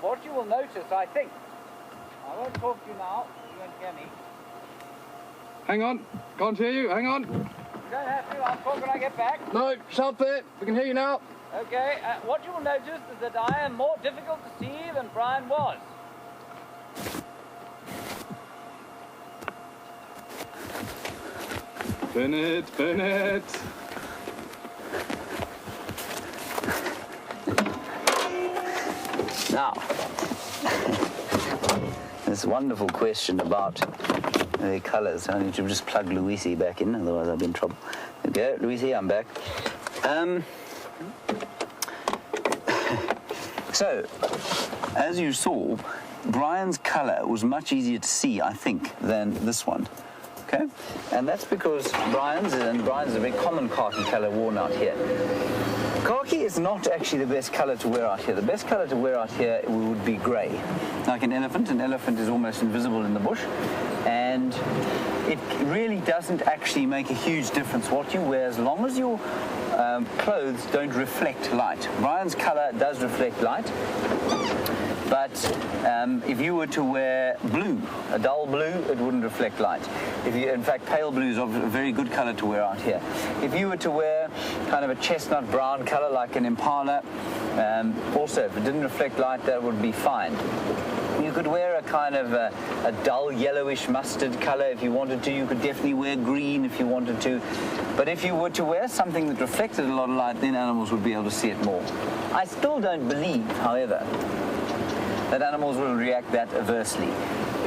S1: What you will notice, I think, I won't talk to you now, you won't hear me.
S3: Hang on. Can't hear you. Hang on.
S1: You don't have to, I'll talk when I get back.
S3: No, shut there. We can hear you now.
S1: Okay, what you will notice is that I am more difficult to see than Brian was.
S3: Bennett.
S1: Now, this wonderful question about the colours. I need to just plug Luisi back in, otherwise I'll be in trouble. Okay, Luisi, I'm back. So, as you saw, Brian's colour was much easier to see, I think, than this one. Okay? And that's because Brian's is a very common khaki colour worn out here. Khaki is not actually the best colour to wear out here. The best colour to wear out here would be grey. Like an elephant is almost invisible in the bush. And it really doesn't actually make a huge difference what you wear as long as your clothes don't reflect light. Brian's colour does reflect light. But if you were to wear blue, a dull blue, it wouldn't reflect light. In fact, pale blue is a very good color to wear out here. If you were to wear kind of a chestnut brown color like an impala, also, if it didn't reflect light, that would be fine. You could wear a kind of a dull yellowish mustard color if you wanted to. You could definitely wear green if you wanted to. But if you were to wear something that reflected a lot of light, then animals would be able to see it more. I still don't believe, however, that animals will react that adversely.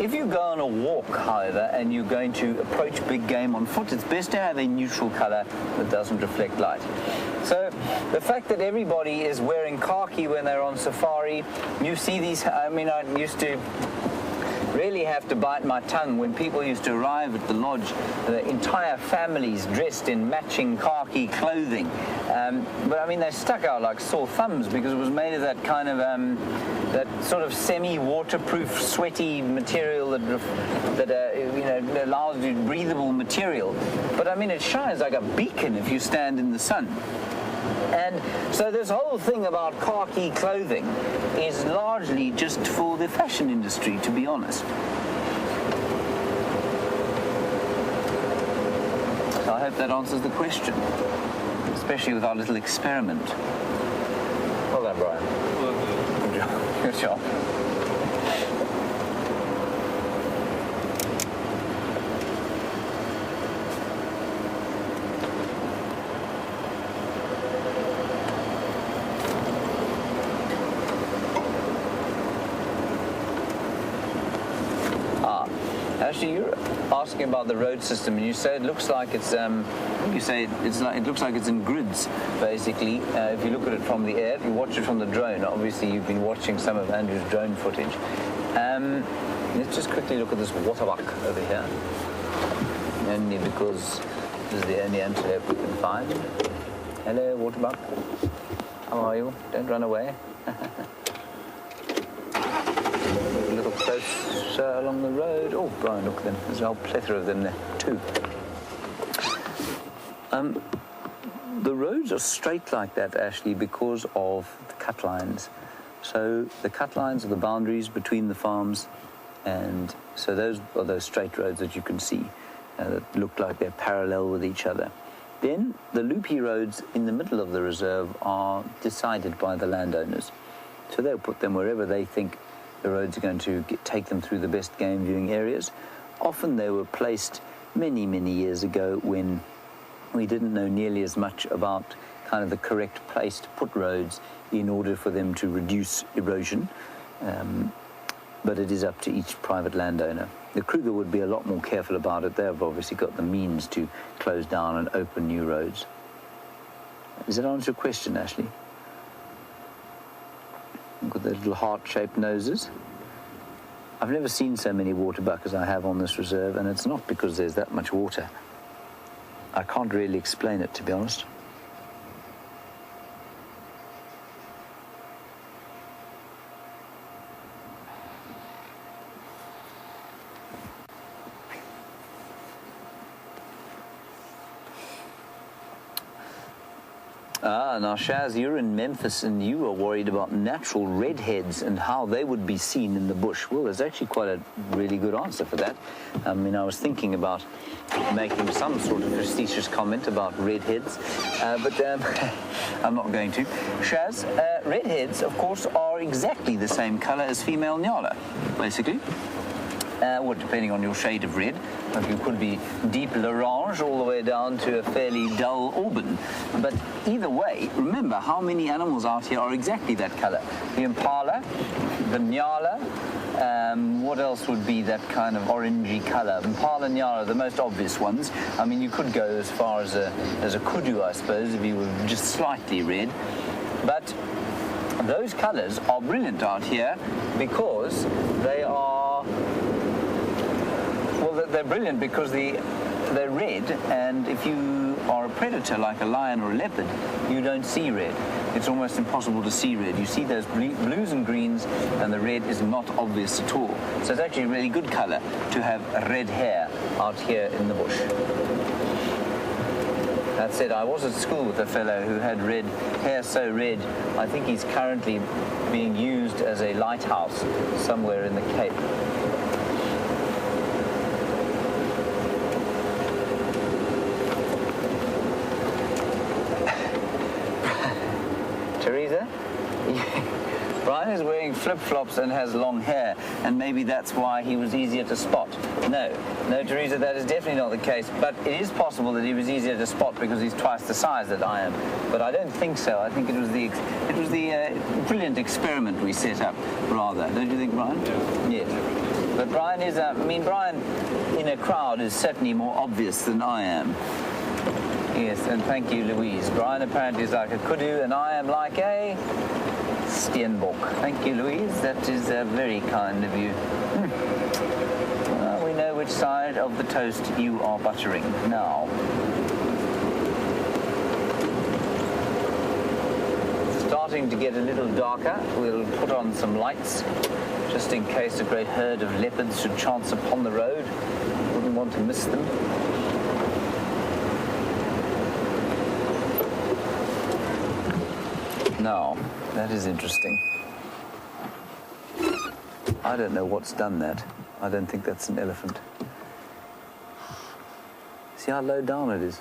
S1: If you go on a walk, however, and you're going to approach big game on foot, it's best to have a neutral color that doesn't reflect light. So the fact that everybody is wearing khaki when they're on safari, you see these, I mean, I used to really have to bite my tongue when people used to arrive at the lodge, the entire families dressed in matching khaki clothing. But I mean, they stuck out like sore thumbs because it was made of that kind of that sort of semi-waterproof, sweaty material that allows you breathable material. But I mean, it shines like a beacon if you stand in the sun. And so this whole thing about khaki clothing is largely just for the fashion industry, to be honest. So I hope that answers the question, especially with our little experiment. Well done, Brian. Good job. Good job. Actually, you're asking about the road system, and you say it looks like it's. It looks like it's in grids, basically. If you look at it from the air, if you watch it from the drone, obviously you've been watching some of Andrew's drone footage. Let's just quickly look at this waterbuck over here, only because this is the only antelope we can find. Hello, waterbuck. How are you? Don't run away. Close along the road. Oh, Brian, look at them. There's a whole plethora of them there, too. The roads are straight like that, Ashley, because of the cut lines. So the cut lines are the boundaries between the farms, and so those are those straight roads that you can see that look like they're parallel with each other. Then the loopy roads in the middle of the reserve are decided by the landowners. So they'll put them wherever they think the roads are going to take them through the best game viewing areas. Often they were placed many, many years ago when we didn't know nearly as much about kind of the correct place to put roads in order for them to reduce erosion. But it is up to each private landowner. The Kruger would be a lot more careful about it. They've obviously got the means to close down and open new roads. Does that answer your question, Ashley? Look at their little heart-shaped noses. I've never seen so many waterbuck as I have on this reserve, and it's not because there's that much water. I can't really explain it, to be honest. Now, Shaz, you're in Memphis and you are worried about natural redheads and how they would be seen in the bush. Well, there's actually quite a really good answer for that. I mean, I was thinking about making some sort of facetious comment about redheads, but I'm not going to. Shaz, redheads, of course, are exactly the same color as female nyala, basically. Well, depending on your shade of red. You could be deep l'orange all the way down to a fairly dull auburn. But either way, remember how many animals out here are exactly that color. The impala, the nyala, what else would be that kind of orangey color? Impala, nyala, the most obvious ones. I mean, you could go as far as a kudu, I suppose, if you were just slightly red. But those colors are brilliant out here because they are... Well, they're brilliant because they're red, and if you are a predator like a lion or a leopard, you don't see red. It's almost impossible to see red. You see those blues and greens, and the red is not obvious at all. So it's actually a really good color to have red hair out here in the bush. That said, I was at school with a fellow who had red hair so red, I think he's currently being used as a lighthouse somewhere in the Cape. Teresa? Brian is wearing flip-flops and has long hair, and maybe that's why he was easier to spot. No, Teresa, that is definitely not the case, but it is possible that he was easier to spot because he's twice the size that I am. But I don't think so. I think it was the brilliant experiment we set up, rather. Don't you think, Brian? Yes. But Brian is, Brian in a crowd is certainly more obvious than I am. Yes, and thank you, Louise. Brian apparently is like a kudu, and I am like a steenbok. Thank you, Louise. That is very kind of you. which side of the toast you are buttering now. Starting to get a little darker. We'll put on some lights just in case a great herd of leopards should chance upon the road. Wouldn't want to miss them. Now, that is interesting. I don't know what's done that. I don't think that's an elephant. See how low down it is?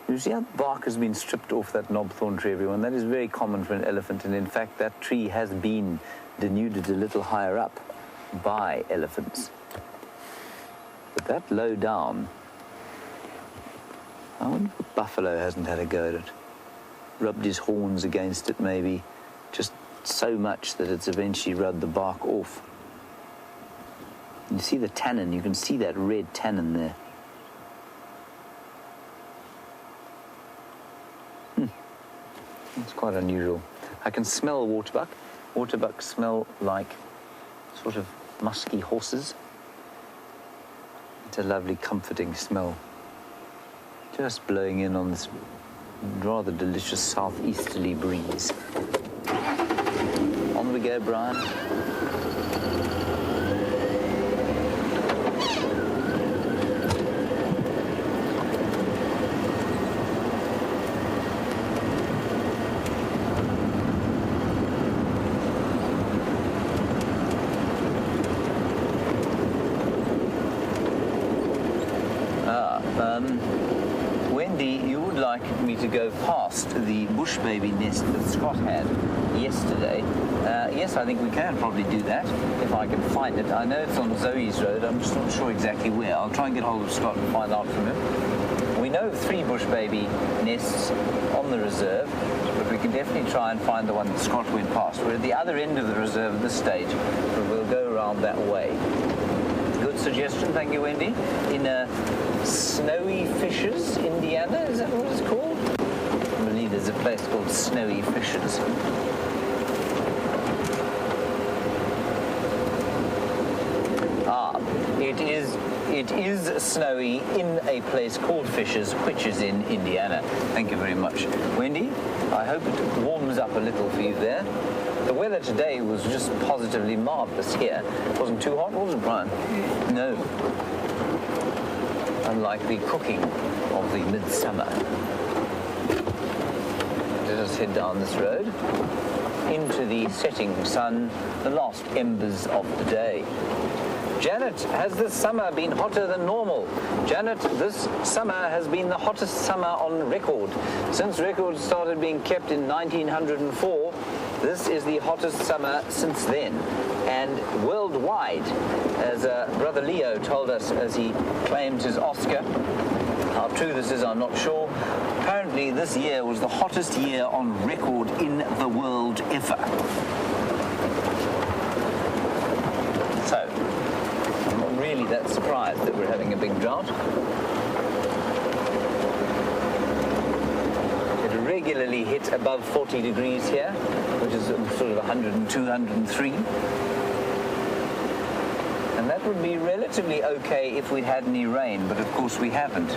S1: You see how the bark has been stripped off that knobthorn tree, everyone? That is very common for an elephant, and in fact that tree has been denuded a little higher up by elephants. But that low down, I wonder if buffalo hasn't had a go at it. Rubbed his horns against it maybe, just so much that it's eventually rubbed the bark off. You see the tannin, you can see that red tannin there. It's quite unusual. I can smell waterbuck. Waterbuck smell like sort of musky horses. It's a lovely, comforting smell. Just blowing in on this rather delicious southeasterly breeze. On we go, Brian. Wendy, you would like me to go past the bush baby nest that Scott had yesterday. Yes, I think we can probably do that, if I can find it. I know it's on Zoe's road, I'm just not sure exactly where. I'll try and get hold of Scott and find out from him. We know of 3 bush baby nests on the reserve, but we can definitely try and find the one that Scott went past. We're at the other end of the reserve at this stage, but we'll go around that way. Good suggestion, thank you, Wendy. In Snowy Fishes, Indiana, is that what it's called? I believe there's a place called Snowy Fishes. It is snowy in a place called Fishes, which is in Indiana. Thank you very much. Wendy, I hope it warms up a little for you there. The weather today was just positively marvellous here. It wasn't too hot, was it, Brian? No. Unlike the cooking of the midsummer. Let us head down this road into the setting sun, the last embers of the day. Janet, has this summer been hotter than normal? Janet, this summer has been the hottest summer on record. Since records started being kept in 1904, this is the hottest summer since then. And worldwide, as Brother Leo told us as he claimed his Oscar, how true this is, I'm not sure. Apparently, this year was the hottest year on record in the world ever. So, I'm not really that surprised that we're having a big drought. It regularly hit above 40 degrees here, which is sort of 102, 103. And that would be relatively okay if we'd had any rain, but of course we haven't.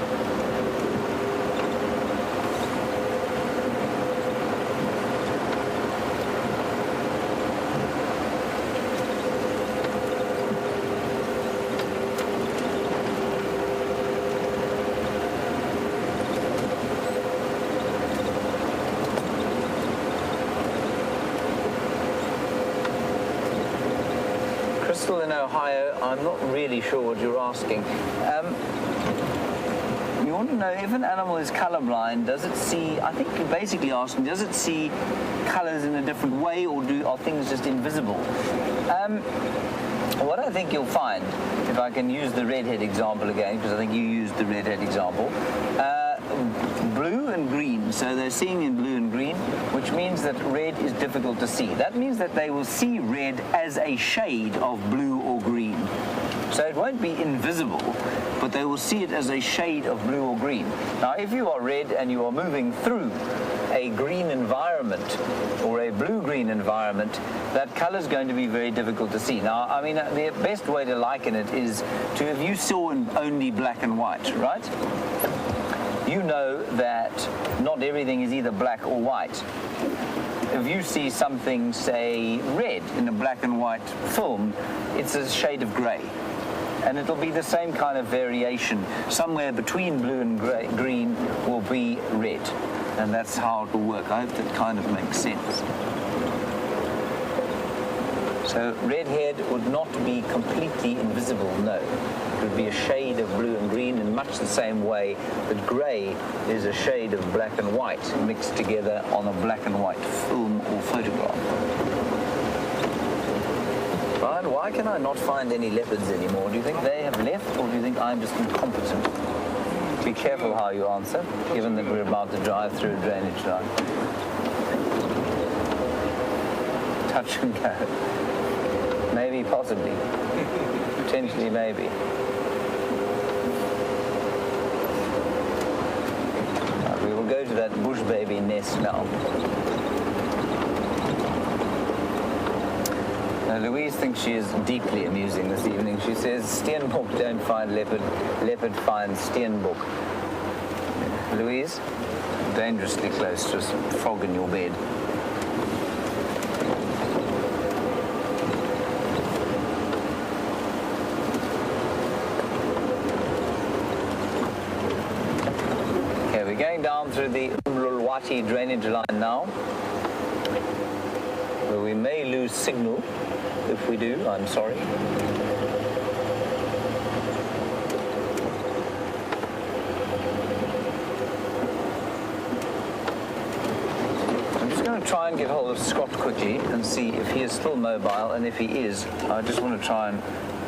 S1: In Ohio, I'm not really sure what you're asking. You want to know if an animal is colorblind, does it see, I think you're basically asking, does it see colors in a different way, or are things just invisible? What I think you'll find, if I can use the redhead example again, because I think you used the redhead example, blue and green, so they're seeing in blue and green, which means that red is difficult to see. That means that they will see red as a shade of blue or green. So it won't be invisible, but they will see it as a shade of blue or green. Now, if you are red and you are moving through a green environment or a blue-green environment, that color is going to be very difficult to see. Now, I mean, the best way to liken it is to if you saw only black and white, right? You know that not everything is either black or white. If you see something, say, red in a black and white film, it's a shade of gray. And it'll be the same kind of variation. Somewhere between blue and green will be red. And that's how it will work. I hope that kind of makes sense. So redhead would not be completely invisible, no. It would be a shade of blue and green in much the same way that grey is a shade of black and white mixed together on a black and white film or photograph. Brian, why can I not find any leopards anymore? Do you think they have left, or do you think I'm just incompetent? Be careful how you answer, given that we're about to drive through a drainage line. Touch and go. Maybe, possibly. Potentially, maybe. Right, we will go to that bush baby nest now. Now, Louise thinks she is deeply amusing this evening. She says, Steenbok don't find leopard, leopard finds Steenbok. Louise, dangerously close to a frog in your bed. Okay, we're going down through the Umlulwati drainage line now, where we may lose signal. If we do, I'm sorry. I'm just going to try and get hold of Scott quickly and see if he is still mobile, and if he is, I just want to try and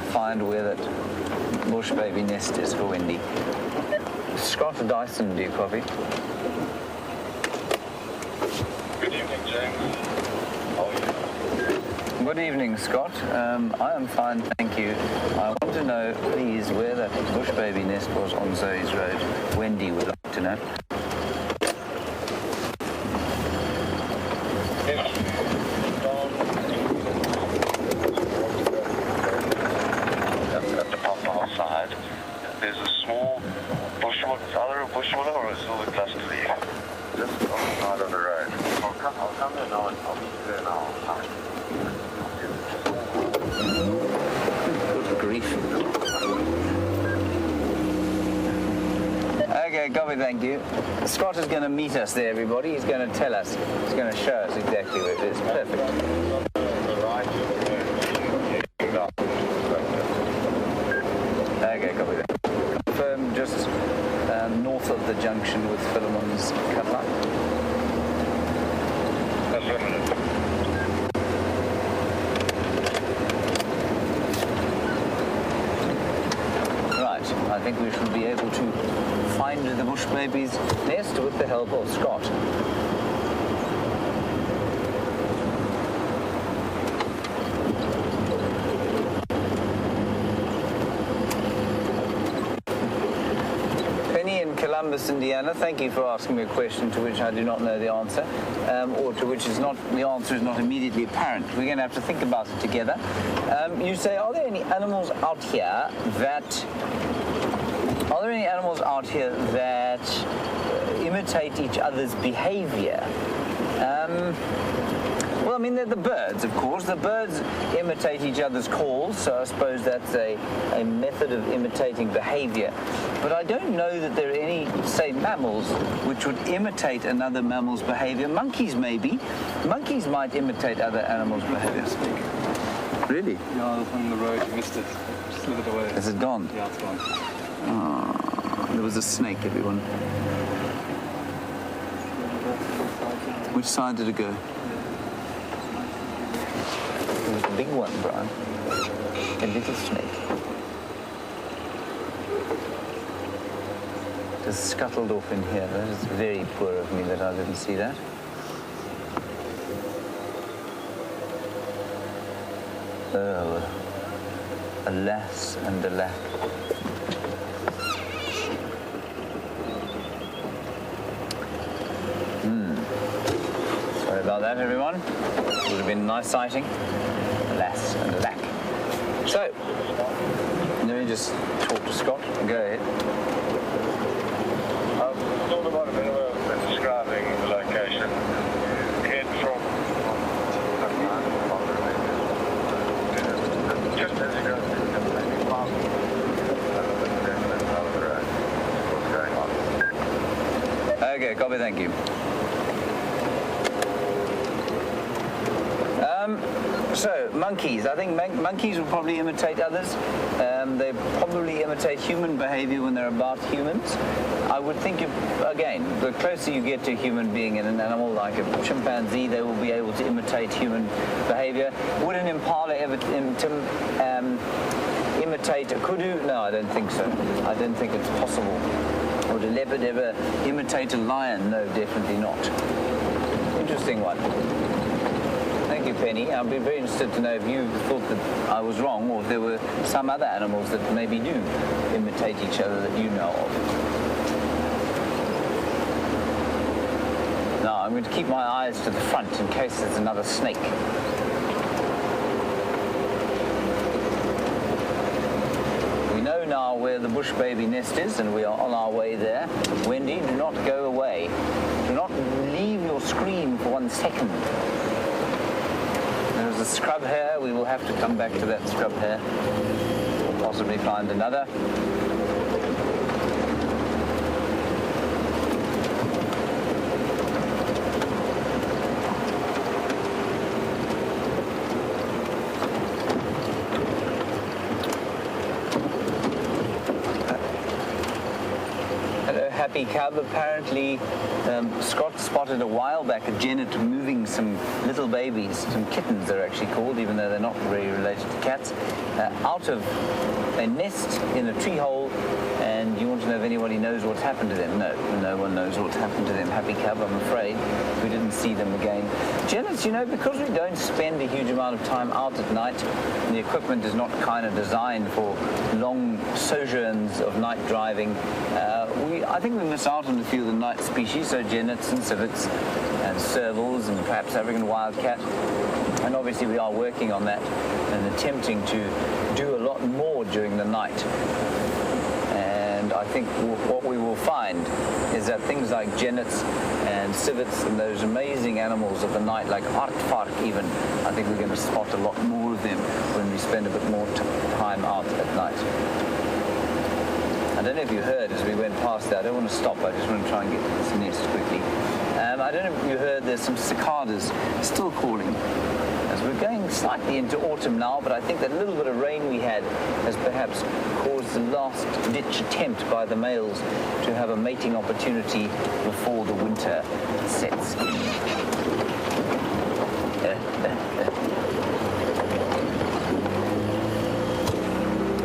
S1: find where that bush baby nest is for Wendy. Scott Dyson, do you copy?
S4: Good evening, James. How are you?
S1: Good evening, Scott. I am fine, thank you. I want to know, please, where that bush baby nest was on Zoe's Road. Wendy would like to know.
S4: At the Poaching side, there's a small bush, it's either a bush willow or a silver cluster leaf, just on the side of the road. I'll come there now and I'll be there now.
S1: Good grief. Okay, copy, thank you. Scott is going to meet us there, everybody. He's going to tell us. He's going to show us exactly where it is. Perfect. Okay, copy that. Confirm just north of the junction with Philemon's cut line.
S4: Affirmative.
S1: Right, I think we should be able to find the bush baby's nest with the help of Scott. Columbus, Indiana. Thank you for asking me a question to which I do not know the answer, or to which is not, the answer is not immediately apparent. We're going to have to think about it together. You say, are there any animals out here that imitate each other's behavior? Well, I mean, they're the birds, of course. The birds imitate each other's calls, so I suppose that's a method of imitating behavior. But I don't know that there are any, say, mammals which would imitate another mammal's behavior. Monkeys, maybe. Monkeys might imitate other animals' behavior. Really?
S3: Yeah, it's on the road. You missed it. Just slid it away.
S1: Is it gone?
S3: Yeah, it's gone.
S1: Oh, there was a snake, everyone. Which side did it go? It was a big one, Brian. A little snake. Just scuttled off in here. That is very poor of me that I didn't see that. Oh, alas and alack. about that, everyone. It would have been a nice sighting. Alas and alack. So, let me just talk to Scott. Go ahead.
S4: It's all about a minute of describing the location. Head from just as you go through the maybe past the road. What's going on?
S1: Okay, copy, thank you. So, monkeys. I think monkeys will probably imitate others. They probably imitate human behavior when they're about humans. I would think, again, the closer you get to a human being and an animal like a chimpanzee, they will be able to imitate human behavior. Would an impala ever imitate a kudu? No, I don't think so. I don't think it's possible. Would a leopard ever imitate a lion? No, definitely not. Interesting one. Thank you, Penny. I'd be very interested to know if you thought that I was wrong, or if there were some other animals that maybe do imitate each other that you know of. Now, I'm going to keep my eyes to the front in case there's another snake. We know now where the bush baby nest is, and we are on our way there. Wendy, do not go away. Do not leave your screen for 1 second. There's a scrub hare. We will have to come back to that scrub hare. We'll possibly find another. Happy cub. Apparently, Scott spotted a while back a genet moving some little babies, some kittens they're actually called, even though they're not really related to cats, out of a nest in a tree hole. And you want to know if anybody knows what's happened to them? No, no one knows what's happened to them. Happy cub, I'm afraid. We didn't see them again. Genets, you know, because we don't spend a huge amount of time out at night, the equipment is not kind of designed for long sojourns of night driving. I think we miss out on a few of the night species, so genets and civets and servals and perhaps African wildcat. And obviously we are working on that and attempting to do a lot more during the night. And I think what we will find is that things like genets and civets and those amazing animals of the night, like aardvark even, I think we're going to spot a lot more of them when we spend a bit more time out at night. I don't know if you heard as we went past that. I don't want to stop. I just want to try and get to this nest quickly. I don't know if you heard there's some cicadas still calling. As we're going slightly into autumn now, but I think that little bit of rain we had has perhaps caused the last-ditch attempt by the males to have a mating opportunity before the winter sets in.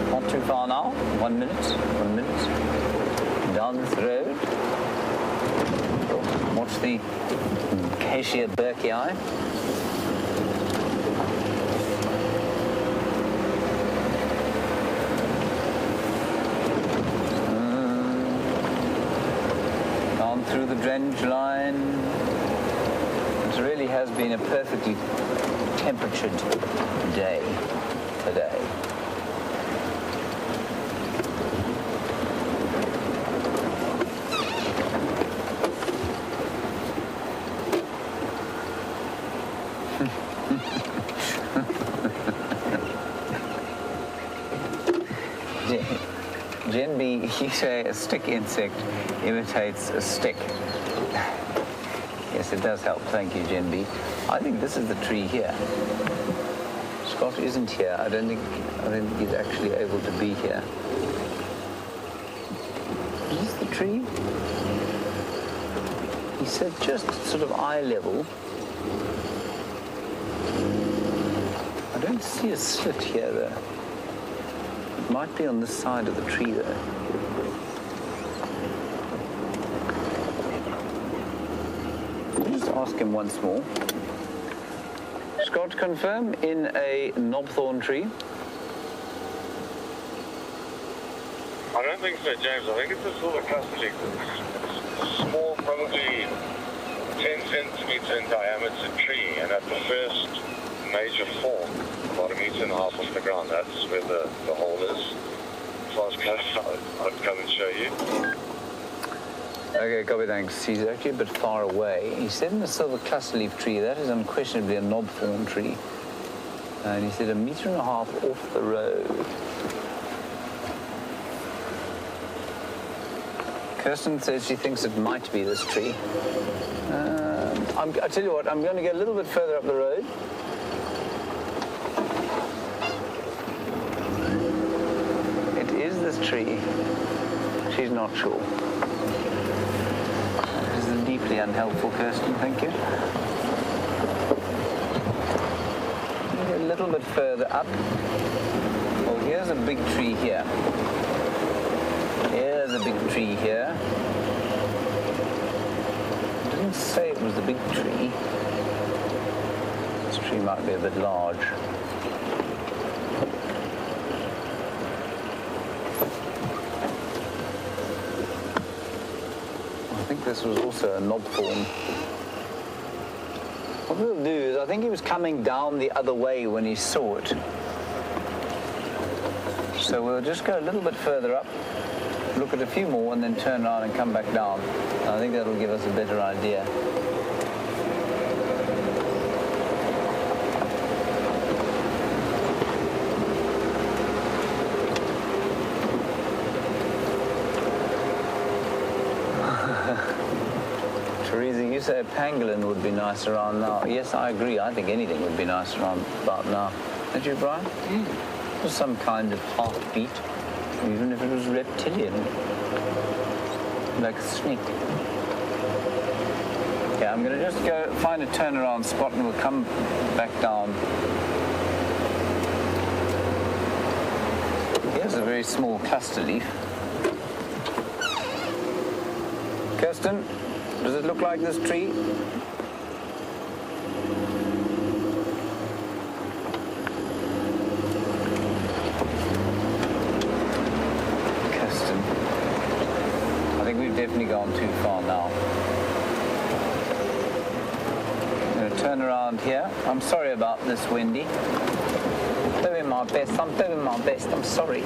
S1: Not too far now. 1 minute. 1 minute. Down this road. Watch the Acacia Berkii. Through the drainage line. It really has been a perfectly temperatured day today. Jen B, you say a stick insect imitates a stick. Yes, it does help. Thank you, Jen B. I think this is the tree here. Scott isn't here. I don't think he's actually able to be here. Is this the tree? He said just sort of eye level. I don't see a slit here, though. It might be on this side of the tree, though. Just ask him once more. Scott, confirm in a knobthorn tree?
S4: I don't think so, James. I think it's a silver cluster leaf. It's small, probably 10 centimetre in diameter tree, and at the first major fall, about 1.5 meters off the ground, that's where the hole is. As far as close, I'd come and show you.
S1: Okay, copy, thanks. He's actually a bit far away. He said in the silver cluster leaf tree, that is unquestionably a knobthorn tree. And he said 1.5 meters off the road. Kirsten says she thinks it might be this tree. I tell you what, I'm going to get a little bit further up the road. It is this tree. She's not sure. This is deeply unhelpful, Kirsten, thank you. A little bit further up. Well, here's a big tree here. Here's a big tree here. It didn't say it was the big tree. This tree might be a bit large. I think this was also a knobthorn. What we'll do is, I think he was coming down the other way when he saw it. So we'll just go a little bit further up, look at a few more, and then turn around and come back down. And I think that'll give us a better idea. Teresa, you say a pangolin would be nice around now. Yes, I agree. I think anything would be nice around about now. Don't you, Brian? Just some kind of heartbeat, even if it was reptilian, like a snake. Okay, I'm going to just go find a turnaround spot and we'll come back down. Here's a very small cluster leaf. Kirsten, does it look like this tree? We've definitely gone too far now. I'm going to turn around here. I'm sorry about this, Wendy. I'm doing my best. I'm sorry.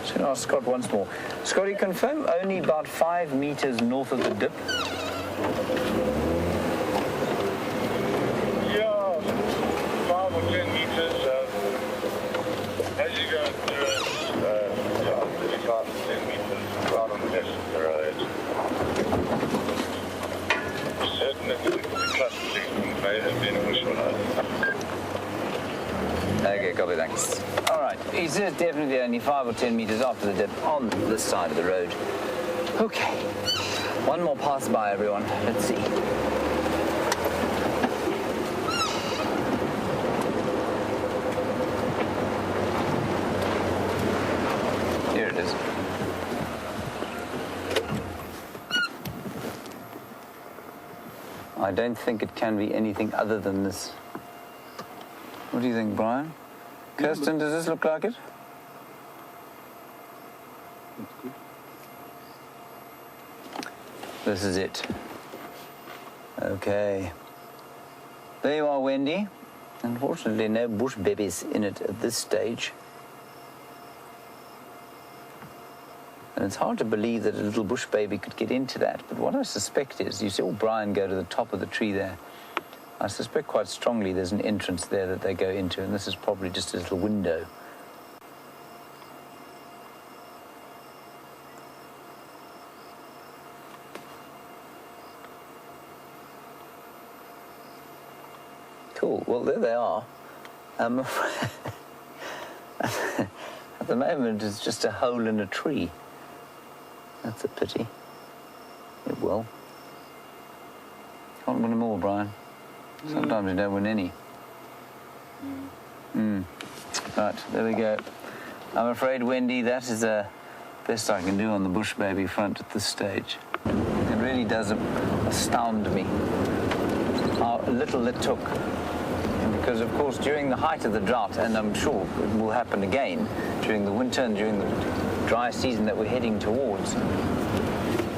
S1: Just going to ask Scott once more. Scotty, confirm only about 5 meters north of the dip.
S4: Yeah, 5 or 10 meters. As you go through it, 5 to 10 meters right on the left of the road. Certainly the cluster leaf may have been a bushwallow.
S1: Okay, copy, thanks. All right, he says definitely only 5 or 10 meters after the dip on this side of the road. Okay, one more pass by, everyone. Let's see. Here it is. I don't think it can be anything other than this. What do you think, Brian? Kirsten, does this look like it?
S3: That's good.
S1: This is it. Okay. There you are, Wendy. Unfortunately, no bush babies in it at this stage. And it's hard to believe that a little bush baby could get into that. But what I suspect is, you saw Brian go to the top of the tree there. I suspect quite strongly there's an entrance there that they go into, and this is probably just a little window. Cool. Well, there they are. At the moment, it's just a hole in a tree. That's a pity. It will. Can't win them all, Brian. Sometimes you don't win any. Right, there we go. I'm afraid, Wendy, that is the best I can do on the bush baby front at this stage. It really does astound me how little it took. Because, of course, during the height of the drought, and I'm sure it will happen again during the winter and during the dry season that we're heading towards,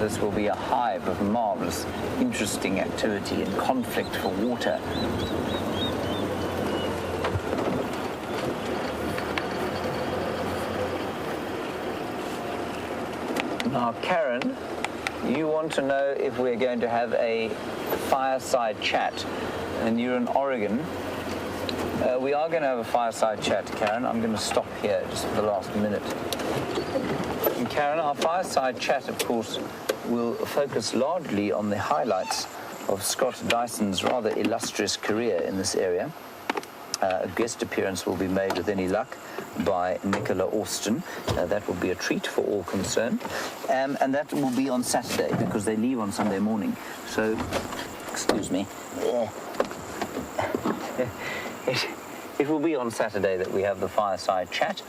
S1: this will be a hive of marvelous, interesting activity and conflict for water. Now, Karen, you want to know if we're going to have a fireside chat, and you're in Oregon. We are going to have a fireside chat, Karen. I'm going to stop here just for the last minute. And Karen, our fireside chat, of course, will focus largely on the highlights of Scott Dyson's rather illustrious career in this area. A guest appearance will be made with any luck by Nicola Austin. That will be a treat for all concerned. And that will be on Saturday because they leave on Sunday morning. So, excuse me. It will be on Saturday that we have the fireside chat,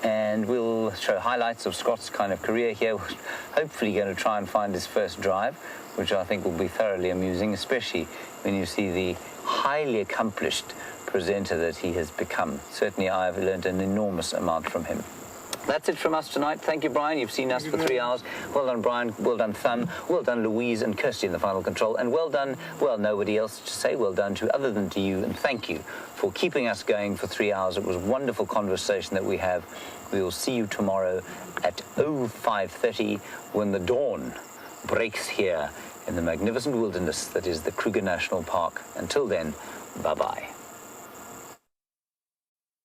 S1: and we'll show highlights of Scott's kind of career here. We're hopefully going to try and find his first drive, which I think will be thoroughly amusing, especially when you see the highly accomplished presenter that he has become. Certainly I've learned an enormous amount from him. That's it from us tonight. Thank you, Brian. You've seen us for 3 hours. Well done, Brian. Well done, Thumb. Well done, Louise and Kirsty in the final control. And well done, well, nobody else to say well done to other than to you. And thank you for keeping us going for 3 hours. It was a wonderful conversation that we have. We will see you tomorrow at 05:30 when the dawn breaks here in the magnificent wilderness that is the Kruger National Park. Until then, bye-bye.